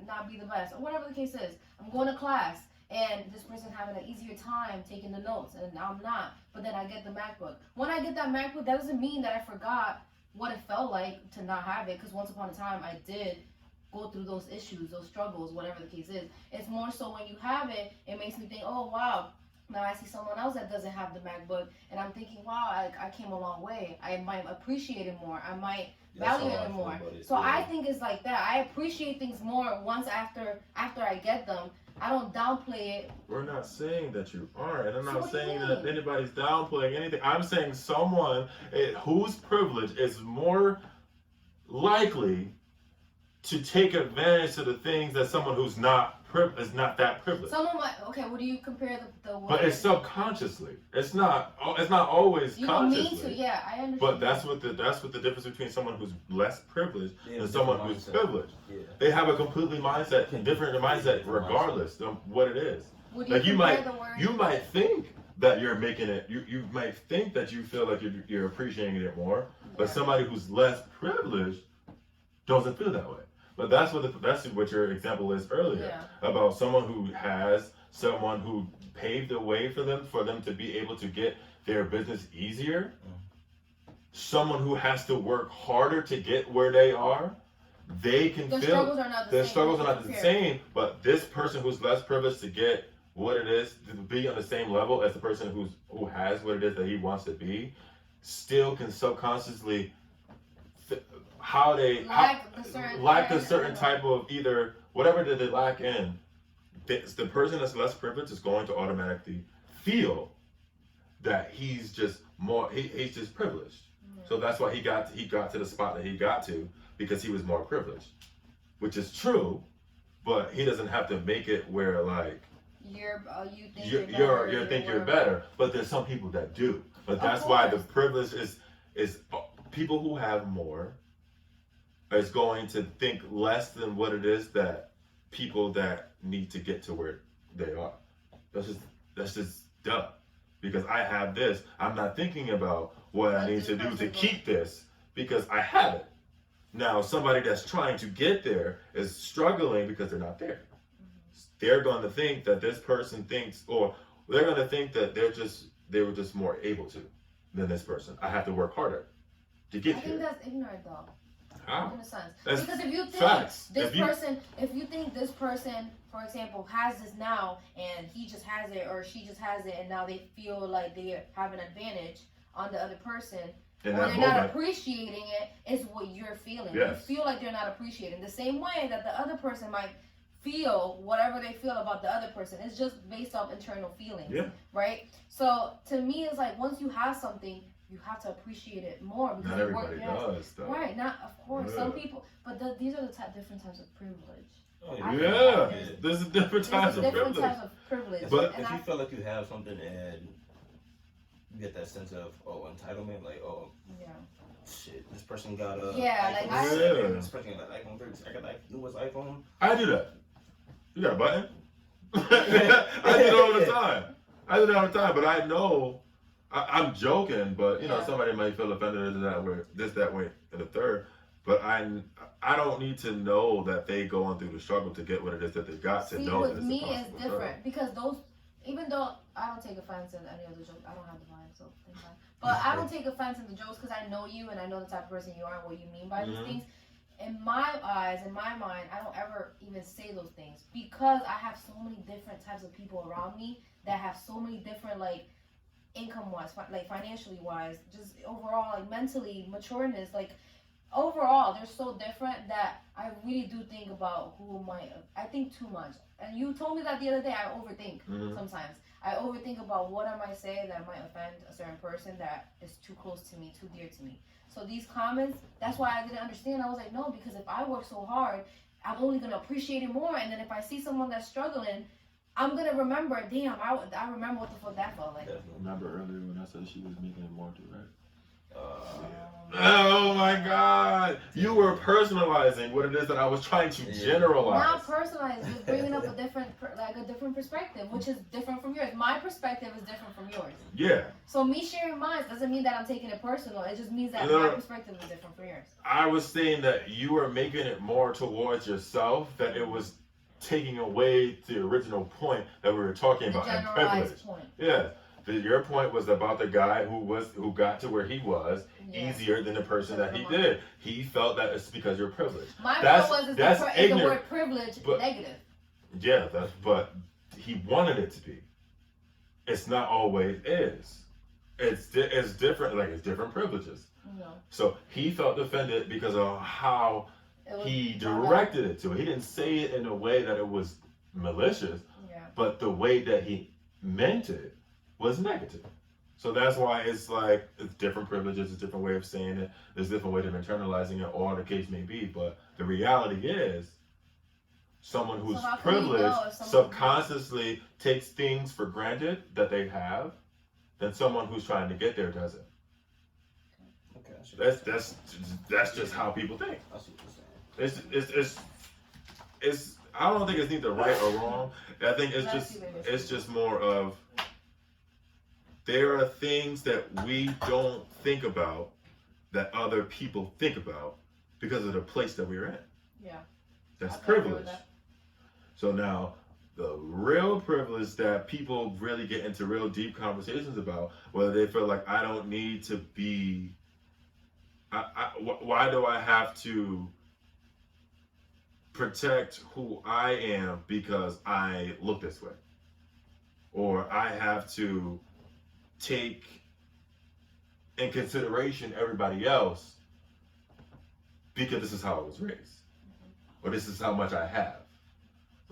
not be the best, or whatever the case is. I'm going to class, and this person having an easier time taking the notes, and I'm not. But then I get the MacBook. When I get that MacBook, that doesn't mean that I forgot what it felt like to not have it, because once upon a time I did go through those issues, those struggles, whatever the case is. It's more so when you have it, it makes me think, oh wow, now I see someone else that doesn't have the MacBook, and I'm thinking, wow, I came a long way. I might appreciate it more. I might value it more. So I think it's like that. I appreciate things more once after I get them. I don't downplay it. We're not saying that you aren't, and I'm So not what do you saying mean? that anybody's downplaying anything. I'm saying someone whose privilege is more likely to take advantage of the things that someone who's not is not that privileged. Someone might, okay, what do you compare the word? But it's subconsciously. It's not always you don't mean consciously. to, yeah, I understand. But that's what the difference between someone who's less privileged and someone who's privileged. Yeah. They have a completely different mindset regardless of what it is. Would Like you compare might the word? you might think that you're making it. You might think that you feel like you're appreciating it more, but Yeah. somebody who's less privileged doesn't feel that way. But that's what your example is earlier Yeah. about someone who paved the way for them to be able to get their business easier. Someone who has to work harder to get where they are, they can The feel struggles are not the their same. struggles are not the Compare. same. But this person who's less privileged to get what it is to be on the same level as the person who has what it is that he wants to be, still can subconsciously lack the certain type of either whatever that they lack in. The person that's less privileged is going to automatically feel that he's just he's just privileged. So that's why he got to the spot that he got to, because he was more privileged, which is true, but he doesn't have to make it where like you think you think you're better. But there's some people that do. But that's why the privilege is people who have more is going to think less than what it is that people that need to get to where they are. That's just dumb. Because I have this, I'm not thinking about what I need to do to keep this because I have it. Now, somebody that's trying to get there is struggling because they're not there. They're going to think that this person thinks, or they're going to think that they were just more able to than this person. I have to work harder to get I here. think that's ignorant though. How? In a sense. That's Because if you think facts. if you think this person, for example, has this now and he just has it or she just has it and now they feel like they have an advantage on the other person, In or that they're moment, not appreciating it, is what you're feeling. Yes. You feel like they're not appreciating. The same way that the other person might feel whatever they feel about the other person. It's just based off internal feelings. Yeah. Right? So to me it's like once you have something, you have to appreciate it more because not you everybody work your ass. does, though. Right, not of course. Yeah. Some people, but these are the different types of privilege. Oh, Yeah, there's different types of There's different privilege. types of privilege. But and if you feel like you have something and you get that sense of entitlement, like yeah, shit, this person got a Yeah, like, iPhone, this person got an iPhone 13, I got like newest iPhone. I do that. You got a button? I do it all the time. But I know I'm joking. But you know, Yeah. somebody might feel offended that way, and the third. But I don't need to know that they going through the struggle to get what it is that they got to see, know. with that me it's it's different because even though I don't take offense in any of the jokes, I don't have the vibe, so thank God. But I don't take offense in the jokes because I know you and I know the type of person you are and what you mean by these things. In my eyes, in my mind, I don't ever even say those things because I have so many different types of people around me that have so many different, like, income-wise, like financially wise, just overall, like mentally, matureness, like overall, they're so different that I really do think about I think too much. And you told me that the other day, I overthink sometimes. I overthink about what I might say that might offend a certain person that is too close to me, too dear to me. So these comments, that's why I didn't understand. I was like, no, because if I work so hard, I'm only going to appreciate it more. And then if I see someone that's struggling, I'm going to remember, damn, I remember what the fuck that felt like. Remember earlier when I said she was making it more too, right? Oh my God! You were personalizing what it is that I was trying to generalize. Not personalized, just bringing up a different perspective, which is different from yours. My perspective is different from yours. Yeah. So me sharing mine doesn't mean that I'm taking it personal. It just means that my perspective is different from yours. I was saying that you were making it more towards yourself, that it was taking away the original point that we were talking The about and generalized privilege. point. Yeah. Your point was about the guy who got to where he was Yeah. easier than the person that he did. He felt that it's because you're privileged. My That's- point was is that's the ignorant, word privilege but- negative. Yeah, but he wanted it to be. It's not always is. It's different. Like it's different privileges. No. So he felt offended because of how It was he brought up. directed it to. He didn't say it in a way that it was malicious, Yeah. but the way that he meant it was negative. So that's why it's like it's different privileges, it's a different way of saying it, there's a different way of internalizing it, or the case may be. But the reality is, someone who's So how can we privileged know if someone- subconsciously takes things for granted that they have, than someone who's trying to get there doesn't. Okay. I see what you're saying. That's just how people think. I see what you're saying. It's I don't think it's neither right or wrong. I think it's Let's see what it is. just more of there are things that we don't think about that other people think about because of the place that we're in. Yeah. That's I can agree with privilege. that. So now the real privilege that people really get into real deep conversations about, whether they feel like I don't need to be why do I have to protect who I am because I look this way? Or I have to take in consideration everybody else because this is how I was raised. Or this is how much I have.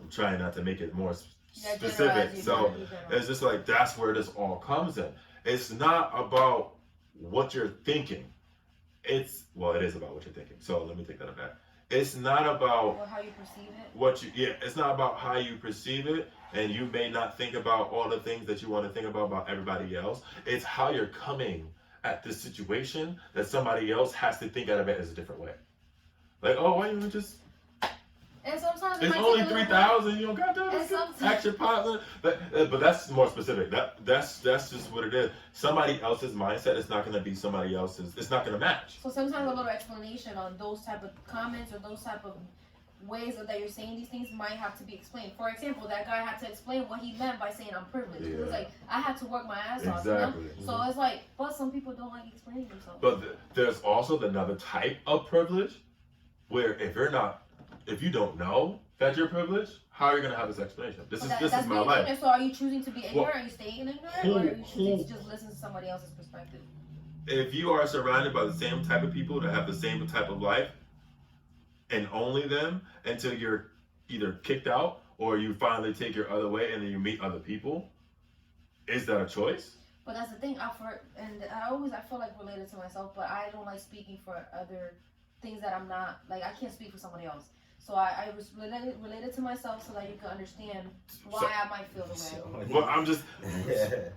I'm trying not to make it more specific. So it's just like that's where this all comes in. It's not about what you're thinking. It is about what you're thinking. So let me take that back. It's not about Or how you perceive it. it's not about how you perceive it, and you may not think about all the things that you want to think about everybody else. It's how you're coming at this situation that somebody else has to think out of it as a different way. Like, oh, why don't you just And sometimes it it's might only take a little 3,000. You don't got And to sometimes- ask your partner. But that's more specific. That's just what it is. Somebody else's mindset is not going to be somebody else's. It's not going to match. So sometimes a little explanation on those type of comments or those type of ways that you're saying these things might have to be explained. For example, that guy had to explain what he meant by saying I'm privileged. He was Yeah. like, I had to work my ass off. Exactly. You know? So it's like, but some people don't like explaining themselves. But there's also another type of privilege where if you don't know that you're privileged, how are you going to have this explanation? This is that's my being life. ignorant. So are you choosing to be ignorant? Well, are you staying ignorant? who- or are you choosing who- to just listen to somebody else's perspective? If you are surrounded by the same type of people that have the same type of life, and only them until you're either kicked out or you finally take your other way and then you meet other people, is that a choice? But that's the thing. I feel like related to myself, but I don't like speaking for other things that I'm not like. I can't speak for somebody else. So I was related to myself so that you can understand why I might feel the way I do. Well, I'm just,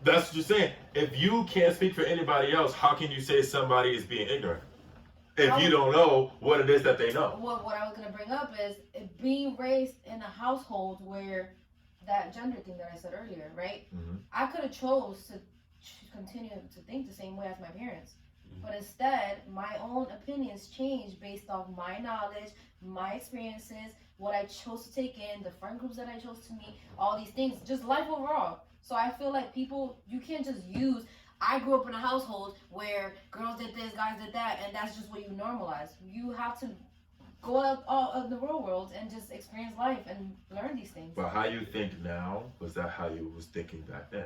that's what you're saying. If you can't speak for anybody else, how can you say somebody is being ignorant? If you don't know what it is that they know. What I was going to bring up is being raised in a household where that gender thing that I said earlier, right? Mm-hmm. I could have chose to continue to think the same way as my parents. But instead, my own opinions changed based off my knowledge, my experiences, what I chose to take in, the friend groups that I chose to meet, all these things, just life overall. So I feel like you can't just use, I grew up in a household where girls did this, guys did that, and that's just what you normalize. You have to go out in the real world and just experience life and learn these things. But how you think now, was that how you was thinking back then?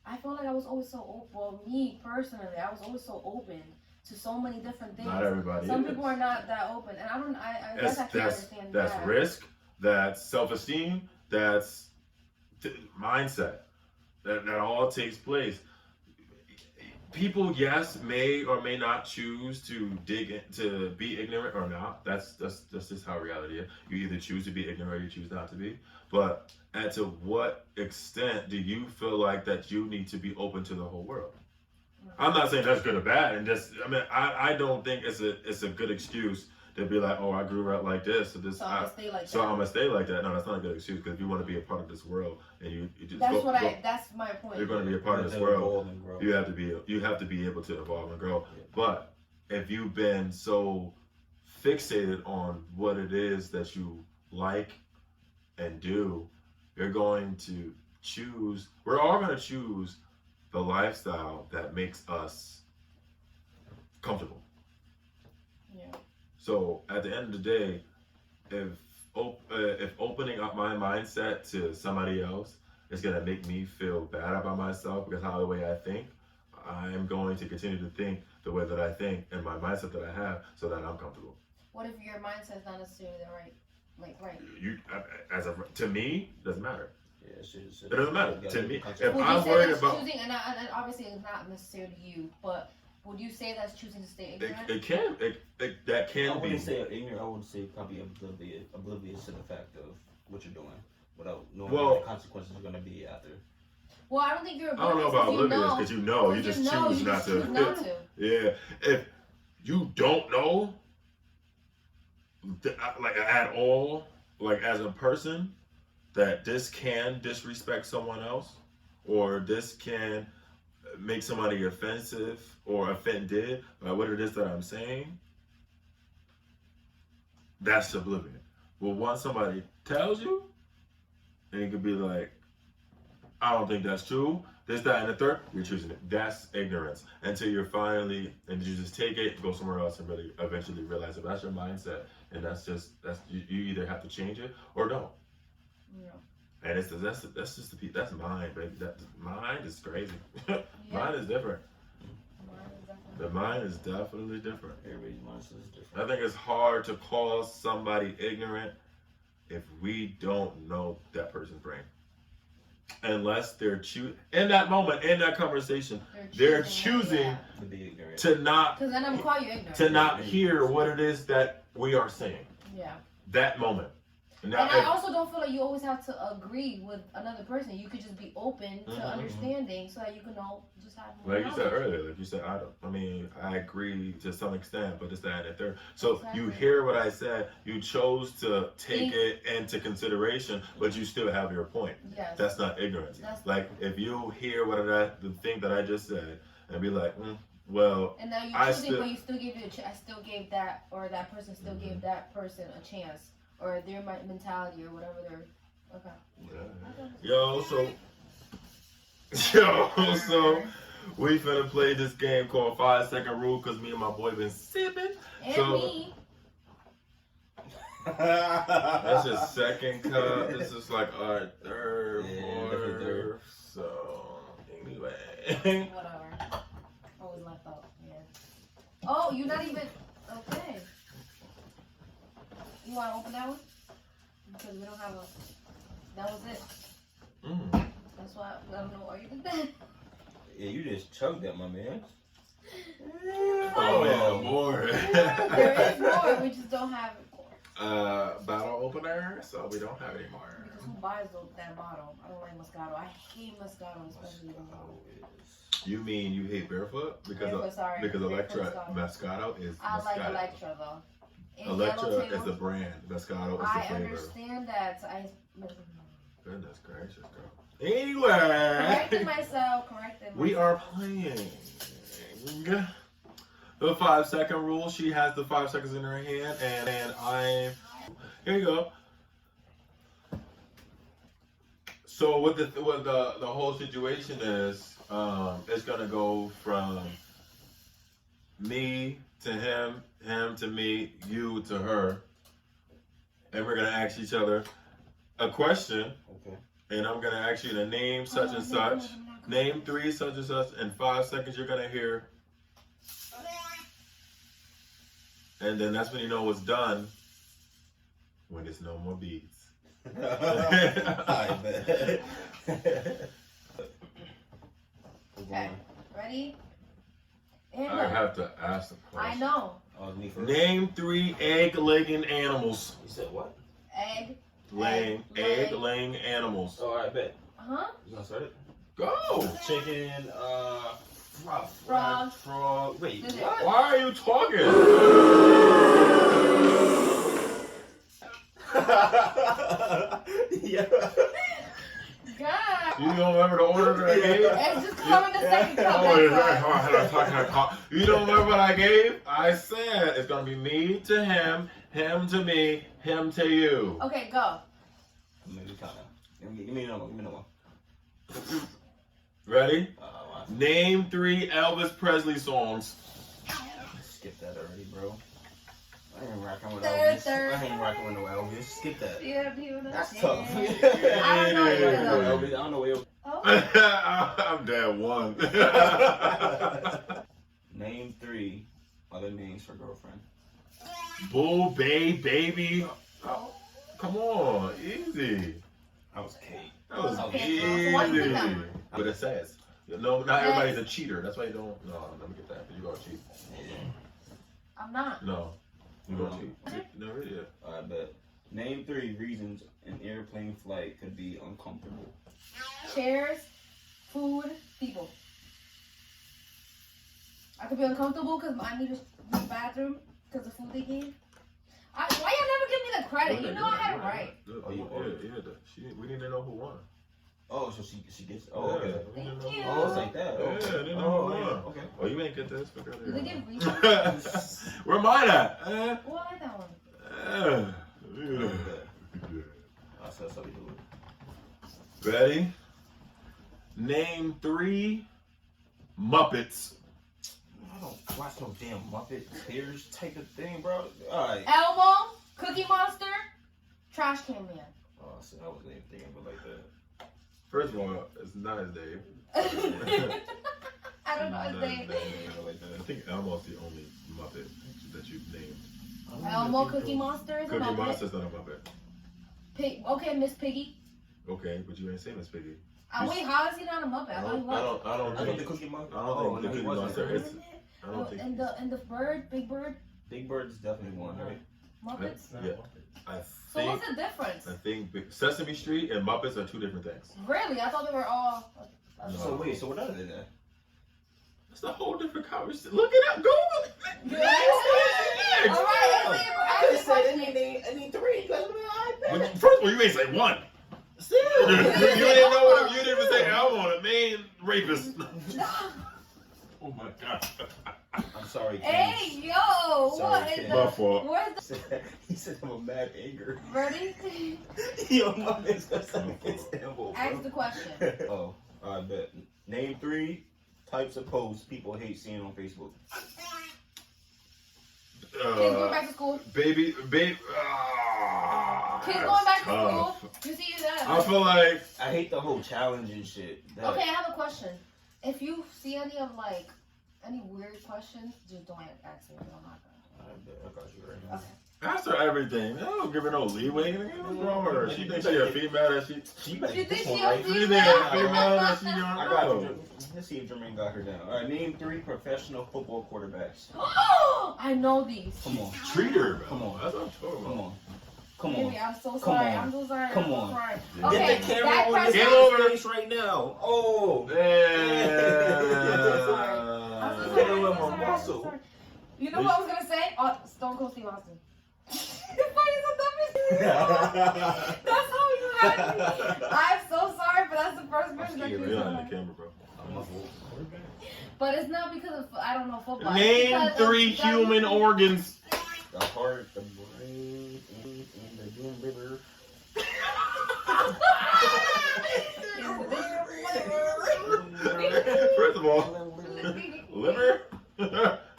I feel like I was always so open. Well, me personally, I was always so open to so many different things. Not everybody Some is. people are not that open, and I guess I can't understand That's that. risk, that's self-esteem, that's mindset. That all takes place. People, yes, may or may not choose to to be ignorant or not. That's just how reality is. You either choose to be ignorant or you choose not to be. But and to what extent do you feel like that you need to be open to the whole world? I'm not saying that's good or bad, and I don't think it's a good excuse to be like, oh, I grew up like this, so So I'm gonna stay like that. so I'm gonna stay like that. No, that's not a good excuse, because if you want to be a part of this world and you just That's my point. you're going to be a part of this world. You have to be able to evolve and grow. Yeah. But if you've been so fixated on what it is that you like and do, you're going to choose, we're all going to choose the lifestyle that makes us comfortable. Yeah. So at the end of the day, if opening up my mindset to somebody else is going to make me feel bad about myself because of the way I think, I'm going to continue to think the way that I think and my mindset that I have so that I'm comfortable. What if your mindset's not necessarily the right? You, to me, doesn't matter. Yeah, it doesn't matter to me. If Would I'm you say worried that's about, choosing, and obviously it's not necessarily you, but would you say that's choosing to stay ignorant? that can I be. wouldn't say ignorant. I would say probably oblivious to the fact of what you're doing without knowing Well, what the consequences are going to be after. Well, I don't think you're. I don't know about oblivious because you just choose not to. Choose not to. Yeah, if you don't know, like at all, like as a person, that this can disrespect someone else, or this can make somebody offensive or offended by what it is that I'm saying, that's oblivion. Well, once somebody tells you, and you could be like, I don't think that's true, this, that, and the third, you're choosing it. That's ignorance. Until you're finally, and you just take it, go somewhere else, and really eventually realize that that's your mindset. And you either have to change it or don't. Yeah. And that's mine, baby. That mine is crazy. Mine is different. The mind is definitely different. Everybody's mindset is different. I think it's hard to call somebody ignorant if we don't know that person's brain. Unless they're choosing, in that moment, in that conversation, they're choosing to be ignorant. to not, because then I'm gonna call you ignorant. to not hear what it is that we are saying. Yeah. That moment. Now, and I also don't feel like you always have to agree with another person. You could just be open to understanding so that you can know just have more like you said knowledge. earlier, like you said, I agree to some extent, but it's that and the third. So Exactly. you hear what I said, you chose to take it into consideration, but you still have your point. Yes. That's not ignorance. That's like if you hear the thing that I just said and be like, well, and now you I choosing, still- but you still gave it I still gave that, or that person still gave that person a chance, or their mentality, or whatever they're. Okay. Yo, so we finna play this game called 5 Second Rule because me and my boy been sipping. And me. That's your second cup. This is like our third, definitely third. fourth. So anyway. Whatever. Always left out. Yeah. Oh, you're not even. Okay. You want to open that one? Because we don't have a. That was it. That's why I don't know why you did that. Yeah, you just chugged that, my man. Oh yeah, more. There is more. We just don't have it. Bottle opener, so we don't have any more. Because who buys that bottle? I don't like Moscato. I hate Moscato, especially You mean you hate barefoot? Barefoot, sorry. Because Barefoot Electra Moscato is I Moscato. like Electra though. Electra Yellowtail. is the brand. Moscato is the I flavor. understand that. Goodness gracious, girl. Anyway, Correcting myself. we are playing the 5 second rule. She has the 5 seconds in her hand, and I'm. Here you go. So what the whole situation is, it's gonna go from me to him, him to me, you to her, and we're gonna ask each other a question. Okay. And I'm gonna ask you to name such and such. Name 3 such and such. In 5 seconds, you're gonna hear. And then that's when you know it's done. When there's no more beats. I bet. Okay. Ready? I have to ask the I question. know. Me first. Name 3 egg-laying animals. You said what? Egg. Egg-laying animals. Oh, I bet. Huh? You gonna start it? Go. Chicken, Frog. Frog. Wait, Did it- what? Why are you talking? Yeah. God. You don't remember the order that I gave? It's just coming the second cup. Oh, That's why. you don't remember what I gave? I said it's gonna be me to him to me, him to you. Okay, go. Maybe kind of. Give me another one. Give me another one. Ready? Wow. Name 3 Elvis Presley songs. Skip that already, bro. I ain't rocking with Third, Elvis. third, I ain't rocking with no Elvis. Skip that. Yeah, people That's know. tough. I don't know I either, don't know though. Elvis. I don't know Elvis. Oh, I'm down 1. Name 3 other names for girlfriend. Bull, babe, baby. oh. Come on, easy. I was Kate. That was Okay, easy. so why you pick that? But it says, no, not everybody's a cheater. That's why you don't. No, let me get that. You gonna cheat? I'm not. No, you gonna cheat? Okay. No, really? Yeah. I bet. Name 3 reasons an airplane flight could be uncomfortable. Chairs, food, people. I could be uncomfortable because I need to use the bathroom because the food they gave. Why y'all never give me the credit? You know I had it right. Oh, you We need to know who won. Oh, so she gets. Oh, okay. we need to know Thank who you. Oh, it's like that. Yeah, Oh, they didn't know oh, who yeah. won. Okay. Oh, you ain't get this. Do they give reasons? Where mine at? Oh, I like that one. That's how we do it. Ready? Name 3 Muppets. I don't watch no damn Muppet Tears type of thing, bro. Alright. Elmo, Cookie Monster, Trash Can Man. Oh, so I wasn't even thinking of it like that. First of all, it's not his name. I don't know his name. I think Elmo's the only Muppet that you've named. Elmo, Cookie Monster is a Cookie Muppet. Monster's not a Muppet. Okay, Miss Piggy. Okay, but you ain't say Miss Piggy. Wait, how is he not a Muppet? I thought he was. I don't I thought think the Cookie Monster. I don't think the Cookie Monster is. I don't think. And the bird, Big Bird, Big Bird's definitely one, right? Muppets. Yeah. I So think. what's the difference? I think Sesame Street and Muppets are 2 different things. Really, I thought they were all. No. So wait, so what are they then? It's a whole different conversation. Look it up. Google it. All right, let's see I just if I said I need 3. You guys would be like, First of all, you ain't say 1. Still. You didn't know what. You didn't even say Elmo, the main rapist. Oh my God. I'm sorry, Ken. Hey, yo, Sorry, what is Ken. My the? fault. Where's the? He said I'm a mad anger. Ready? Yo, my man's got something against Istanbul, Ask bro. the question. Oh, I bet. Name 3 types of posts people hate seeing on Facebook. Kids going back to school. Baby. Kids going back to school. You see that? I feel like. I hate the whole challenge and shit. That- Okay, I have a question. If you see any of like any weird questions, just don't ask me. I'm not I bet. I got you right now. Okay. Ask her everything. I don't give her no leeway. What's wrong with her? She thinks she a female that she. She better You get this think one she a right. She female? think a female that she don't I got know. you. Let's see if Jermaine got her down. All right, name 3 professional football quarterbacks. I know these. Come on, Treat her, bro. Come on. That's what I'm talking come about. on, come Baby, on. I'm so Come sorry. on. I'm so sorry. Come I'm so on. sorry. Yeah. Okay, Get the camera that on this person. Get over. face right now. Oh, I'm so Get sorry. a little I'm so more sorry, I'm muscle. so sorry. You know what I was gonna say? Stone Cold Steve Austin. That's how you had me. I'm so sorry, but that's the first person that scared, came You're to on the mind. camera, bro. But it's not because of I don't know football. It's Name because of 3 human organs. The heart, the brain, and the Green River. First of all, liver?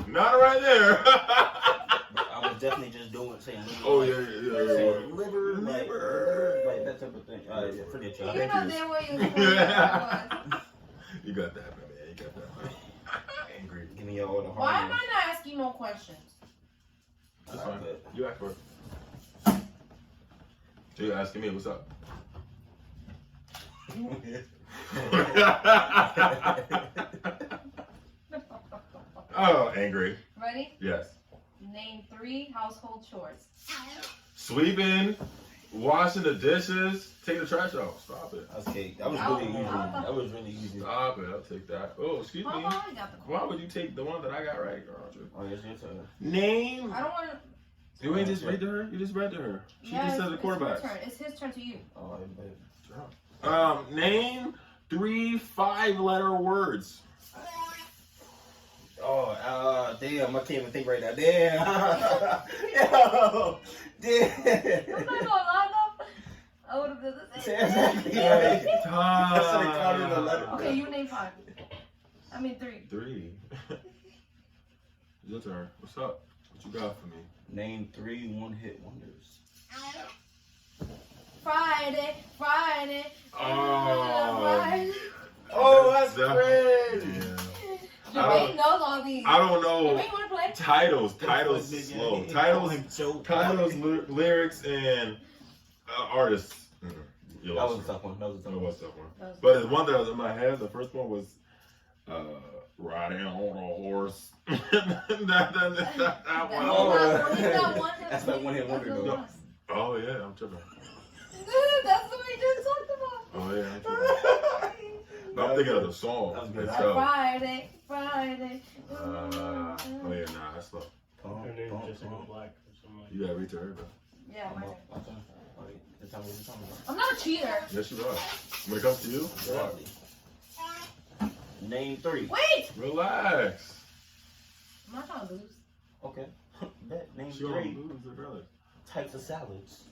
Not right there. I was definitely just doing saying liver. Oh, yeah. Saying liver, like that type of thing. Yeah, forget y'all. You know they were using You got that, man. You got that, man. Angry. Give me all the hard Why am ones. I not asking no questions? That's fine. You ask for it. So you're asking me what's up? Oh, angry. Ready? Yes. Name 3 household chores. Sweeping, washing the dishes, taking the trash out. Stop it. That's cake. That was Oh, really easy. oh. That was really easy. Stop it. I'll take that. Oh, excuse me. Mama, I got the Why call. would you take the one that I got right, Roger? Oh, yes, your turn. Name. I don't want to. You ain't just read to her? You just read to her. She just said the quarterbacks. It's his turn to you. Oh, I bet. Name 3 5-letter words. Oh, damn. I can't even think right now. Damn. Yo, damn. I'm not gonna lie I would have done the Say same. exactly. thing. Right. Time. I should have counted the letter. Okay, you name 5. I mean 3. 3. Your turn. What's up? What you got for me? Name 3 one-hit wonders. Friday, Friday. Oh. Friday. Oh, that's That- crazy. Yeah. Jermaine knows all these. I don't know Jermaine, wanna play? titles. Titles slow. Titles, lyrics, and artists. You That lost was a tough one. That was a tough That one. was a tough one. But the one that was in my head, the first one was riding on a horse. that one. That's that one-hit wonder, though. Oh yeah, I'm tripping. That's what we just talked about. Oh yeah, I'm tripping. I'm thinking of the song That was good. itself. Friday, Friday. Oh yeah, nah, that's slow. Pump, Her name's pump, Jessica pump. Black or something like You gotta reach her, bro. Yeah, my turn. My turn. Alright, that's how we're talking about. I'm not a cheater. Yes, you are. When it comes to you, you are. Exactly. Name 3. Wait! Relax. I'm not trying to lose. Okay. Bet. Name She won't 3 lose, regardless. types of salads.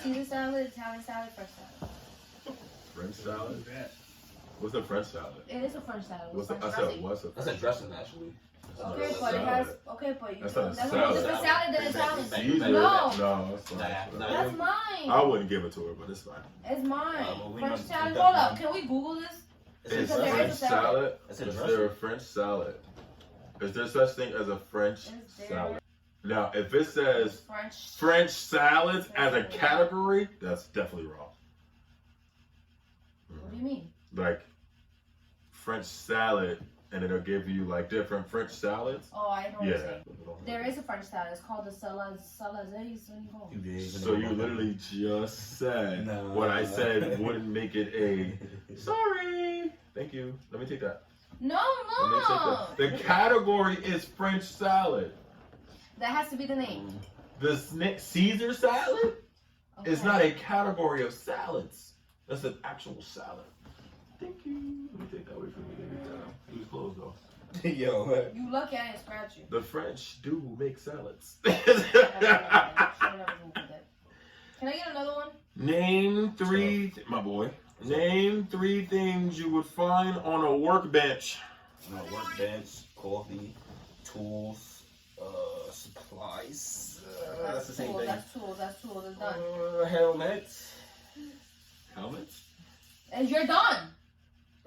Caesar salad, Italian salad, French salad. French that. salad. Who's that? What's the French salad? It is a French salad. What's the, French I dressing. said, what's the That's a dressing, actually. Okay, That's but a it has. salad. Okay, but you. That's not a That's a salad. different salad than Italian. Caesar? No. No, it's fine. Nah, That's mine. I wouldn't give it to her, but it's fine. It's mine. well, we French know- salad. we Hold up. definitely- Can we Google this? Is Because there French is a salad. salad? It's a Is dressing. there a French salad? Is there such thing as a French Is there- salad? Now, if it says French. French salads as a category, that's definitely wrong. What do you mean? Like French salad, and it'll give you like different French salads. Oh, I know what you're saying. Yeah. There is a French salad. It's called the salad. You did. So you literally just said No. what I said wouldn't make it a. Sorry. Thank you. Let me take that. No, Let me take no. that. The category is French salad. That has to be the name. The Caesar salad Okay. is not a category of salads. That's an actual salad. Thank you. Let me take that away from you every time. It was close though. Yo. You look at it and scratch you. The French do make salads. Can I get another one? Name 3, my boy. Name 3 things you would find on a workbench. Workbench, coffee, tools, supplies. That's the same tools, thing. That's tools. That's tools. It's done. Helmets. Helmets? And you're done.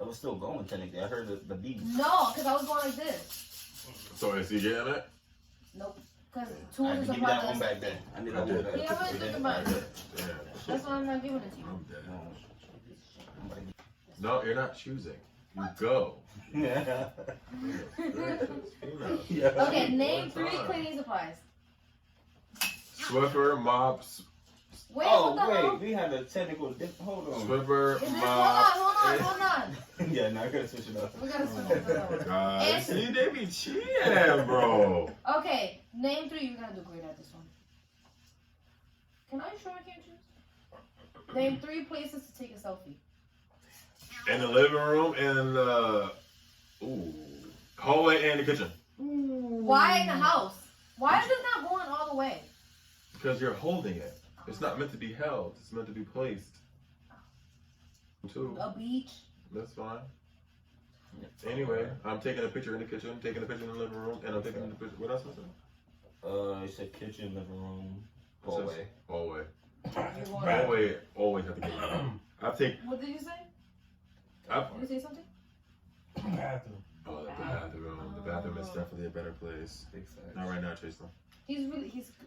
I was still going technically. I heard the beats. No, because I was going like this. So is he getting it? Nope. Because I tools had is to a give you that part one of back the then. thing. I need I that one did. back. Yeah, but think about it. Damn. That's why I'm not giving it to you. I'm dead. No, you're not choosing. You go. Yeah. Okay, name 3 cleaning supplies. Swiffer, mops. Wait, Oh, what the wait. hell? We had a technical hold on. Swiffer, Is this, mops. hold on. Yeah, now I gotta switch it up. We gotta switch it up. Guys, see, they be cheating, bro. Okay, name 3. You're gonna do great at this one. Can I sure I can't choose? Name 3 places to take a selfie. In the living room, in the hallway, and the kitchen. Why in the house? Why is it not going all the way? Because you're holding it. It's not meant to be held. It's meant to be placed. 2. A beach. That's fine. Anyway, I'm taking a picture in the kitchen, taking a picture in the living room, and I'm taking a picture. What else was it? It said kitchen, living room, hallway. Hallway. You're going- Hallway. Always have to get it. I take. What did you say? I, Did you say something? Bathroom. oh, the bathroom. The bathroom is definitely a better place. Big facts. Not right now, Chaselin. He's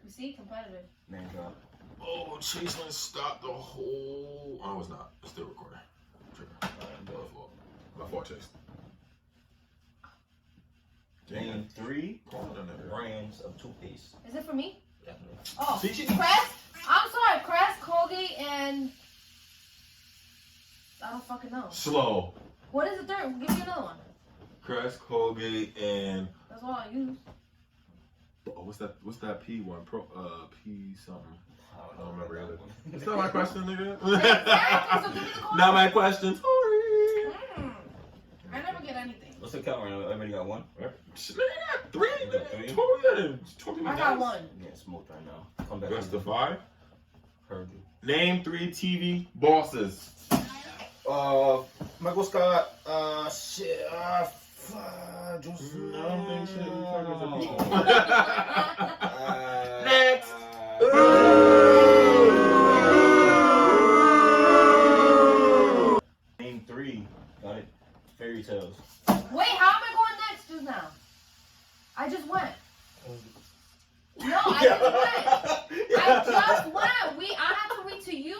see, competitive. Man, God. Oh, Chaselin stopped the whole. Oh, it's not. It's still recording. My fault, Chase. Name 3 Call it in there. brands of toothpaste. Is it for me? Definitely. Oh, See, she- Crest? I'm sorry, Crest, Colgate, and I don't fucking know. Slow. What is the third? Give me another one. Crest, Colgate, and That's all I use. oh, what's that P one? P something. I I don't remember that either. one. It's not my question, nigga. Exactly, so give me the call. Not my question. Sorry. I never get anything. What's the count right now? Everybody got one? Shit, man, I got 3. You got 3? Told you that. Talk to me I got nice. one. Yeah, smoked right now. Come back. That's the 5. Heard you. Name 3 TV bosses. Michael Scott. Shit. Just, I don't think shit. You fuckers are people. Next. Name 3. Got it. Fairy tales. Wait, how am I going next just now? I just went. No, I just went. I just went. I have to read to you.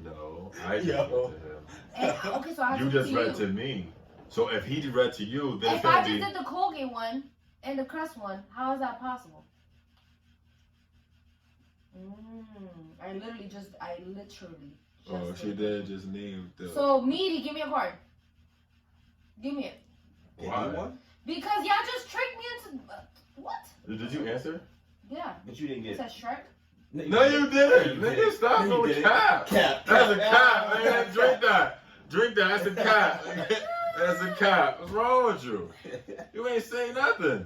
No, I just Yo. read to him. And, okay, so I have You to just read read to to me. So if he read to you, then it's If I gonna just be. did the Colgate one and the Crest one, how is that possible? I literally just. Oh, she did just name the. So, Meaty, give me a card. Give me it. Why? Because y'all just tricked me into. What? Did you answer? Yeah. But you didn't Is get that Shrek? No, you didn't. You Nigga, did. stop No, you with didn't. cap. Cap. That's a cap, man. Drink that. Drink that. That's a cap. That's a cap. What's wrong with you? You ain't saying nothing.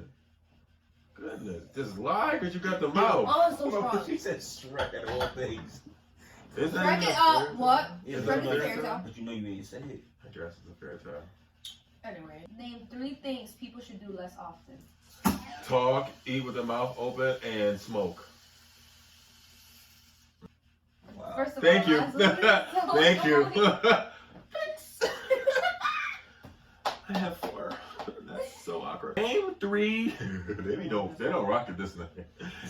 Goodness. Just lie because you got the mouth. Oh, it's so strong. She said Shrek at all things. Is that Shrek even it a up. fairy What? Yeah, Is Shrek that is a a fairy fairy tale? tale. But you know you ain't say it. I guess it's a fairy tale. Anyway, name 3 things people should do less often. Talk, eat with the mouth open, and smoke. Wow. First of Thank all, you. that's really so Thank you. funny. I have 4. That's so awkward. Name 3. They don't rock at this night.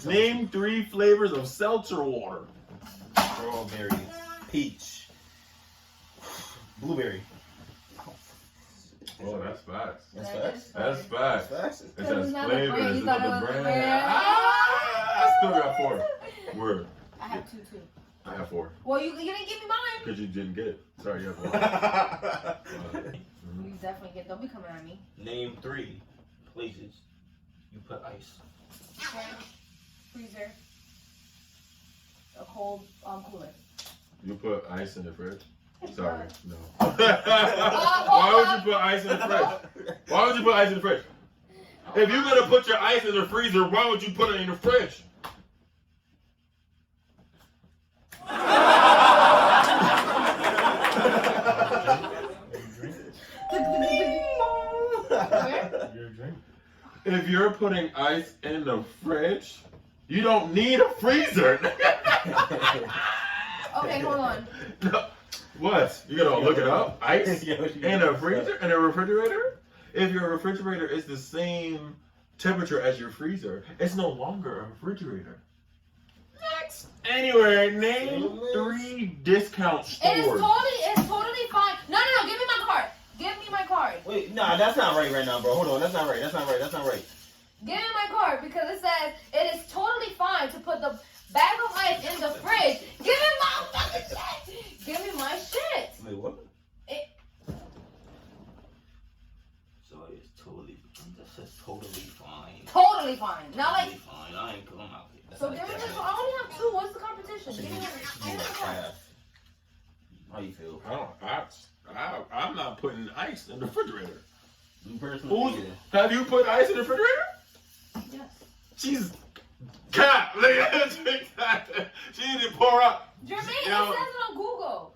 Name 3 flavors of seltzer water. Strawberry, peach, blueberry. Oh, that's facts. That's That facts. is That's funny. facts. Facts. It Because says it's not the brand. flavors. You It's thought not it the was the brand. brand. Ah, I still got 4. Word. I have 2 too. I have 4. Well, you didn't give me mine. Because you didn't get it. Sorry, you have 4. You definitely get. Don't be coming at me. Name 3 places you put ice. Fridge, freezer, a cold cooler. You put ice in the fridge? Sorry, no. hold Why would on. you put ice in the fridge? Why would you put ice in the fridge? If you're gonna put your ice in the freezer, why would you put it in the fridge? You're a drink. If you're putting ice in the fridge, you don't need a freezer. Okay, hold on. No. What? You gonna look it up? Ice in a freezer? In a refrigerator? If your refrigerator is the same temperature as your freezer, it's no longer a refrigerator. Next. Anyway, name 3 discount It's stores. totally fine. No, give me my card. Give me my card. Wait, nah, that's not right now, bro. Hold on, that's not right. Give me my card because it says it is totally fine to put the bag of ice in the fridge. Give me my fucking shit. Give me my shit. Wait, what? It- So it's totally. That says totally fine. Totally fine. Not like. Totally fine. I ain't going out there. So give me this. I only have 2. What's the competition? Give me my card. How you feel? I'm not putting ice in the refrigerator. You personally? Have you put ice in the refrigerator? Yes. She's cat. She didn't pour up. Jermaine, it Yo. says it on Google.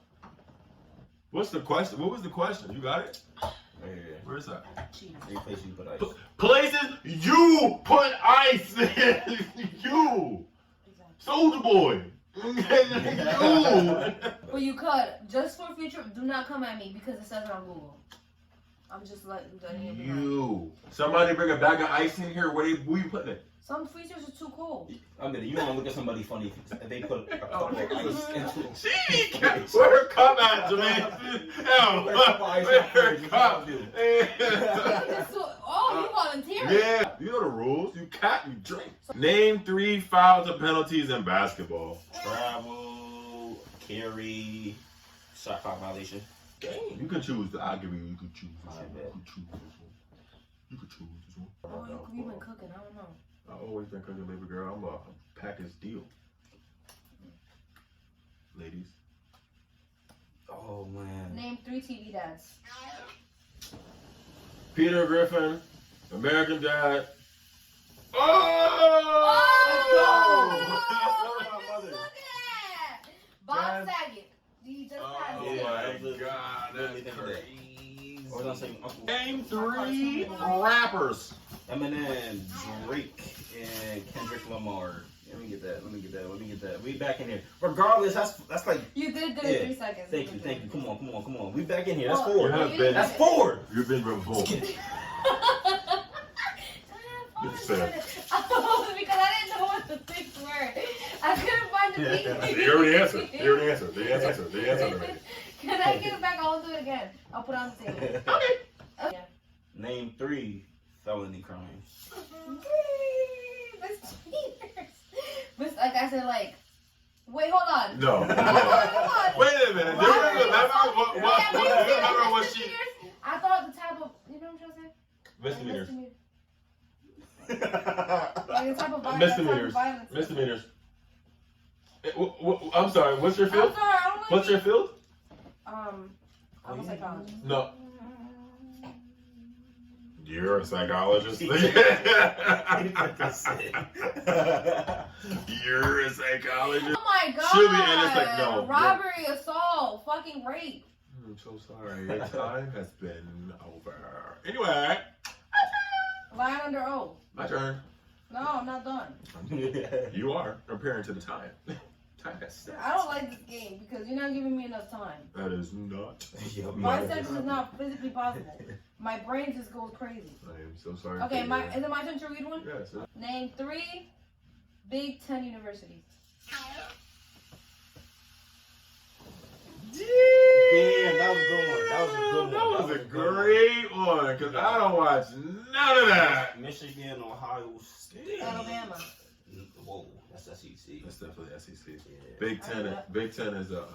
What's the question? What was the question? You got it? Yeah. Where's that? Jeez. 3 places you put ice. Places you put ice in. You. Soldier boy. You. But you could. Just for future, do not come at me because it says it on Google. I'm just letting you know. You. Somebody bring a bag of ice in here. Where you putting it? Some freezers are too cold. I mean, you don't look at somebody funny if they put a cup of ice into it. She can't. Where her cup at, Jermaine? Where her cup? Oh, you volunteered. Yeah, you know the rules. You can't. You drink. Name 3 fouls and penalties in basketball. Travel, carry, shot clock violation. You can choose. I'll give you. You can choose. I bet. You can choose this one. You can choose this one. Oh, you've been cooking. I don't know. I've always been cooking, baby girl. I'm a package deal. Ladies. Oh man. Name 3 TV dads. Peter Griffin, American Dad. Oh! Let's go! Look at that! Bob Saget. He just passed. Oh Yeah, my the- God, really that's think that. crazy. Or was I saying Uncle? Name 3 rappers. Eminem, Drake, and Kendrick Lamar. Let me get that. We back in here. Regardless, that's like. You did do Yeah. it 3 seconds. Thank you. Come on. We back in here. That's Oh, four. You have been- That's four. You've been revoked. Because I didn't know what the 6th word. I couldn't find the beat. You already answered. The answer already. Can I get it back? I'll do it again. I'll put it on the table. Okay. Name 3 felony crimes. Miss Cheaters. Miss, like I said, like, wait, hold on. No. Hold on. Wait a minute. Do you remember what she... I thought the type of, you know what I'm trying to say? Misdemeanors. Like the type of violence. Misdemeanors. Misdemeanors. I'm sorry, what's your I'm field? sorry, I don't like What's your field? I'm a psychologist. No. You're a psychologist. You're a psychologist. Oh my god! She'll be in, it's like, no. Robbery, assault, fucking rape. I'm so sorry. Your time has been over. Anyway, Lying under oath. my turn. No, I'm not done. You are comparing to the time. Time has set. I don't like this game because you're not giving me enough time. That is not. My sex is not physically possible. My brain just goes crazy. I am so sorry. Okay, for you. is it my turn to read one? Yes. Name 3 Big 10 universities. Damn, that was a good one. That was a great one, because I don't watch none of that. Michigan, Ohio State. Alabama. Whoa, that's SEC. That's definitely SEC. Yeah. Big Ten is a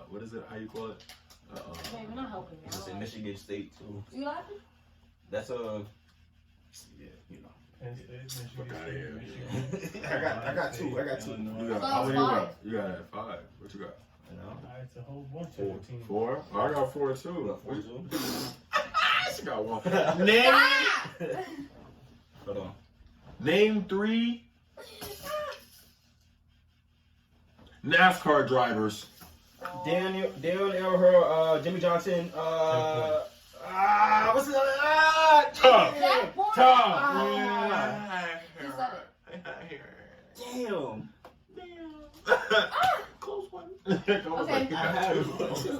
what is it? How you call it? Wait, you're not helping me. It's in Michigan State too. You laughing? That's a yeah, you know. Penn State, Michigan Fuck outta State, here. Michigan. I got two. Illinois. You got, Well, how many you five. got? You got 5. What you got? You know. It's a whole bunch Four. of teams. 4? Oh, I got 4 too. You got 4 too. She got 1. Name. Hold on. Name 3 NASCAR drivers. Daniel Earl, Jimmy Johnson, what's his name? Tom. Jack Bourne. Tom. You said it. Damn. Close one. Okay. I have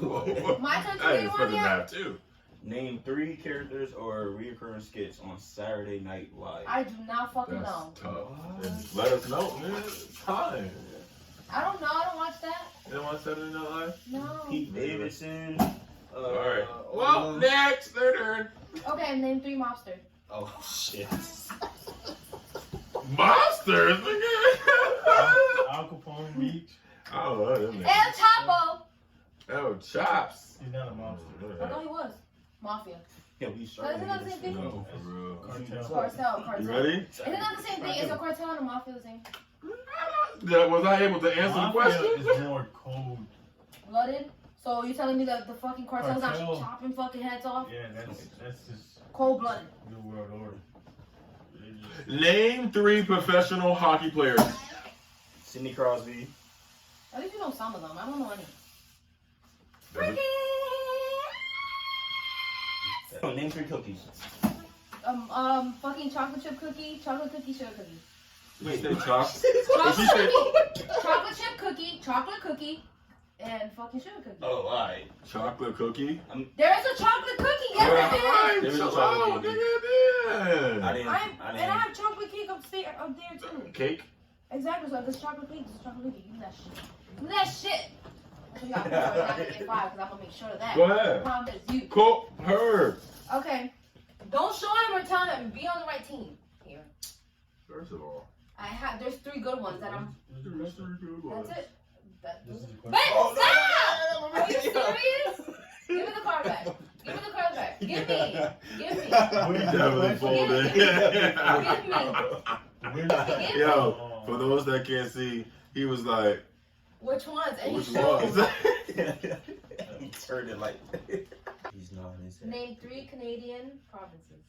one. My turn to I read didn't one supposed to yet? have 2. Name 3 characters or reoccurring skits on Saturday Night Live. I do not fucking That's know. tough. And let us know, man. It's time. I don't know. I don't watch that. You don't want Saturday Night Live? No. Pete Davidson. Alright. Well, next, their turn. Okay, name 3 mobsters. Oh shit. Monsters, nigga. Al Capone Beach. Oh, them El Chapo. Oh, chops. He's not a mobster. I thought he was. Mafia. Yeah, we So isn't that the same thing? No, for real. Cartel. Cartel. You ready? Isn't that the same thing? Is a cartel and a mafia the same? Was I able to answer the Mafia question? is more cold. Blooded? So you telling me that the fucking cartel's not Cartel. chopping fucking heads off? Yeah, that's just Cold blooded. New World Order. Name 3 professional hockey players. Sidney Crosby. At least you know some of them. I don't know any. Oh, name 3 cookies. Fucking chocolate chip cookie, sugar cookie. Wait, they chops. Chocolate cookie, and fucking sugar cookie. Oh, alright. Chocolate cookie. There is a chocolate cookie. Yes, Alright, There is a chill chocolate out, cookie. nigga, I then. didn't. And I have chocolate cake upstairs, up there too. Cake. Exactly. So there's chocolate cake. There's chocolate cookie. Give me that shit. Give me that shit. So you got to not to get 5 because I'm gonna make sure of that. Go ahead. The problem is you. Cool. Heard. Okay. Don't show him or tell him. Be on the right team. Here. First of all. There's 3 good ones that I'm. There's 3 good ones. That's it. This is the Ben, question. Oh, no, stop! no, no, no, Are you no, no. serious? Give me the card back. Give me the card back. Give me. We definitely folded. Give me. Yo, for those that can't see, he was like, Which ones? And which he showed. ones? He turned it like. He's not in his head. Name 3 Canadian provinces.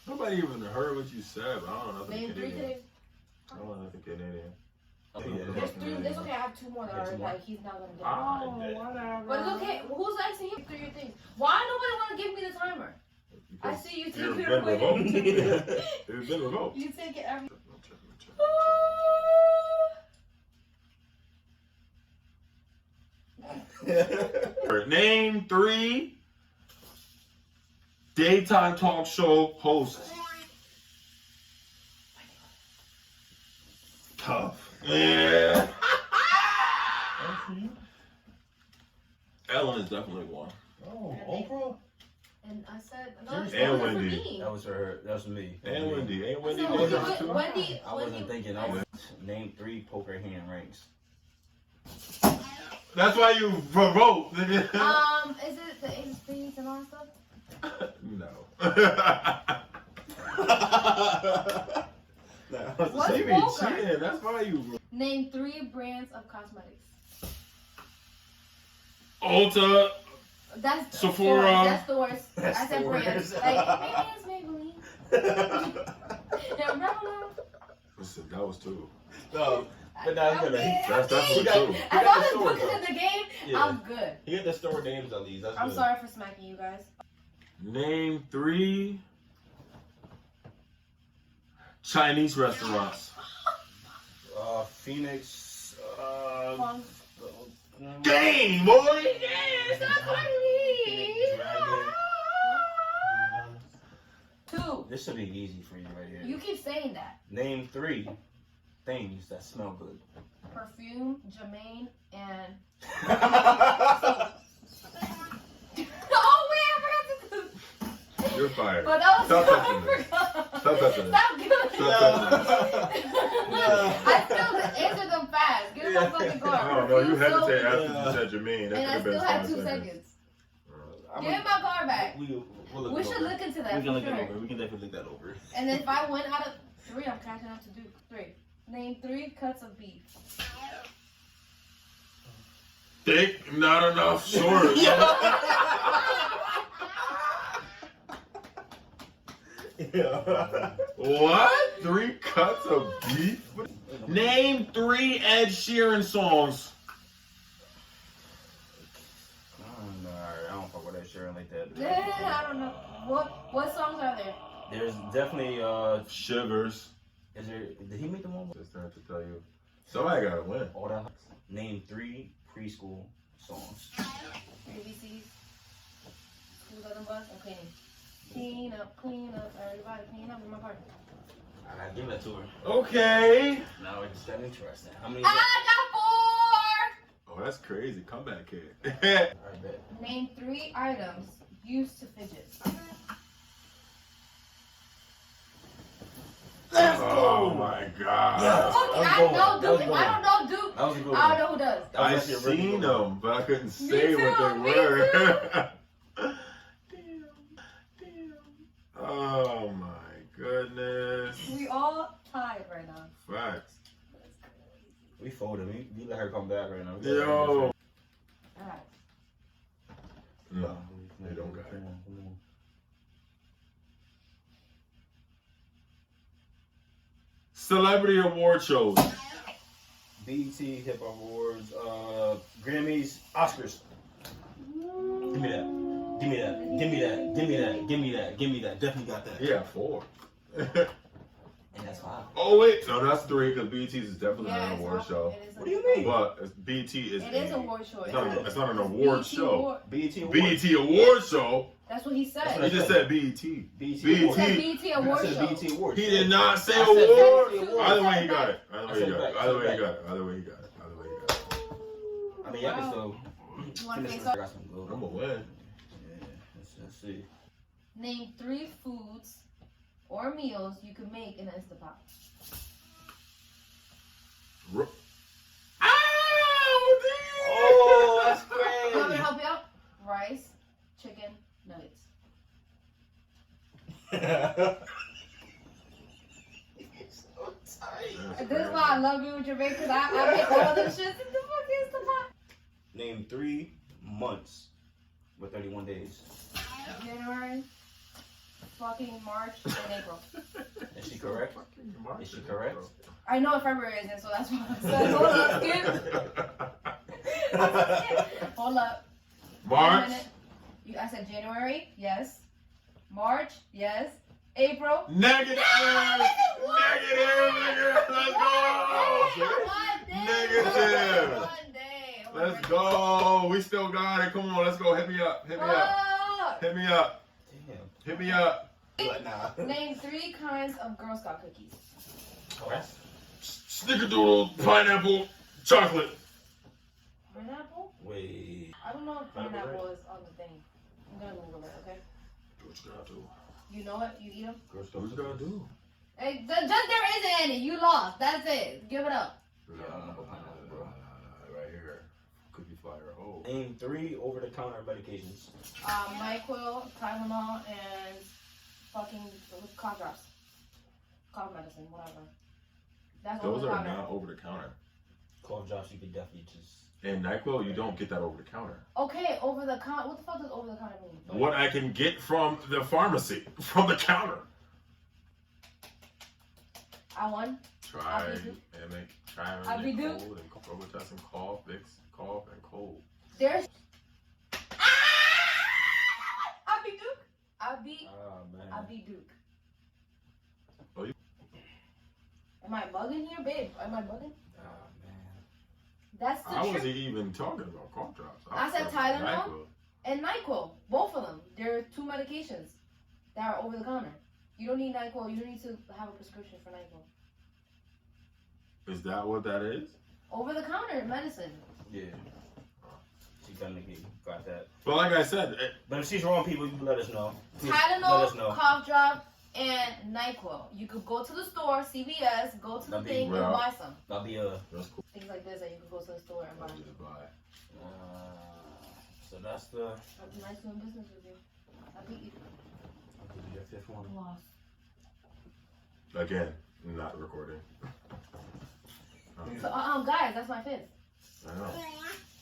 Nobody even heard what you said. But I don't know nothing Name 3 Canadian. Canadian. I don't know nothing Canadian. There's three. It's okay. I have two more that Yeah, are two more. like he's not gonna get. Oh, whatever. But it's okay. Who's asking him through your things? Why nobody want to give me the timer? I see you You've take been it away. revoked. You've been revoked. You take it every. Name 3 daytime talk show hosts. Tough. Yeah. Ellen is definitely one. Oh, Oprah? And I said, And that was Wendy. for me. That was for her. That was for me. And Wendy. Ain't Wendy So been Wendy, on too? Wendy, I wasn't thinking. I was name 3 poker hand rings. That's why you revoked. Is it the Ace of Spades and all that stuff? No. What's She be poker? cheating. That's why you. Name 3 brands of cosmetics. Ulta. That's Sephora. That's the worst. I said Stores. brands. Like maybe it's Maybelline. Yeah, Revlon. Listen, that was 2. No, but that's good. That's definitely got- 2. As long as store, Brooke is though. in the game, Yeah. I'm good. You get the store names at least. That's I'm good. sorry for smacking you guys. Name 3 Chinese restaurants. Phoenix. Fun. Dang, boy! Stop fighting me. 2. This should be easy for you right here. You keep saying that. Name 3 things that smell good. Perfume, Jermaine, and That's oh wait, I forgot to do. You're fired. But that was Stop I touching this. forgot. Stop touching this. Stop giving me. Stop touching I still answered them fast. Get him a fucking card. I don't know. You Perfume, soap, hesitate after you said Jermaine. That and I could have been still had 5 2 seconds. seconds. Give him my card back. We'll look We it should over. look into that We can for look sure. it over. We can definitely look that over. And then if I win out of 3, I'm catching up to do 3. Name 3 cuts of beef. Thick, not enough, short. Yeah. What? 3 cuts of beef? Name 3 Ed Sheeran songs. I don't fuck with that Sharon like that. I don't know. What songs are there? There's definitely Shivers. is there did he make the one with Just have to tell you. Somebody gotta win. all that? Name 3 preschool songs. ABCs. Who's on the bus? I'm cleaning. Clean up, everybody clean up in my car. I gotta give that to her. Okay. Now it's that interesting. How many? I got 4! Oh, that's crazy. Comeback kid. Alright, bet. Name 3 items used to fidget. Let's Oh my god. Yes. Okay, That I was know good. Duke. I don't know Duke. That was a good I one. don't know who does. That was I actually a really seen good one. them, but I couldn't say too, what me they were. Damn. Oh my goodness. We all tied right now. Facts. We folded. We let her come back right now. Yo. Alright. No, they don't got it. Come on. Celebrity award shows. BET, Hip Hop Awards, Grammys, Oscars. Give me that. Give me that. Give me that. Give me that. Give me that. Give me that. Definitely got that. Yeah, 4. And that's 5. Oh wait, no, that's 3 because BET is definitely not an it's award not- show. it is What do you mean? But BET is. It is a award show. It's not an award BET show. award. BET Awards. BET award show. That's what he That's said. what I He just said. said BET. BET He Awards. said BET. BET award I said show. BET Awards. He did not say I said award. BET Awards. Either way, he got it. Either I way, he said got it. back. Either way, he I said got it. Either way, he got it. Either way, he got it. I mean, y'all can still. You want to finish face this. off? I got some good. I'm gonna win. Yeah, let's see. Name 3 foods or meals you could make in an Instant Pot. Oh, that's You want me to crazy. help you out? Rice, chicken, nuggets. So tight. This is why I love you with your because I make all this shit in the fucking Instant Pot. Name 3 months with 31 days. January, fucking March, and April. Is she correct? Is she correct? I know February isn't, so that's why I said, hold up, skip. Hold up. March. 1 minute. I said January, yes. March, yes. April. Negative. Negative. Let's go. Negative. One day. Let's go. We still got it. Come on, let's go. Hit me up. Hit me up. Hit me up. Damn. Hit me up. But nah. Name 3 kinds of Girl Scout cookies. Snickerdoodle, pineapple, chocolate. Pineapple? Wait. I don't know if pineapple is on the thing. I'm gonna Google it, okay? What you gotta do? You know it? You eat them? Girl What you gotta do? Hey, just there isn't any. You lost. That's it. Give it up. Yeah, I don't know about pineapple, bro. Right here. Cookie flyer. Oh. Name 3 over-the-counter medications. NyQuil, Tylenol, and fucking cough drops. Cough medicine, whatever. That's Those over the are counter. not over the counter. Cough drops, you could definitely just. And NyQuil, you don't get that over the counter. Okay, over the counter. What the fuck does over the counter mean? What I can get from the pharmacy, from the counter. I won. Try Abidu. Abidu. Cold and Robitussin, cough, Vicks, cough, and cold. There's. Abby Duke. Abby. Oh, man. Abby Duke. Oh, you- Am I bugging here, babe? Am I bugging? Oh, man. That's the I trick. wasn't even talking about cough drops. I was said talking about Tylenol. NyQuil. And NyQuil, both of them. They're 2 medications that are over the counter. You don't need NyQuil. You don't need to have a prescription for NyQuil. Is that what that is? Over the counter medicine. Yeah. She definitely got that. But like I said, But if she's wrong, people, you can let us know. Please Tylenol, let us know. cough drop, and NyQuil. You could go to the store, CVS, go to the That'd be thing and well. buy some. That'll be a. that's cool. Things like this that you could go to the store and buy. I'll just buy it. So that's the. I'd be nice doing business with you. I beat you. I'll give you your 5th one. Lost. Again, not recording. So, guys, that's my 5th. I know.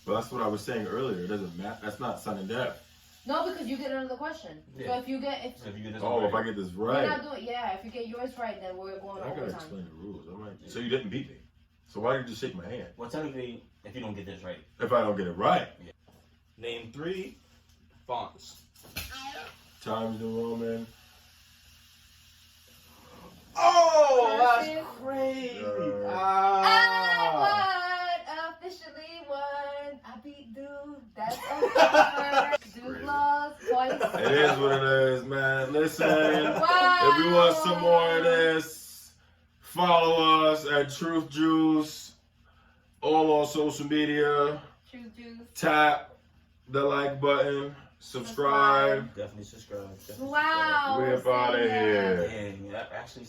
But that's what I was saying earlier. It doesn't matter. That's not sudden death. No, because you get another question. Yeah. So if you get, if So if you get this Oh, one if I right, get this we're right, not doing, yeah, if you get yours right, then we're going I gotta overtime. explain the rules. All right. So you didn't beat me. So why did you shake my hand? well, technically, if you don't get this right, If I don't get it right, name 3 fonts. Times New Roman. Oh, Cursive. that's crazy. Yeah. I Ah. won, officially won. I beat Dude. That's over. Dude Crazy. lost twice. It is what it is, man. Listen, Wow. if you want some more of this, follow us at Truth Juice, all on social media. Truth Juice. Tap the like button, subscribe. Definitely subscribe. Definitely Wow. We up outta say that. here. Dang, that actually